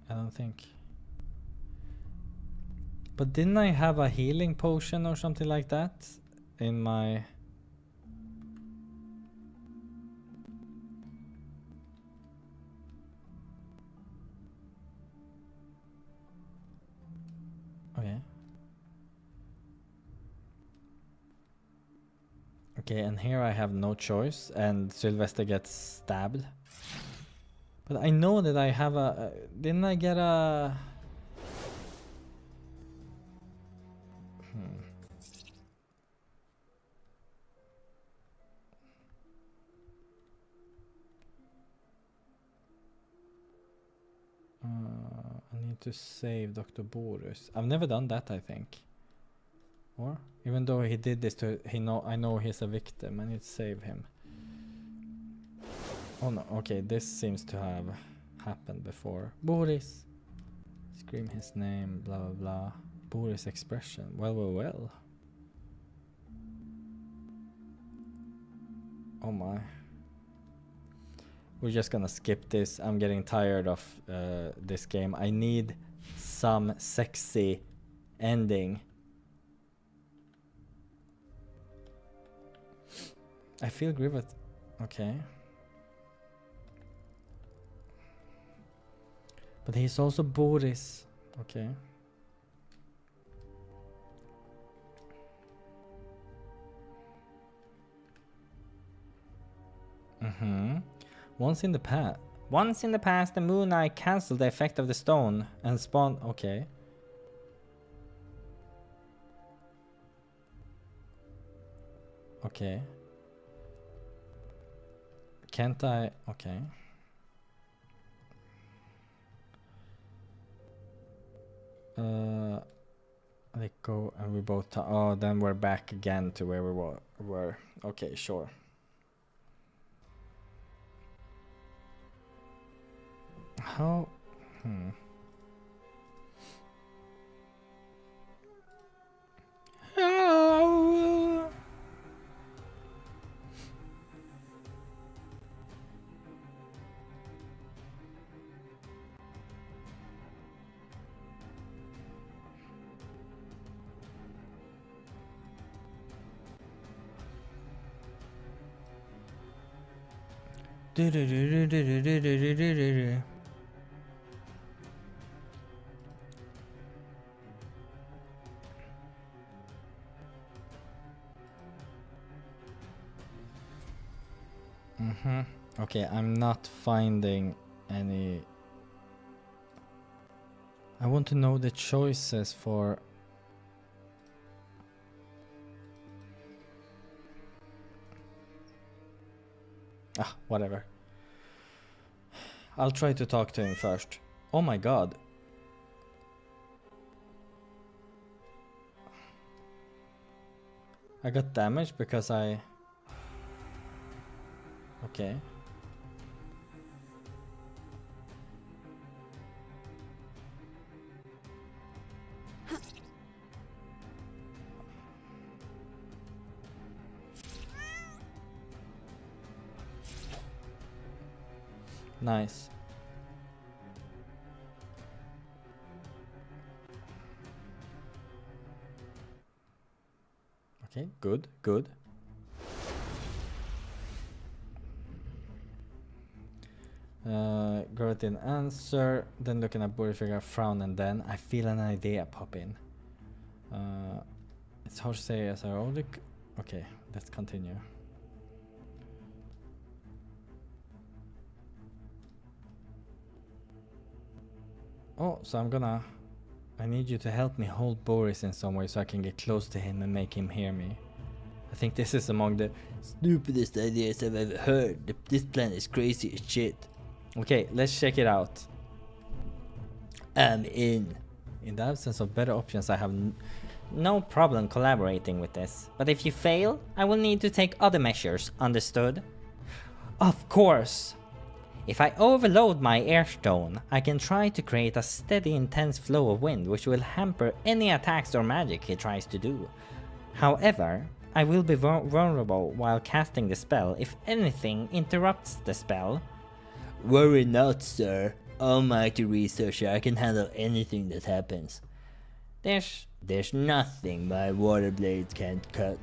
I don't think... But didn't I have a healing potion or something like that in my... Okay. Okay, and here I have no choice, and Sylvester gets stabbed. But I know that I have a... didn't I get a... I need to save Dr. Boris. I've never done that, I think. Or? Even though he did this to... I know he's a victim. I need to save him. Oh no, okay, this seems to have happened before. Boris! Scream his name, blah blah blah. Boris expression. Well. Oh my. We're just gonna skip this. I'm getting tired of this game. I need some sexy ending. I feel Grivet. Okay. But he's also Boris. Okay. Once in the past, the Moon Eye cancelled the effect of the stone and spawned... Okay. Okay. Can't I... Okay. Let go and we both... Oh, then we're back again to where we were. Okay, sure. How... How... Okay, I'm not finding any... I want to know the choices for... Ah, whatever. I'll try to talk to him first. Oh my god. I got damaged because I... Okay. Nice. Okay, good, good. Girl didn't answer. Then looking at Burrow figure, frown, and then I feel an idea pop in. It's hard to say as I already. Okay, let's continue. Oh, so I need you to help me hold Boris in some way so I can get close to him and make him hear me. I think this is among the stupidest ideas I've ever heard. This plan is crazy as shit. Okay, let's check it out. I'm in. In the absence of better options, I have no problem collaborating with this. But if you fail, I will need to take other measures, understood? Of course! If I overload my airstone, I can try to create a steady, intense flow of wind which will hamper any attacks or magic he tries to do. However, I will be vulnerable while casting the spell if anything interrupts the spell. Worry not, sir. Almighty researcher, I can handle anything that happens. There's nothing my water blades can't cut.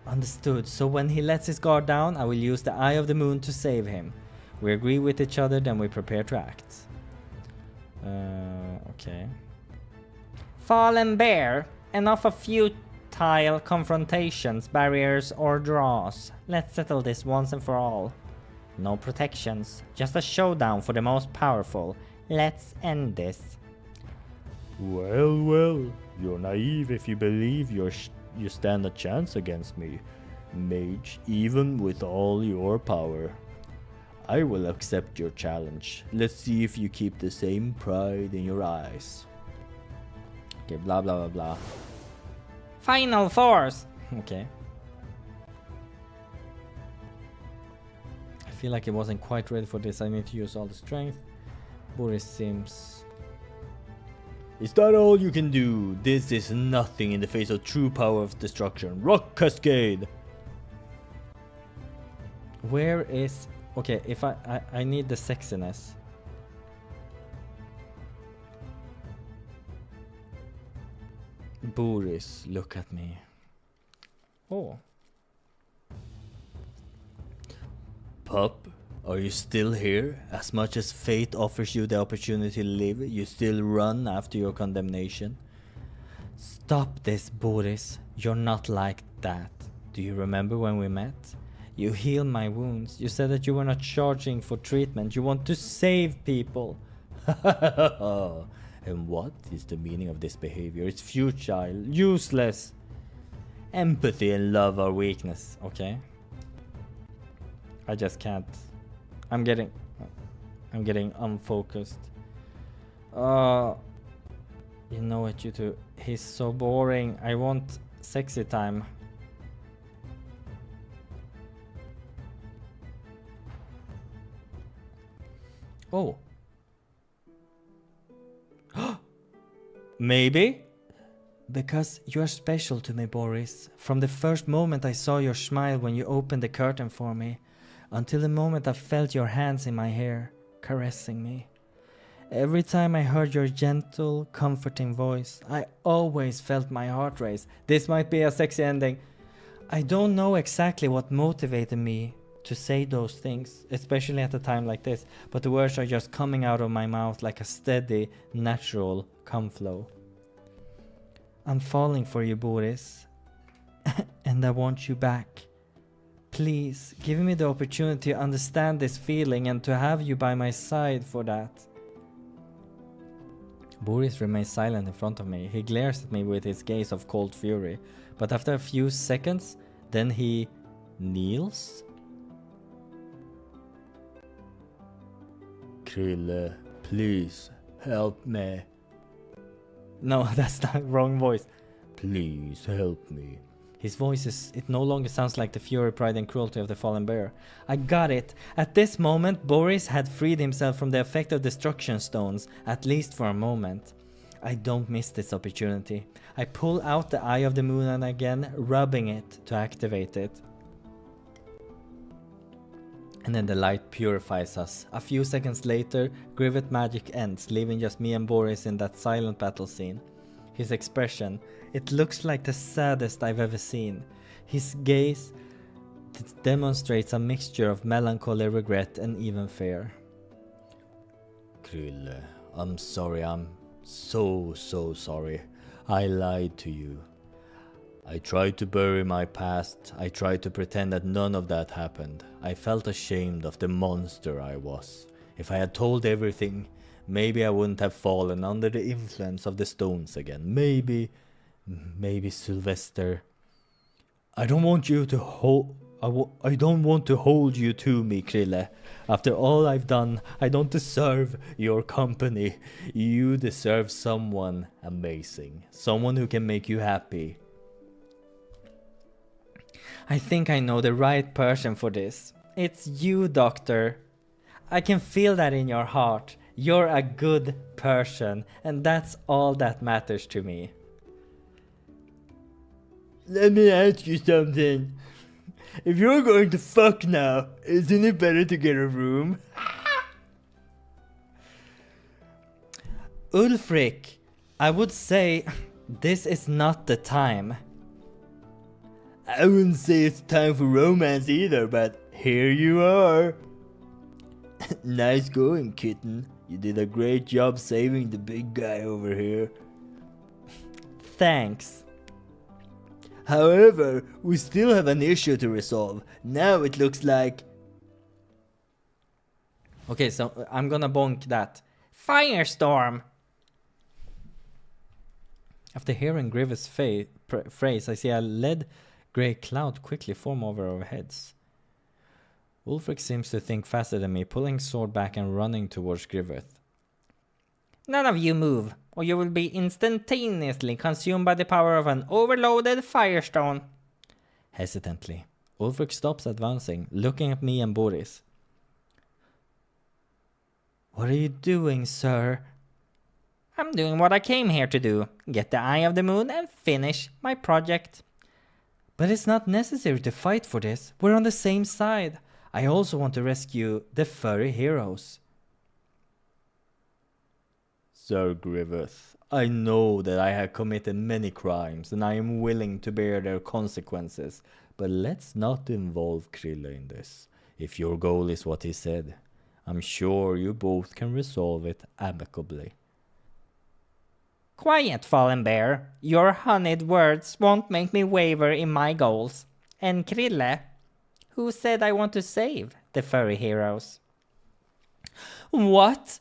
Understood, so when he lets his guard down, I will use the Eye of the Moon to save him. We agree with each other, then we prepare to act. Okay. Fallen Bear, enough of futile confrontations, barriers or draws. Let's settle this once and for all. No protections, just a showdown for the most powerful. Let's end this. Well, well, you're naive if you believe you stand a chance against me, mage, even with all your power. I will accept your challenge. Let's see if you keep the same pride in your eyes. Okay, blah blah blah blah. Final force! Okay. I feel like I wasn't quite ready for this. I need to use all the strength. Boris seems... Is that all you can do? This is nothing in the face of true power of destruction. Rock Cascade! Where is... Okay, if I need the sexiness. Boris, look at me. Oh. Pup, are you still here? As much as fate offers you the opportunity to live, you still run after your condemnation? Stop this, Boris. You're not like that. Do you remember when we met? You healed my wounds. You said that you were not charging for treatment. You want to save people. And what is the meaning of this behavior? It's futile, useless. Empathy and love are weakness. Okay. I just can't. I'm getting unfocused. You know what, you two. He's so boring. I want sexy time. Oh. Maybe? Because you're special to me, Boris. From the first moment I saw your smile when you opened the curtain for me, until the moment I felt your hands in my hair, caressing me. Every time I heard your gentle, comforting voice, I always felt my heart race. This might be a sexy ending. I don't know exactly what motivated me to say those things, especially at a time like this, but the words are just coming out of my mouth like a steady, natural come flow. I'm falling for you, Boris, and I want you back. Please, give me the opportunity to understand this feeling and to have you by my side for that. Boris remains silent in front of me. He glares at me with his gaze of cold fury, but after a few seconds, then he kneels. Krille, please help me. No, that's the wrong voice. Please help me. His voice it no longer sounds like the fury, pride and cruelty of the fallen bear. I got it. At this moment, Boris had freed himself from the effect of destruction stones, at least for a moment. I don't miss this opportunity. I pull out the Eye of the Moon and again, rubbing it to activate it. And then the light purifies us. A few seconds later, Grivet magic ends, leaving just me and Boris in that silent battle scene. His expression, it looks like the saddest I've ever seen. His gaze demonstrates a mixture of melancholy, regret and even fear. Krille, I'm sorry, I'm so sorry. I lied to you. I tried to bury my past. I tried to pretend that none of that happened. I felt ashamed of the monster I was. If I had told everything, maybe I wouldn't have fallen under the influence of the stones again. Maybe Sylvester. I don't want you to I don't want to hold you to me, Krille. After all I've done, I don't deserve your company. You deserve someone amazing. Someone who can make you happy. I think I know the right person for this. It's you, Doctor. I can feel that in your heart. You're a good person, and that's all that matters to me. Let me ask you something. If you're going to fuck now, isn't it better to get a room? Ulfric, I would say this is not the time. I wouldn't say it's time for romance either, but here you are. Nice going, kitten. You did a great job saving the big guy over here. Thanks. However, we still have an issue to resolve. Now it looks like... Okay, so I'm gonna bonk that. Firestorm! After hearing Grivet's phrase, I see a lead grey cloud quickly form over our heads. Ulfric seems to think faster than me, pulling sword back and running towards Grivet. None of you move, or you will be instantaneously consumed by the power of an overloaded firestone. Hesitantly, Ulfric stops advancing, looking at me and Boris. What are you doing, sir? I'm doing what I came here to do. Get the Eye of the Moon and finish my project. But it's not necessary to fight for this. We're on the same side. I also want to rescue the furry heroes. Sir Grivet, I know that I have committed many crimes and I am willing to bear their consequences, but let's not involve Krille in this. If your goal is what he said, I'm sure you both can resolve it amicably. Quiet, Fallen Bear. Your honeyed words won't make me waver in my goals. And Krille, who said I want to save the furry heroes? What?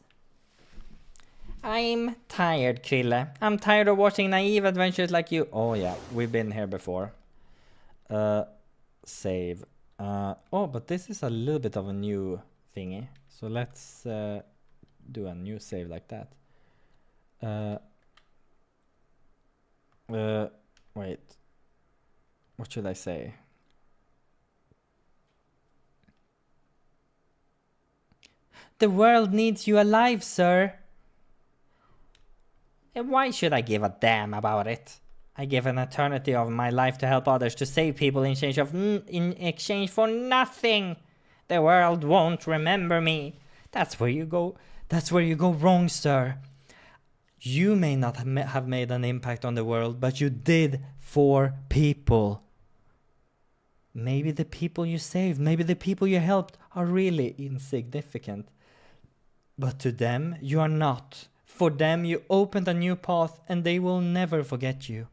I'm tired, Krille. I'm tired of watching naive adventures like you. Oh yeah, we've been here before. Save. Oh, but this is a little bit of a new thingy. So let's do a new save like that. Wait. What should I say? The world needs you alive, sir. And why should I give a damn about it? I give an eternity of my life to help others, to save people in exchange for nothing. The world won't remember me. That's where you go. That's where you go wrong, sir. You may not have made an impact on the world, but you did for people. Maybe the people you saved, maybe the people you helped are really insignificant. But to them, you are not. For them, you opened a new path and they will never forget you.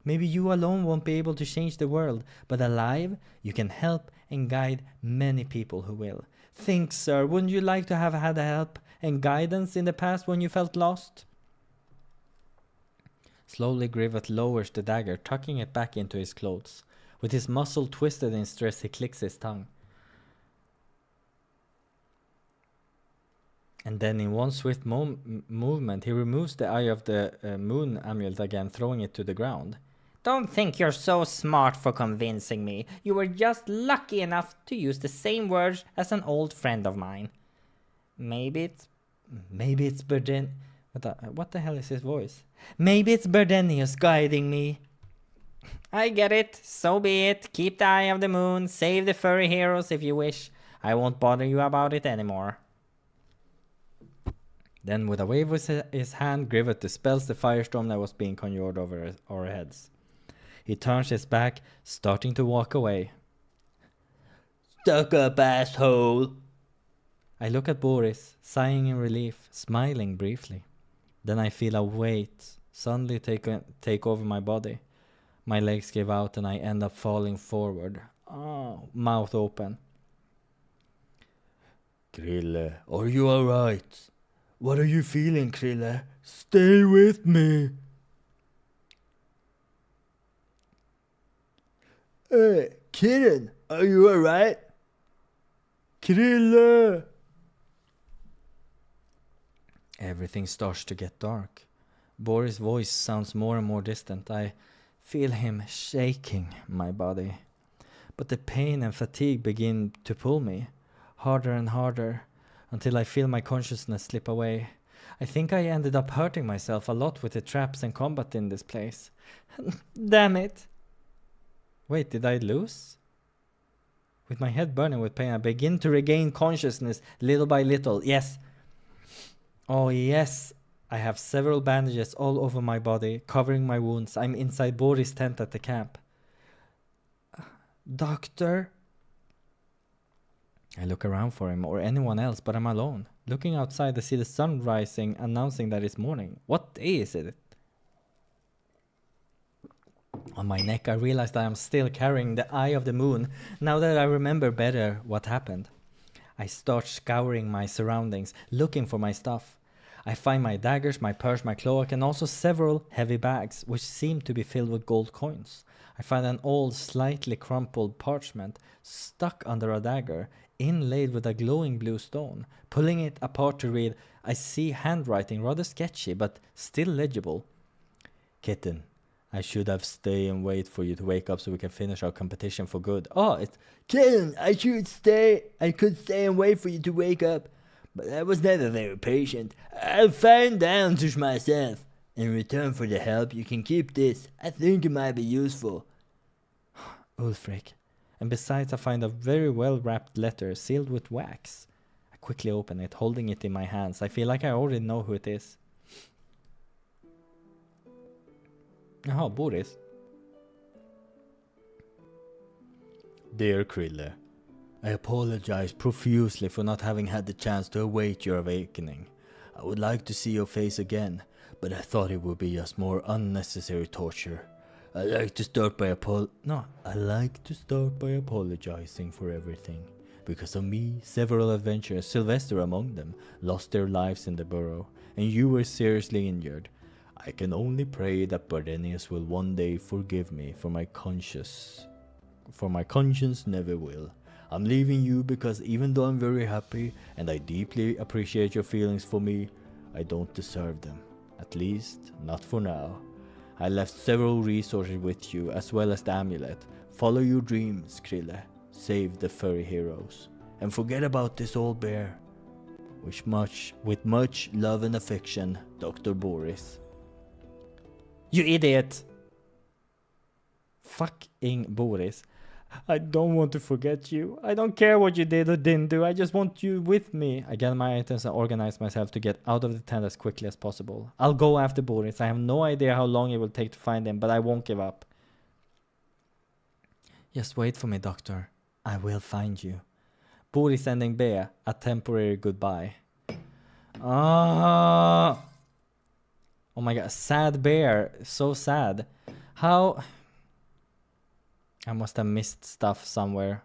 Maybe you alone won't be able to change the world, but alive, you can help and guide many people who will. Think, sir, wouldn't you like to have had help and guidance in the past when you felt lost? Slowly, Grivet lowers the dagger, tucking it back into his clothes. With his muscle twisted in stress, he clicks his tongue. And then in one swift movement, he removes the eye of the moon amulet again, throwing it to the ground. Don't think you're so smart for convincing me. You were just lucky enough to use the same words as an old friend of mine. Maybe it's Burden... What the hell is his voice? Maybe it's Burdenius guiding me. I get it. So be it. Keep the eye of the moon. Save the furry heroes if you wish. I won't bother you about it anymore. Then with a wave with his hand, Grivet dispels the firestorm that was being conjured over our heads. He turns his back, starting to walk away. Stuck up, asshole! I look at Boris, sighing in relief, smiling briefly. Then I feel a weight suddenly take over my body. My legs give out and I end up falling forward, mouth open. Krille, are you alright? What are you feeling, Krille? Stay with me. Hey, kitten, are you alright? Krille! Everything starts to get dark. Boris' voice sounds more and more distant. I feel him shaking my body. But the pain and fatigue begin to pull me, harder and harder, until I feel my consciousness slip away. I think I ended up hurting myself a lot with the traps and combat in this place. Damn it! Wait, did I lose? With my head burning with pain, I begin to regain consciousness little by little. Yes. Oh yes, I have several bandages all over my body, covering my wounds. I'm inside Boris' tent at the camp. Doctor? I look around for him or anyone else, but I'm alone. Looking outside, I see the sun rising, announcing that it's morning. What day is it? On my neck, I realize that I'm still carrying the eye of the moon, now that I remember better what happened. I start scouring my surroundings, looking for my stuff. I find my daggers, my purse, my cloak, and also several heavy bags, which seem to be filled with gold coins. I find an old, slightly crumpled parchment stuck under a dagger, inlaid with a glowing blue stone. Pulling it apart to read, I see handwriting rather sketchy, but still legible. Kitten, I should have stayed and wait for you to wake up so we can finish our competition for good. Oh, it's... Kitten, I could stay and wait for you to wake up, but I was never very patient. I'll find the answers myself. In return for the help, you can keep this. I think it might be useful. Ulfric. And besides, I find a very well-wrapped letter sealed with wax. I quickly open it, holding it in my hands. I feel like I already know who it is. Oh, Boris. Dear Krille, I apologize profusely for not having had the chance to await your awakening. I would like to see your face again, but I thought it would be just more unnecessary torture. I like to start by apologizing for everything. Because of me, several adventurers, Sylvester among them, lost their lives in the Burrow, and you were seriously injured. I can only pray that Bardenius will one day forgive me, for my conscience never will. I'm leaving you because even though I'm very happy and I deeply appreciate your feelings for me, I don't deserve them. At least, not for now. I left several resources with you as well as the amulet. Follow your dreams, Krille. Save the furry heroes. And forget about this old bear. With much love and affection, Dr. Boris. You idiot! Fucking Boris. I don't want to forget you. I don't care what you did or didn't do. I just want you with me. I gather my items and organize myself to get out of the tent as quickly as possible. I'll go after Boris. I have no idea how long it will take to find him, but I won't give up. Just wait for me, Doctor. I will find you. Boris sending Bea a temporary goodbye. Oh my god, sad bear. So sad. How... I must have missed stuff somewhere.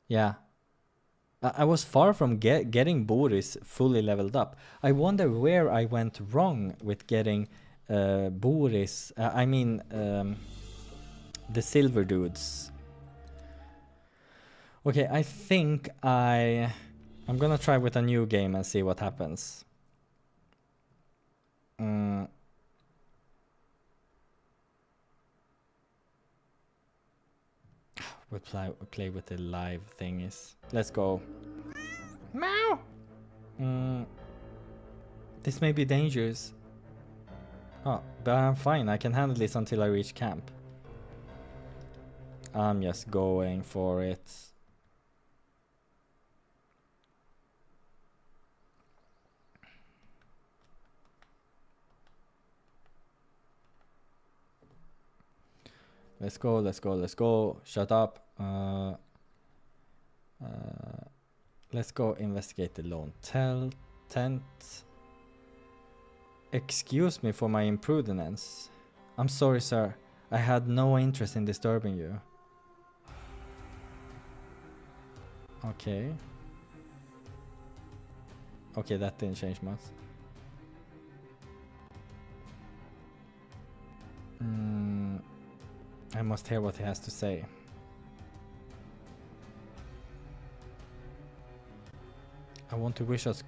Yeah. I was far from getting Boris fully leveled up. I wonder where I went wrong with getting Boris... the silver dudes. Okay, I think I'm gonna try with a new game and see what happens. We'll play with the live thingies. Let's go. Meow! This may be dangerous. Oh, but I'm fine. I can handle this until I reach camp. I'm just going for it. Let's go, let's go, let's go. Shut up. Let's go investigate the lone tent. Excuse me for my imprudence. I'm sorry, sir. I had no interest in disturbing you. Okay. Okay, that didn't change much. I must hear what he has to say. I want to wish us...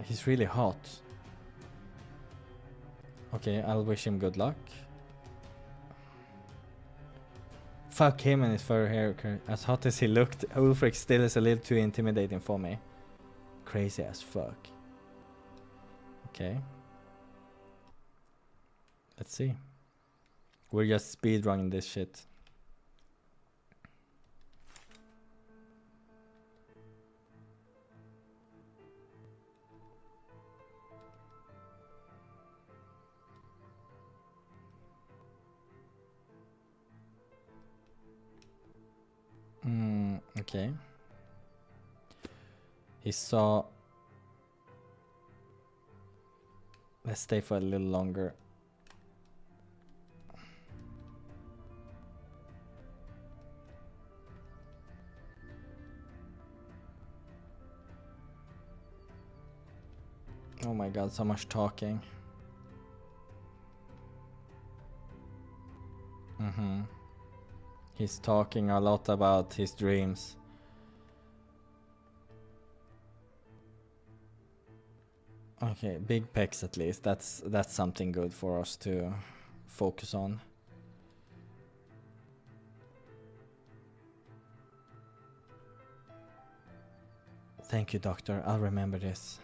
he's really hot. Okay, I'll wish him good luck. Fuck him and his fur hair. As hot as he looked, Ulfric still is a little too intimidating for me. Crazy as fuck. Okay. Let's see. We're just speedrunning this shit. Okay. He saw... Let's stay for a little longer. Oh my god, so much talking. He's talking a lot about his dreams. Okay, big pecs at least. That's something good for us to focus on. Thank you, doctor. I'll remember this.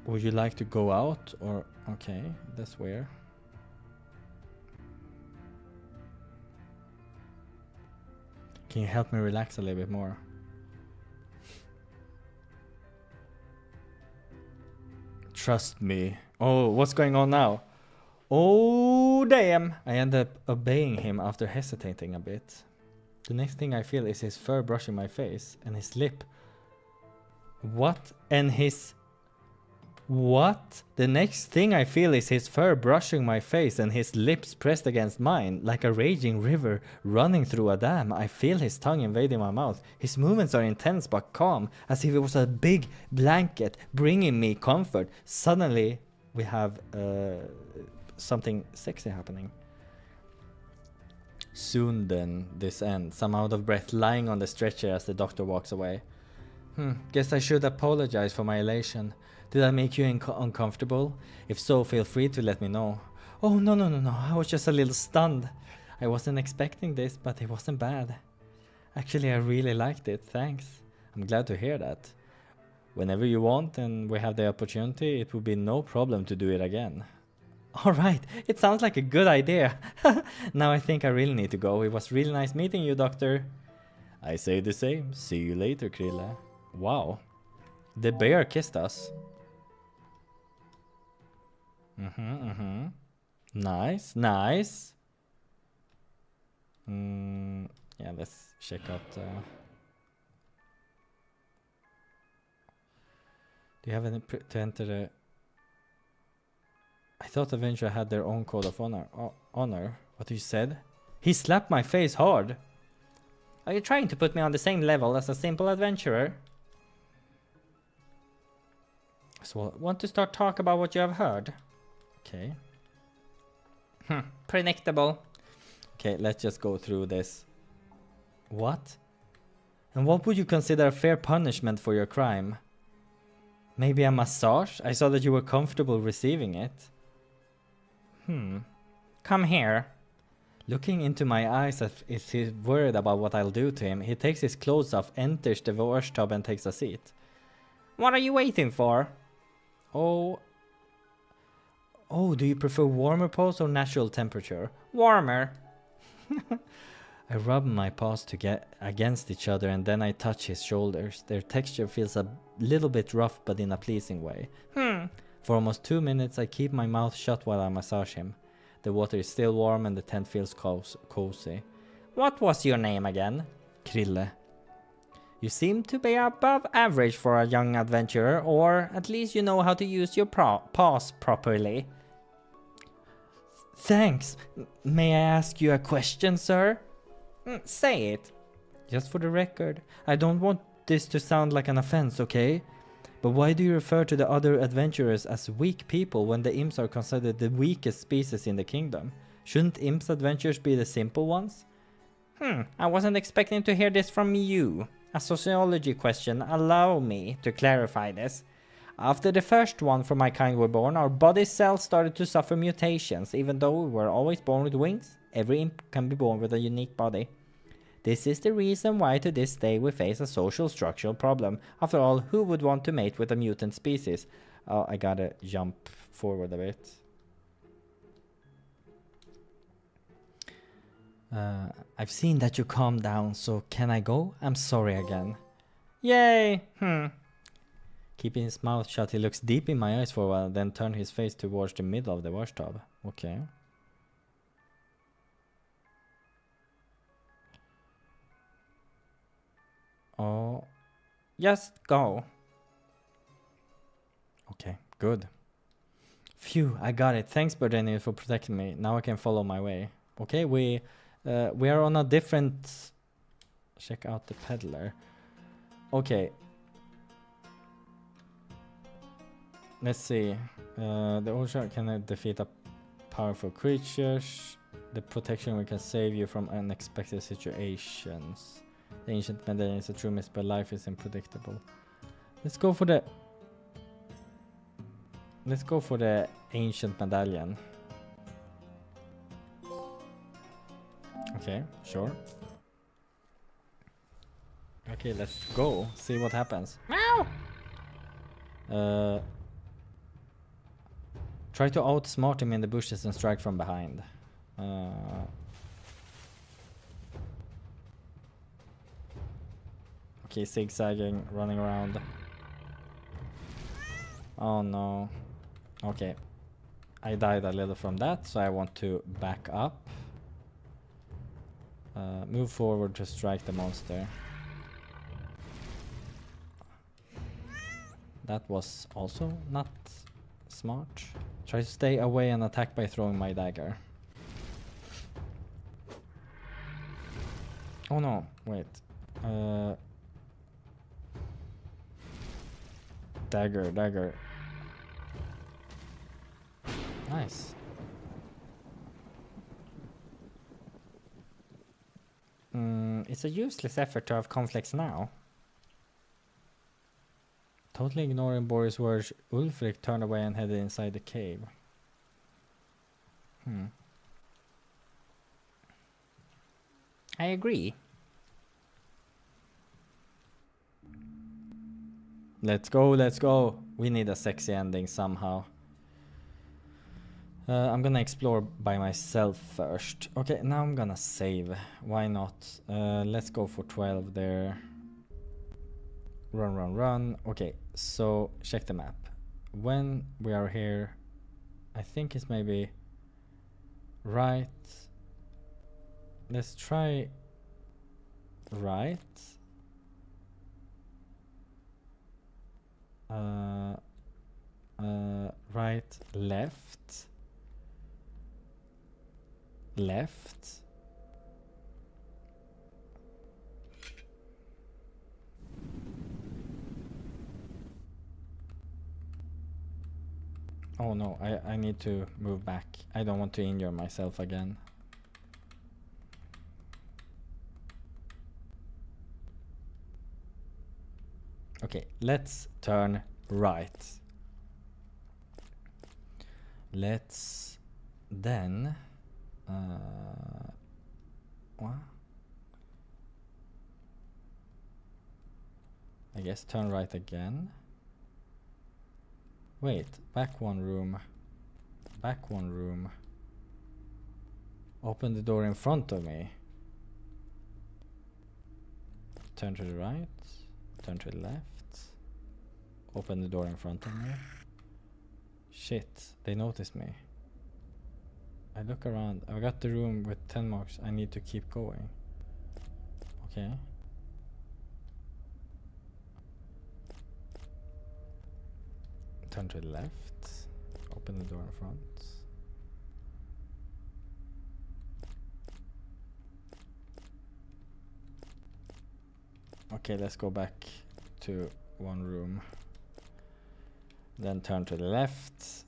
Would you like to go out or... Okay, that's weird. Can you help me relax a little bit more? Trust me. Oh, what's going on now? Oh, damn! I end up obeying him after hesitating a bit. The next thing I feel is his fur brushing my face and his lip. What? And his... What? The next thing I feel is his fur brushing my face and his lips pressed against mine, like a raging river running through a dam. I feel his tongue invading my mouth. His movements are intense but calm, as if it was a big blanket bringing me comfort. Suddenly, we have something sexy happening. Soon then, this ends. I'm out of breath, lying on the stretcher as the doctor walks away. Guess I should apologize for my elation. Did I make you uncomfortable? If so, feel free to let me know. Oh, no. I was just a little stunned. I wasn't expecting this, but it wasn't bad. Actually, I really liked it. Thanks. I'm glad to hear that. Whenever you want and we have the opportunity, it would be no problem to do it again. All right. It sounds like a good idea. Now I think I really need to go. It was really nice meeting you, doctor. I say the same. See you later, Krilla. Wow. The bear kissed us. Nice. Yeah, let's check out. Do you have any to enter the... I thought Avenger had their own code of honor. What you said? He slapped my face hard. Are you trying to put me on the same level as a simple adventurer? So, want to start talk about what you have heard? Okay. Predictable. Okay, let's just go through this. What? And what would you consider a fair punishment for your crime? Maybe a massage? I saw that you were comfortable receiving it. Come here. Looking into my eyes as if he's worried about what I'll do to him, he takes his clothes off, enters the wash tub and takes a seat. What are you waiting for? Oh, do you prefer warmer paws or natural temperature? Warmer. I rub my paws to get against each other and then I touch his shoulders. Their texture feels a little bit rough but in a pleasing way. For almost 2 minutes I keep my mouth shut while I massage him. The water is still warm and the tent feels cozy. What was your name again? Krille. You seem to be above average for a young adventurer, or at least you know how to use your paws properly. Thanks. May I ask you a question, sir? Say it. Just for the record, I don't want this to sound like an offense, okay? But why do you refer to the other adventurers as weak people when the imps are considered the weakest species in the kingdom? Shouldn't imps' adventurers be the simple ones? I wasn't expecting to hear this from you. A sociology question, allow me to clarify this. After the first one from my kind were born, our body cells started to suffer mutations. Even though we were always born with wings, every imp can be born with a unique body. This is the reason why to this day we face a social structural problem. After all, who would want to mate with a mutant species? Oh, I gotta jump forward a bit. I've seen that you calmed down, so can I go? I'm sorry again. Yay! Keeping his mouth shut, he looks deep in my eyes for a while, then turns his face towards the middle of the wash tub. Okay. Oh, just go. Okay, good. Phew, I got it. Thanks, Berdenius, for protecting me. Now I can follow my way. Okay, we are on a different... Check out the peddler. Okay. Let's see. The ocean can defeat a powerful creatures. The protection we can save you from unexpected situations. The ancient medallion is a true myth, but life is unpredictable. Let's go for the ancient medallion. Okay, sure. Okay, let's go. See what happens. Meow! Try to outsmart him in the bushes and strike from behind. Okay, zigzagging, running around. Oh no. Okay. I died a little from that, so I want to back up. Move forward to strike the monster. That was also not smart. Try to stay away and attack by throwing my dagger. Oh no, wait. Dagger. Nice. It's a useless effort to have conflicts now. Totally ignoring Boris' words, Ulfric turned away and headed inside the cave. I agree. Let's go. We need a sexy ending somehow. I'm gonna explore by myself first. Okay, now I'm gonna save. Why not? Let's go for 12 there. Run. Okay, so check the map. When we are here, I think it's maybe right. Let's try right. Right, left. Oh no, I need to move back. I don't want to injure myself again. Okay, let's turn right. Let's then what? I guess turn right again. Wait, back one room. Back one room. Open the door in front of me. Turn to the right. Turn to the left. Open the door in front of me. Shit, they noticed me. I look around. I got the room with 10 marks. I need to keep going. Okay. Turn to the left. Open the door in front. Okay, let's go back to one room. Then turn to the left.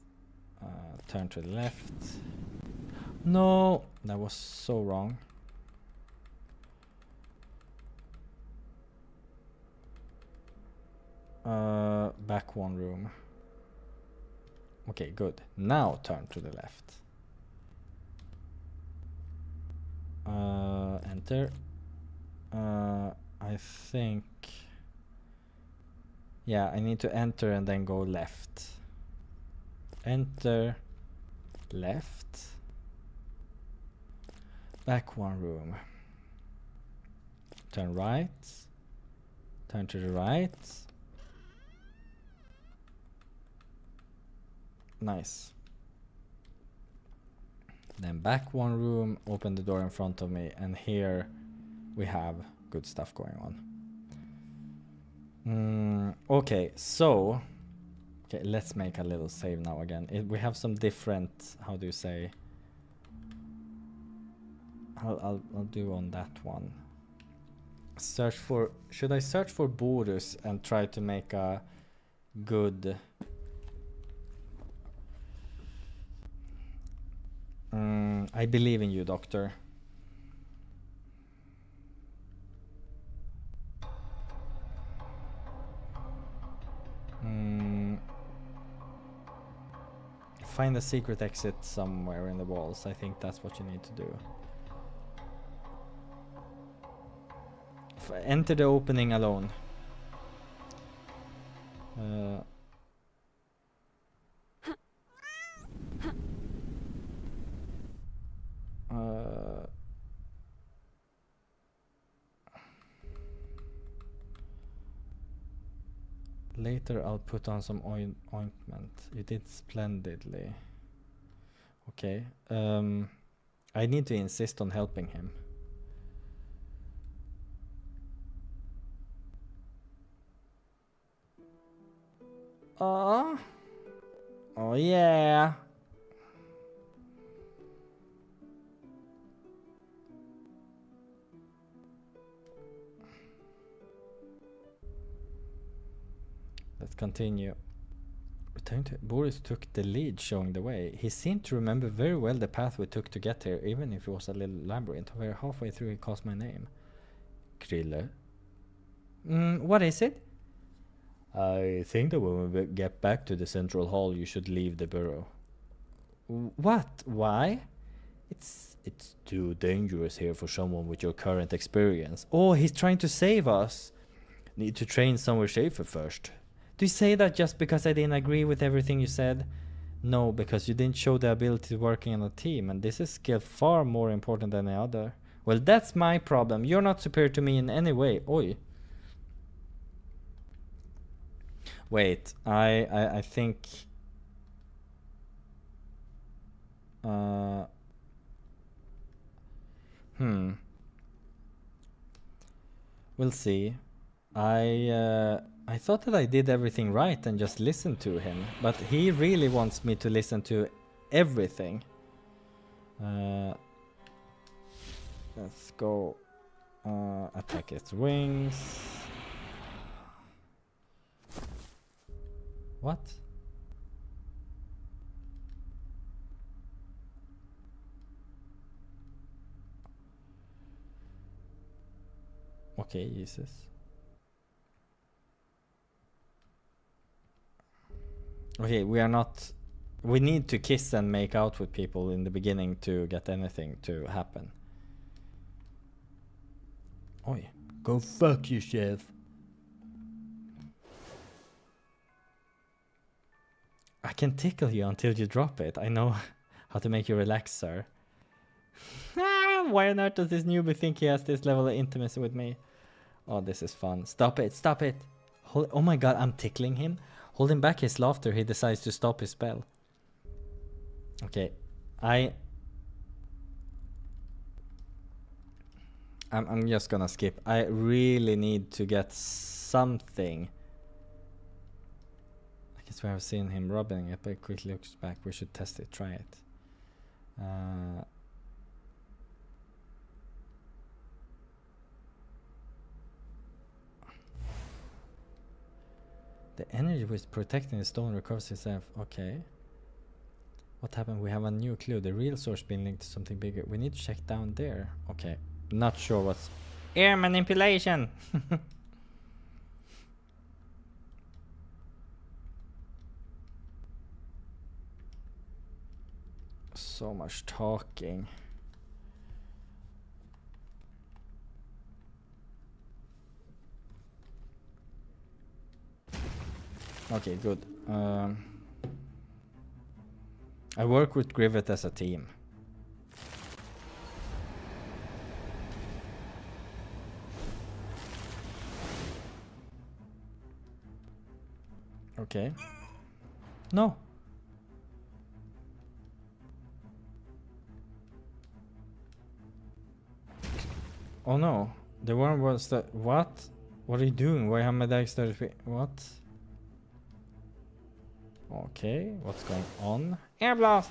Turn to the left. No, that was so wrong. Back one room. Okay, good. Now turn to the left. Enter. I think... Yeah, I need to enter and then go left. Enter. Left. Back one room. Turn right. Turn to the right. Nice. Then back one room, open the door in front of me, and here we have good stuff going on. Okay, so okay, let's make a little save now again. We have some different, how do you say? I'll do on that one. Search for, should I search for borders and try to make a good I believe in you, Doctor. Find a secret exit somewhere in the walls. I think that's what you need to do. Enter the opening alone. Later I'll put on some ointment. You did splendidly. Okay. I need to insist on helping him. Oh yeah. Let's continue. Return to Boris took the lead, showing the way. He seemed to remember very well the path we took to get here, even if it was a little labyrinth. We're halfway through, he calls my name. Krille. What is it? I think that when we get back to the central hall, you should leave the burrow. What? Why? It's too dangerous here for someone with your current experience. Oh, he's trying to save us. Need to train somewhere safer first. Do you say that just because I didn't agree with everything you said? No, because you didn't show the ability to working in a team, and this is a skill far more important than any other. Well, that's my problem. You're not superior to me in any way. Oi. Wait, I think... We'll see. I thought that I did everything right and just listened to him, but he really wants me to listen to everything. Let's go attack its wings. What? Okay, Jesus. Okay, we are not... We need to kiss and make out with people in the beginning to get anything to happen. Oi. Go fuck yourself. I can tickle you until you drop it. I know how to make you relax, sir. Why on earth does this newbie think he has this level of intimacy with me? Oh, this is fun. Stop it, stop it. Oh my god, I'm tickling him. Holding back his laughter, he decides to stop his spell. Okay, I'm just gonna skip. I really need to get something. I guess we have seen him rubbing it, but quickly looks back. We should test it, try it. The energy was protecting the stone recovers itself. Okay. What happened? We have a new clue. The real source being linked to something bigger. We need to check down there. Okay. Not sure what's... Air manipulation! So much talking. Okay, good. I work with Grivet as a team. Okay. No. Oh no. The one was that... What? What are you doing? Why have my dice started... What? Okay, what's going on? Air blast!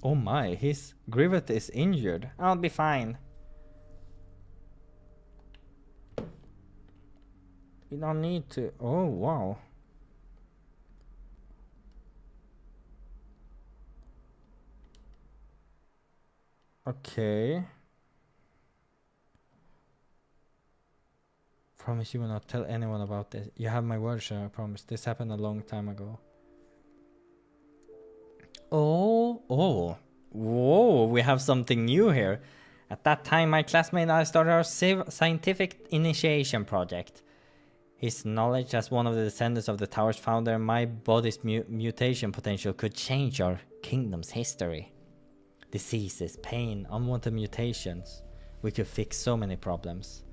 Oh my, his Grivet is injured. I'll be fine. We don't need to... Oh, wow. Okay. Promise you will not tell anyone about this. You have my word, sir, I promise. This happened a long time ago. Oh, whoa, we have something new here. At that time, my classmate and I started our scientific initiation project. His knowledge as one of the descendants of the tower's founder, my body's mutation potential could change our kingdom's history. Diseases, pain, unwanted mutations. We could fix so many problems.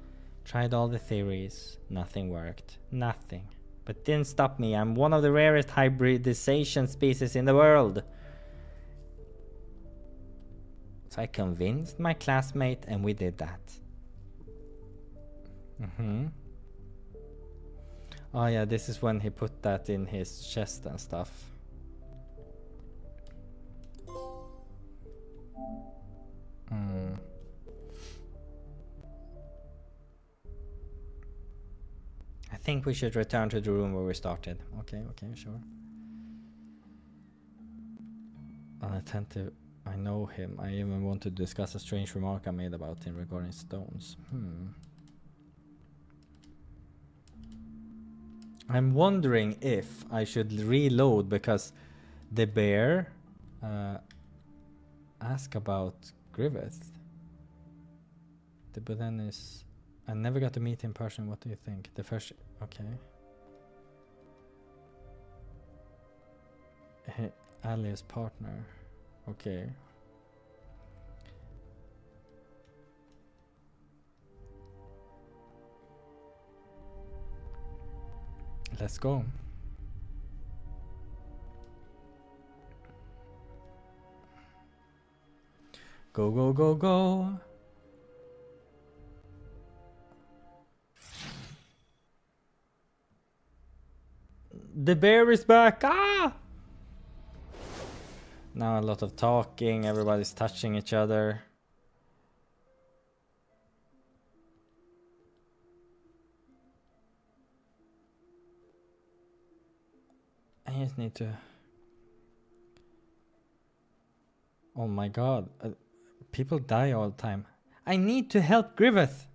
Tried all the theories, nothing worked. Nothing. But didn't stop me. I'm one of the rarest hybridization species in the world. So I convinced my classmate and we did that. Oh yeah, this is when he put that in his chest and stuff. I think we should return to the room where we started. Okay, sure. Unattentive. I know him. I even want to discuss a strange remark I made about him regarding stones. I'm wondering if I should reload because the bear asked about Grivet. But then is... I never got to meet him in person. What do you think? The first... Okay. Ali's partner. Okay. Let's go. Go, go, go, go. The bear is back. Ah! Now a lot of talking. Everybody's touching each other. I just need to... Oh my god. People die all the time. I need to help Griffith.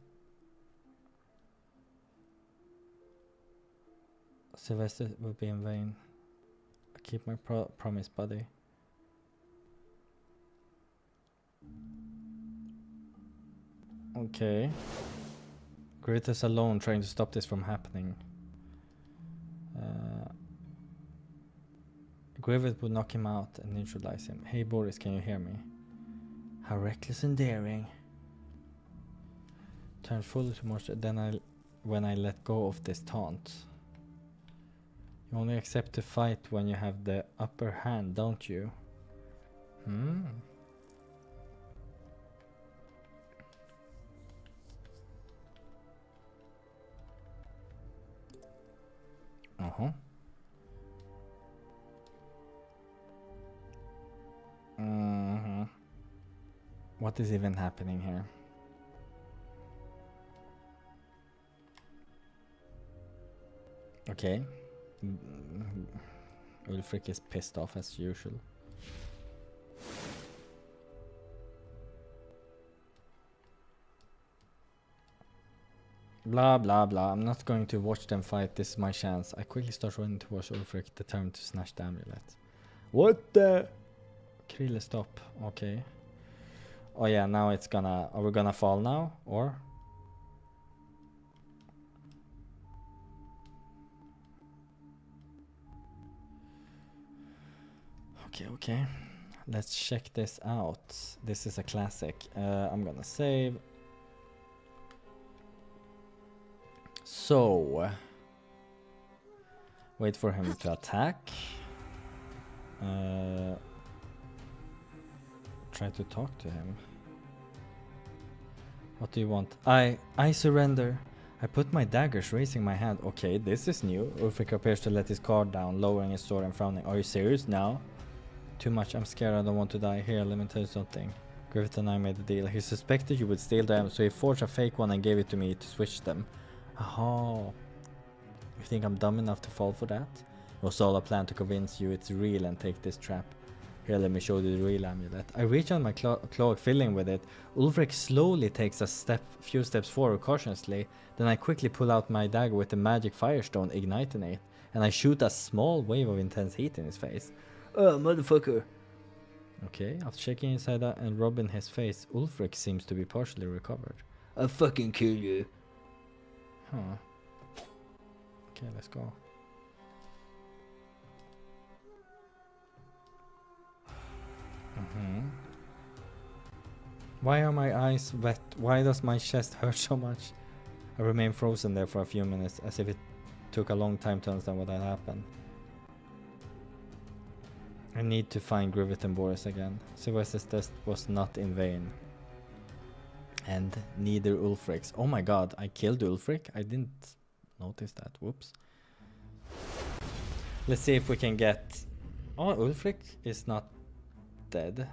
Sylvester will be in vain. I keep my promise, buddy. Okay. Griffith is alone trying to stop this from happening. Griffith would knock him out and neutralize him. Hey Boris, can you hear me? How reckless and daring. Turn fully to more then when I let go of this taunt. You only accept to fight when you have the upper hand, don't you? Hmm. Uh-huh. Mm-hmm. What is even happening here? Okay. Ulfric is pissed off as usual. Blah blah blah. I'm not going to watch them fight. This is my chance. I quickly start running towards Ulfric, determined to snatch the amulet. What the? Krille, stop. Okay. Oh yeah, now it's gonna... Are we gonna fall now? Or? Okay. Let's check this out. This is a classic. I'm gonna save. So... Wait for him to attack. Try to talk to him. What do you want? I surrender. I put my daggers, raising my hand. Okay, this is new. Ulfric appears to let his guard down, lowering his sword and frowning. Are you serious now? Too much. I'm scared. I don't want to die. Here, let me tell you something. Griffith and I made a deal. He suspected you would steal them, so he forged a fake one and gave it to me to switch them. Aha. You think I'm dumb enough to fall for that? It was all a plan to convince you it's real and take this trap. Here, let me show you the real amulet. I reach out my cloak, filling with it. Ulfric slowly takes a few steps forward cautiously. Then I quickly pull out my dagger with the magic firestone, igniting it. And I shoot a small wave of intense heat in his face. Oh, motherfucker. Okay, after shaking his head and rubbing his face, Ulfric seems to be partially recovered. I'll fucking kill you. Huh. Okay, let's go. Why are my eyes wet? Why does my chest hurt so much? I remain frozen there for a few minutes, as if it took a long time to understand what had happened. I need to find Griffith and Boris again. Sylvester's test was not in vain. And neither Ulfric's. Oh my god, I killed Ulfric? I didn't notice that. Whoops. Let's see if we can get... Oh, Ulfric is not dead.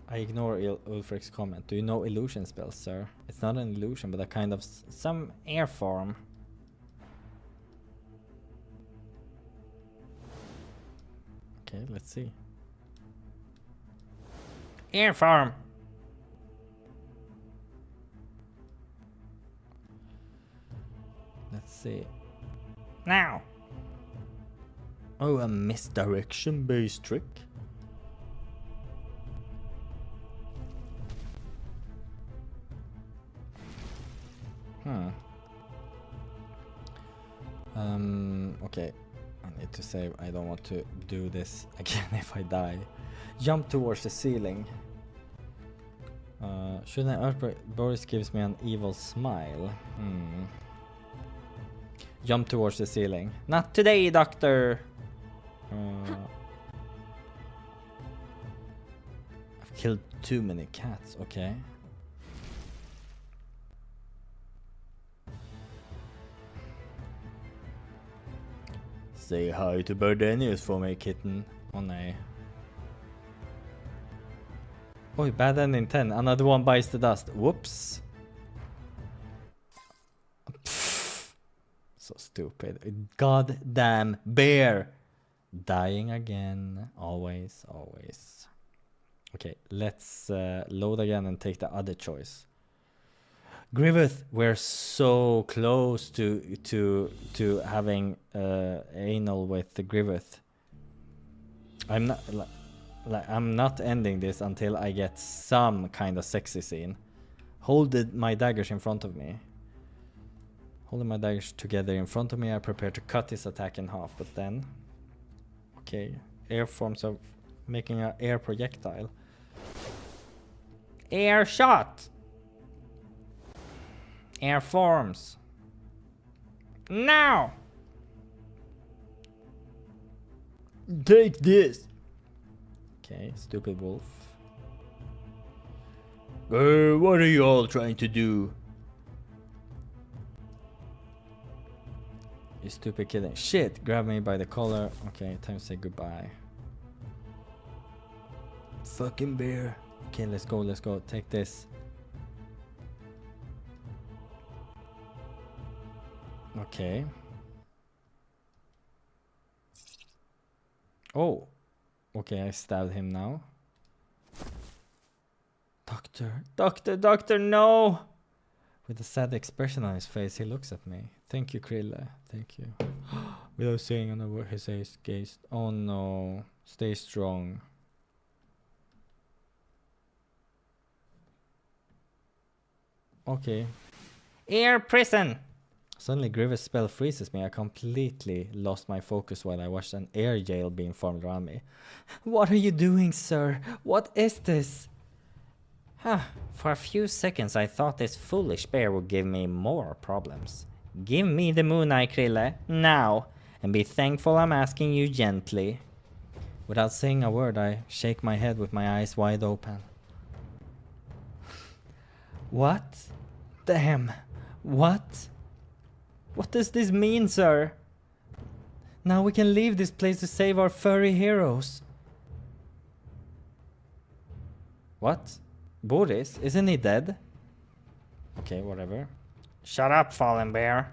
I ignore Ulfric's comment. Do you know illusion spells, sir? It's not an illusion, but a kind of some air form. Okay, let's see. Air form. Let's see. Now. Oh, a misdirection based trick. Okay. I need to save. I don't want to do this again if I die. Jump towards the ceiling. Should I earthbreak? Boris gives me an evil smile. Jump towards the ceiling. Not today, doctor! I've killed too many cats. Okay. Say hi to Bardenius for me, kitten. Oh nej. Oj, bad ending 10. Another one bites the dust. Whoops. Pfft. So stupid. Goddamn bear. Dying again. Always, always. Okay, let's load again and take the other choice. Griffith, we're so close to having anal with the Griffith. I'm not ending this until I get some kind of sexy scene. Hold my daggers in front of me. Holding my daggers together in front of me, I prepare to cut his attack in half, but then... Okay, air forms of making an air projectile. Air shot! Air forms. Now! Take this! Okay, stupid wolf. What are you all trying to do? You stupid kitten. Shit! Grab me by the collar. Okay, time to say goodbye. Fucking bear. Okay, let's go. Take this. Okay. Oh. Okay, I stabbed him now. Doctor, no! With a sad expression on his face, he looks at me. Thank you, Krille. Thank you. Without saying another word, his eyes gazed. Oh no. Stay strong. Okay. Air prison! Suddenly Grievous' spell freezes me. I completely lost my focus while I watched an air jail being formed around me. What are you doing, sir? What is this? For a few seconds I thought this foolish bear would give me more problems. Give me the moon eye, Krille, now, and be thankful I'm asking you gently. Without saying a word, I shake my head with my eyes wide open. What? Damn. What? What does this mean, sir? Now we can leave this place to save our furry heroes. What? Boris? Isn't he dead? Okay, whatever. Shut up, fallen bear.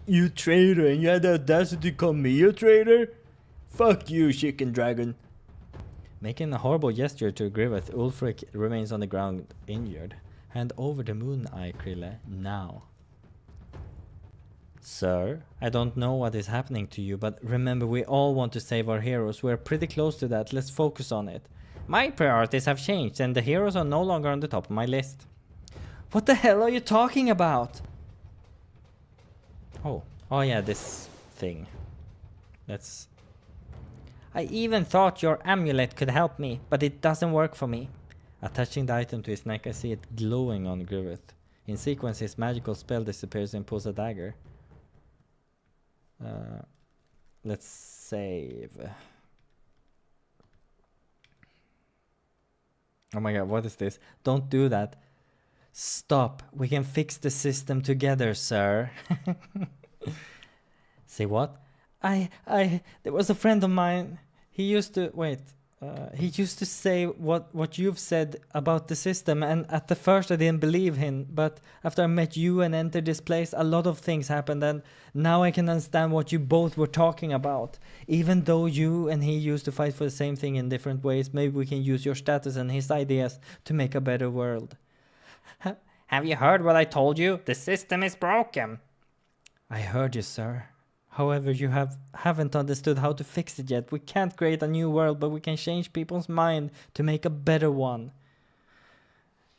You traitor, and you had the audacity to call me a traitor? Fuck you, chicken dragon. Making a horrible gesture to Griffith, Ulfric remains on the ground, injured. Hand over the moon eye, Krille, now. Sir, I don't know what is happening to you, but remember we all want to save our heroes. We're pretty close to that. Let's focus on it. My priorities have changed and the heroes are no longer on the top of my list. What the hell are you talking about? Oh yeah, this thing. I even thought your amulet could help me, but it doesn't work for me. Attaching the item to his neck, I see it glowing on Griffith. In sequence, his magical spell disappears and pulls a dagger. Let's save. Oh my god, what is this? Don't do that. Stop. We can fix the system together, sir. Say what? There was a friend of mine. He used to, he used to say what you've said about the system, and at the first I didn't believe him, but after I met you and entered this place, a lot of things happened, and now I can understand what you both were talking about. Even though you and he used to fight for the same thing in different ways, maybe we can use your status and his ideas to make a better world. Have you heard what I told you? The system is broken. I heard you, sir. However, you haven't understood how to fix it yet. We can't create a new world, but we can change people's mind to make a better one.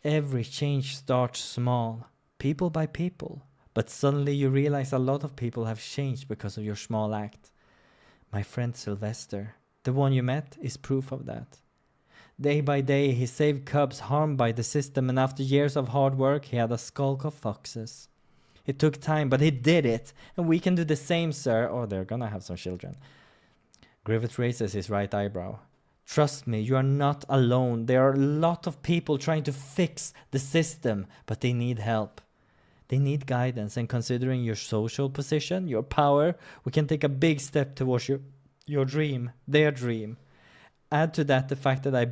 Every change starts small, people by people. But suddenly you realize a lot of people have changed because of your small act. My friend Sylvester, the one you met, is proof of that. Day by day, he saved cubs harmed by the system, and after years of hard work, he had a skulk of foxes. It took time, but he did it. And we can do the same, sir. Oh, they're gonna have some children. Griffith raises his right eyebrow. Trust me, you are not alone. There are a lot of people trying to fix the system, but they need help. They need guidance, and considering your social position, your power, we can take a big step towards your dream, their dream. Add to that the fact that I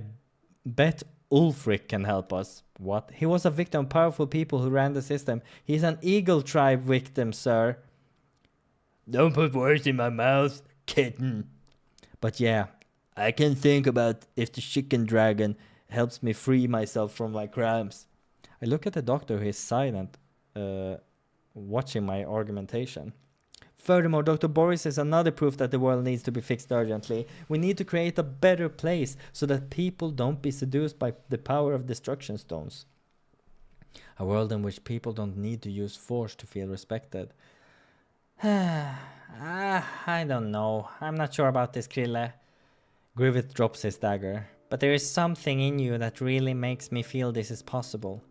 bet Ulfric can help us. What? He was a victim of powerful people who ran the system. He's an Eagle Tribe victim, sir. Don't put words in my mouth, kitten. But yeah, I can think about if the chicken dragon helps me free myself from my cramps. I look at the doctor who is silent, watching my argumentation. Furthermore, Dr. Boris is another proof that the world needs to be fixed urgently. We need to create a better place so that people don't be seduced by the power of destruction stones. A world in which people don't need to use force to feel respected. I don't know. I'm not sure about this, Krille. Grivet drops his dagger. But there is something in you that really makes me feel this is possible.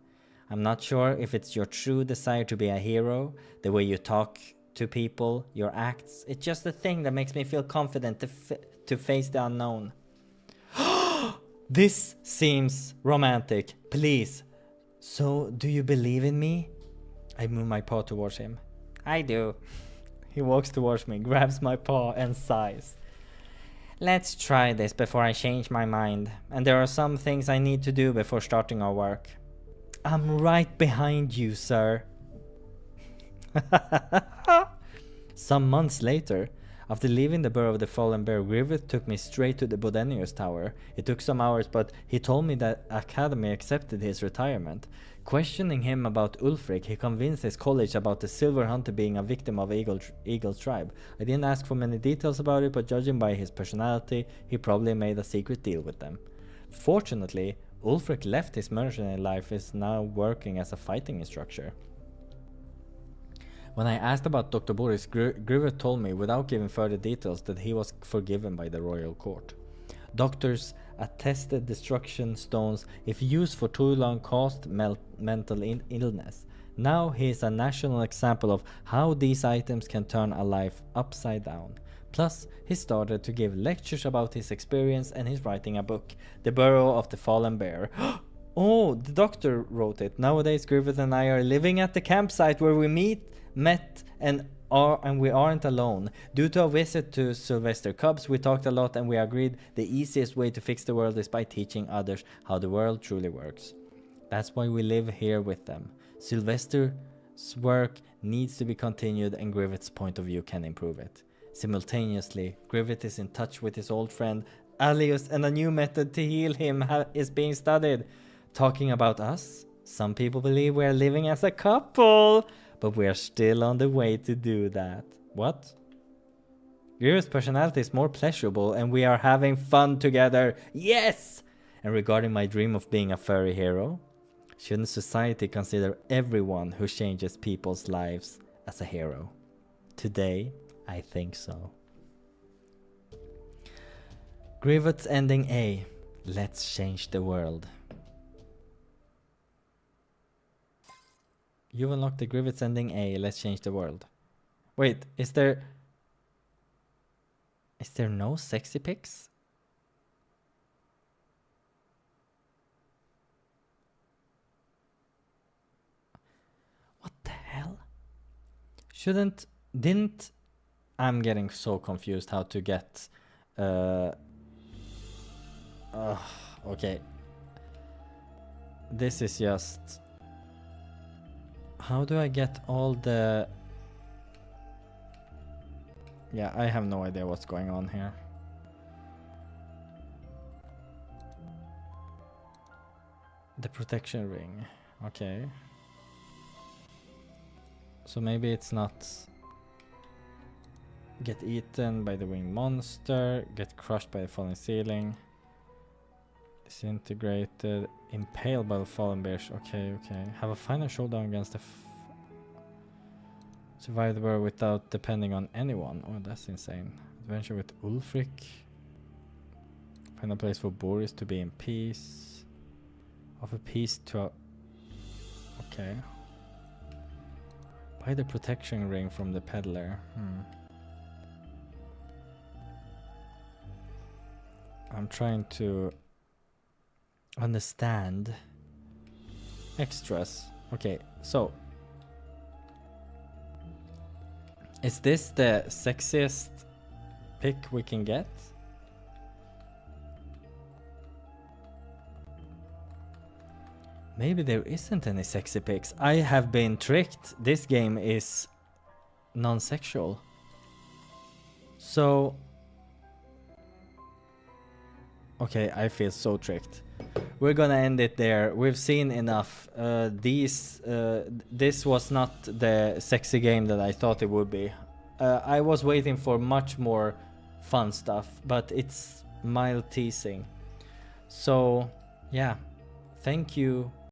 I'm not sure if it's your true desire to be a hero, the way you talk to people, your acts. It's just a thing that makes me feel confident to face the unknown. This seems romantic. Please. So, do you believe in me? I move my paw towards him. I do. He walks towards me, grabs my paw and sighs. Let's try this before I change my mind. And there are some things I need to do before starting our work. I'm right behind you, sir. Some months later, after leaving the Burrow of the Fallen Bear, Grivet took me straight to the Bodenius Tower. It took some hours, but he told me that Academy accepted his retirement. Questioning him about Ulfric, he convinced his college about the Silver Hunter being a victim of Eagle's tribe. I didn't ask for many details about it, but judging by his personality, he probably made a secret deal with them. Fortunately, Ulfric left his mercenary life and is now working as a fighting instructor. When I asked about Dr. Boris, Grivet told me, without giving further details, that he was forgiven by the royal court. Doctors attested destruction stones, if used for too long, caused mental illness. Now he is a national example of how these items can turn a life upside down. Plus, he started to give lectures about his experience and he's writing a book, The Burrow of the Fallen Bear. Oh, the doctor wrote it. Nowadays, Grivet and I are living at the campsite where we met and we aren't alone. Due to a visit to Sylvester Cubs, we talked a lot and we agreed the easiest way to fix the world is by teaching others how the world truly works. That's why we live here with them. Sylvester's work needs to be continued and Grivet's point of view can improve it. Simultaneously, Grivet is in touch with his old friend Alius and a new method to heal him is being studied. Talking about us, some people believe we are living as a couple, but we are still on the way to do that. What? Grivet's personality is more pleasurable and we are having fun together. Yes! And regarding my dream of being a furry hero, shouldn't society consider everyone who changes people's lives as a hero? Today, I think so. Grivet's ending A. Let's change the world. You've unlocked the Grivet's ending A. Let's change the world. Wait, is there no sexy pics? What the hell? Didn't I'm getting so confused how to get okay. This is just, how do I get all the, yeah, I have no idea what's going on here. The protection ring, okay. So maybe it's not get eaten by the winged monster, get crushed by the falling ceiling, disintegrated, impaled by the fallen bears. Okay, okay. Have a final showdown against the survive the world without depending on anyone. Oh, that's insane. Adventure with Ulfric. Find a place for Boris to be in peace. Offer peace to a... Okay. Buy the protection ring from the peddler. I'm trying to understand extras. Okay, so is this the sexiest pick we can get? Maybe there isn't any sexy pics. I have been tricked. This game is non-sexual. So Okay, I feel so tricked. We're gonna end it there. We've seen enough. This was not the sexy game that I thought it would be. I was waiting for much more fun stuff, but it's mild teasing. So, yeah, thank you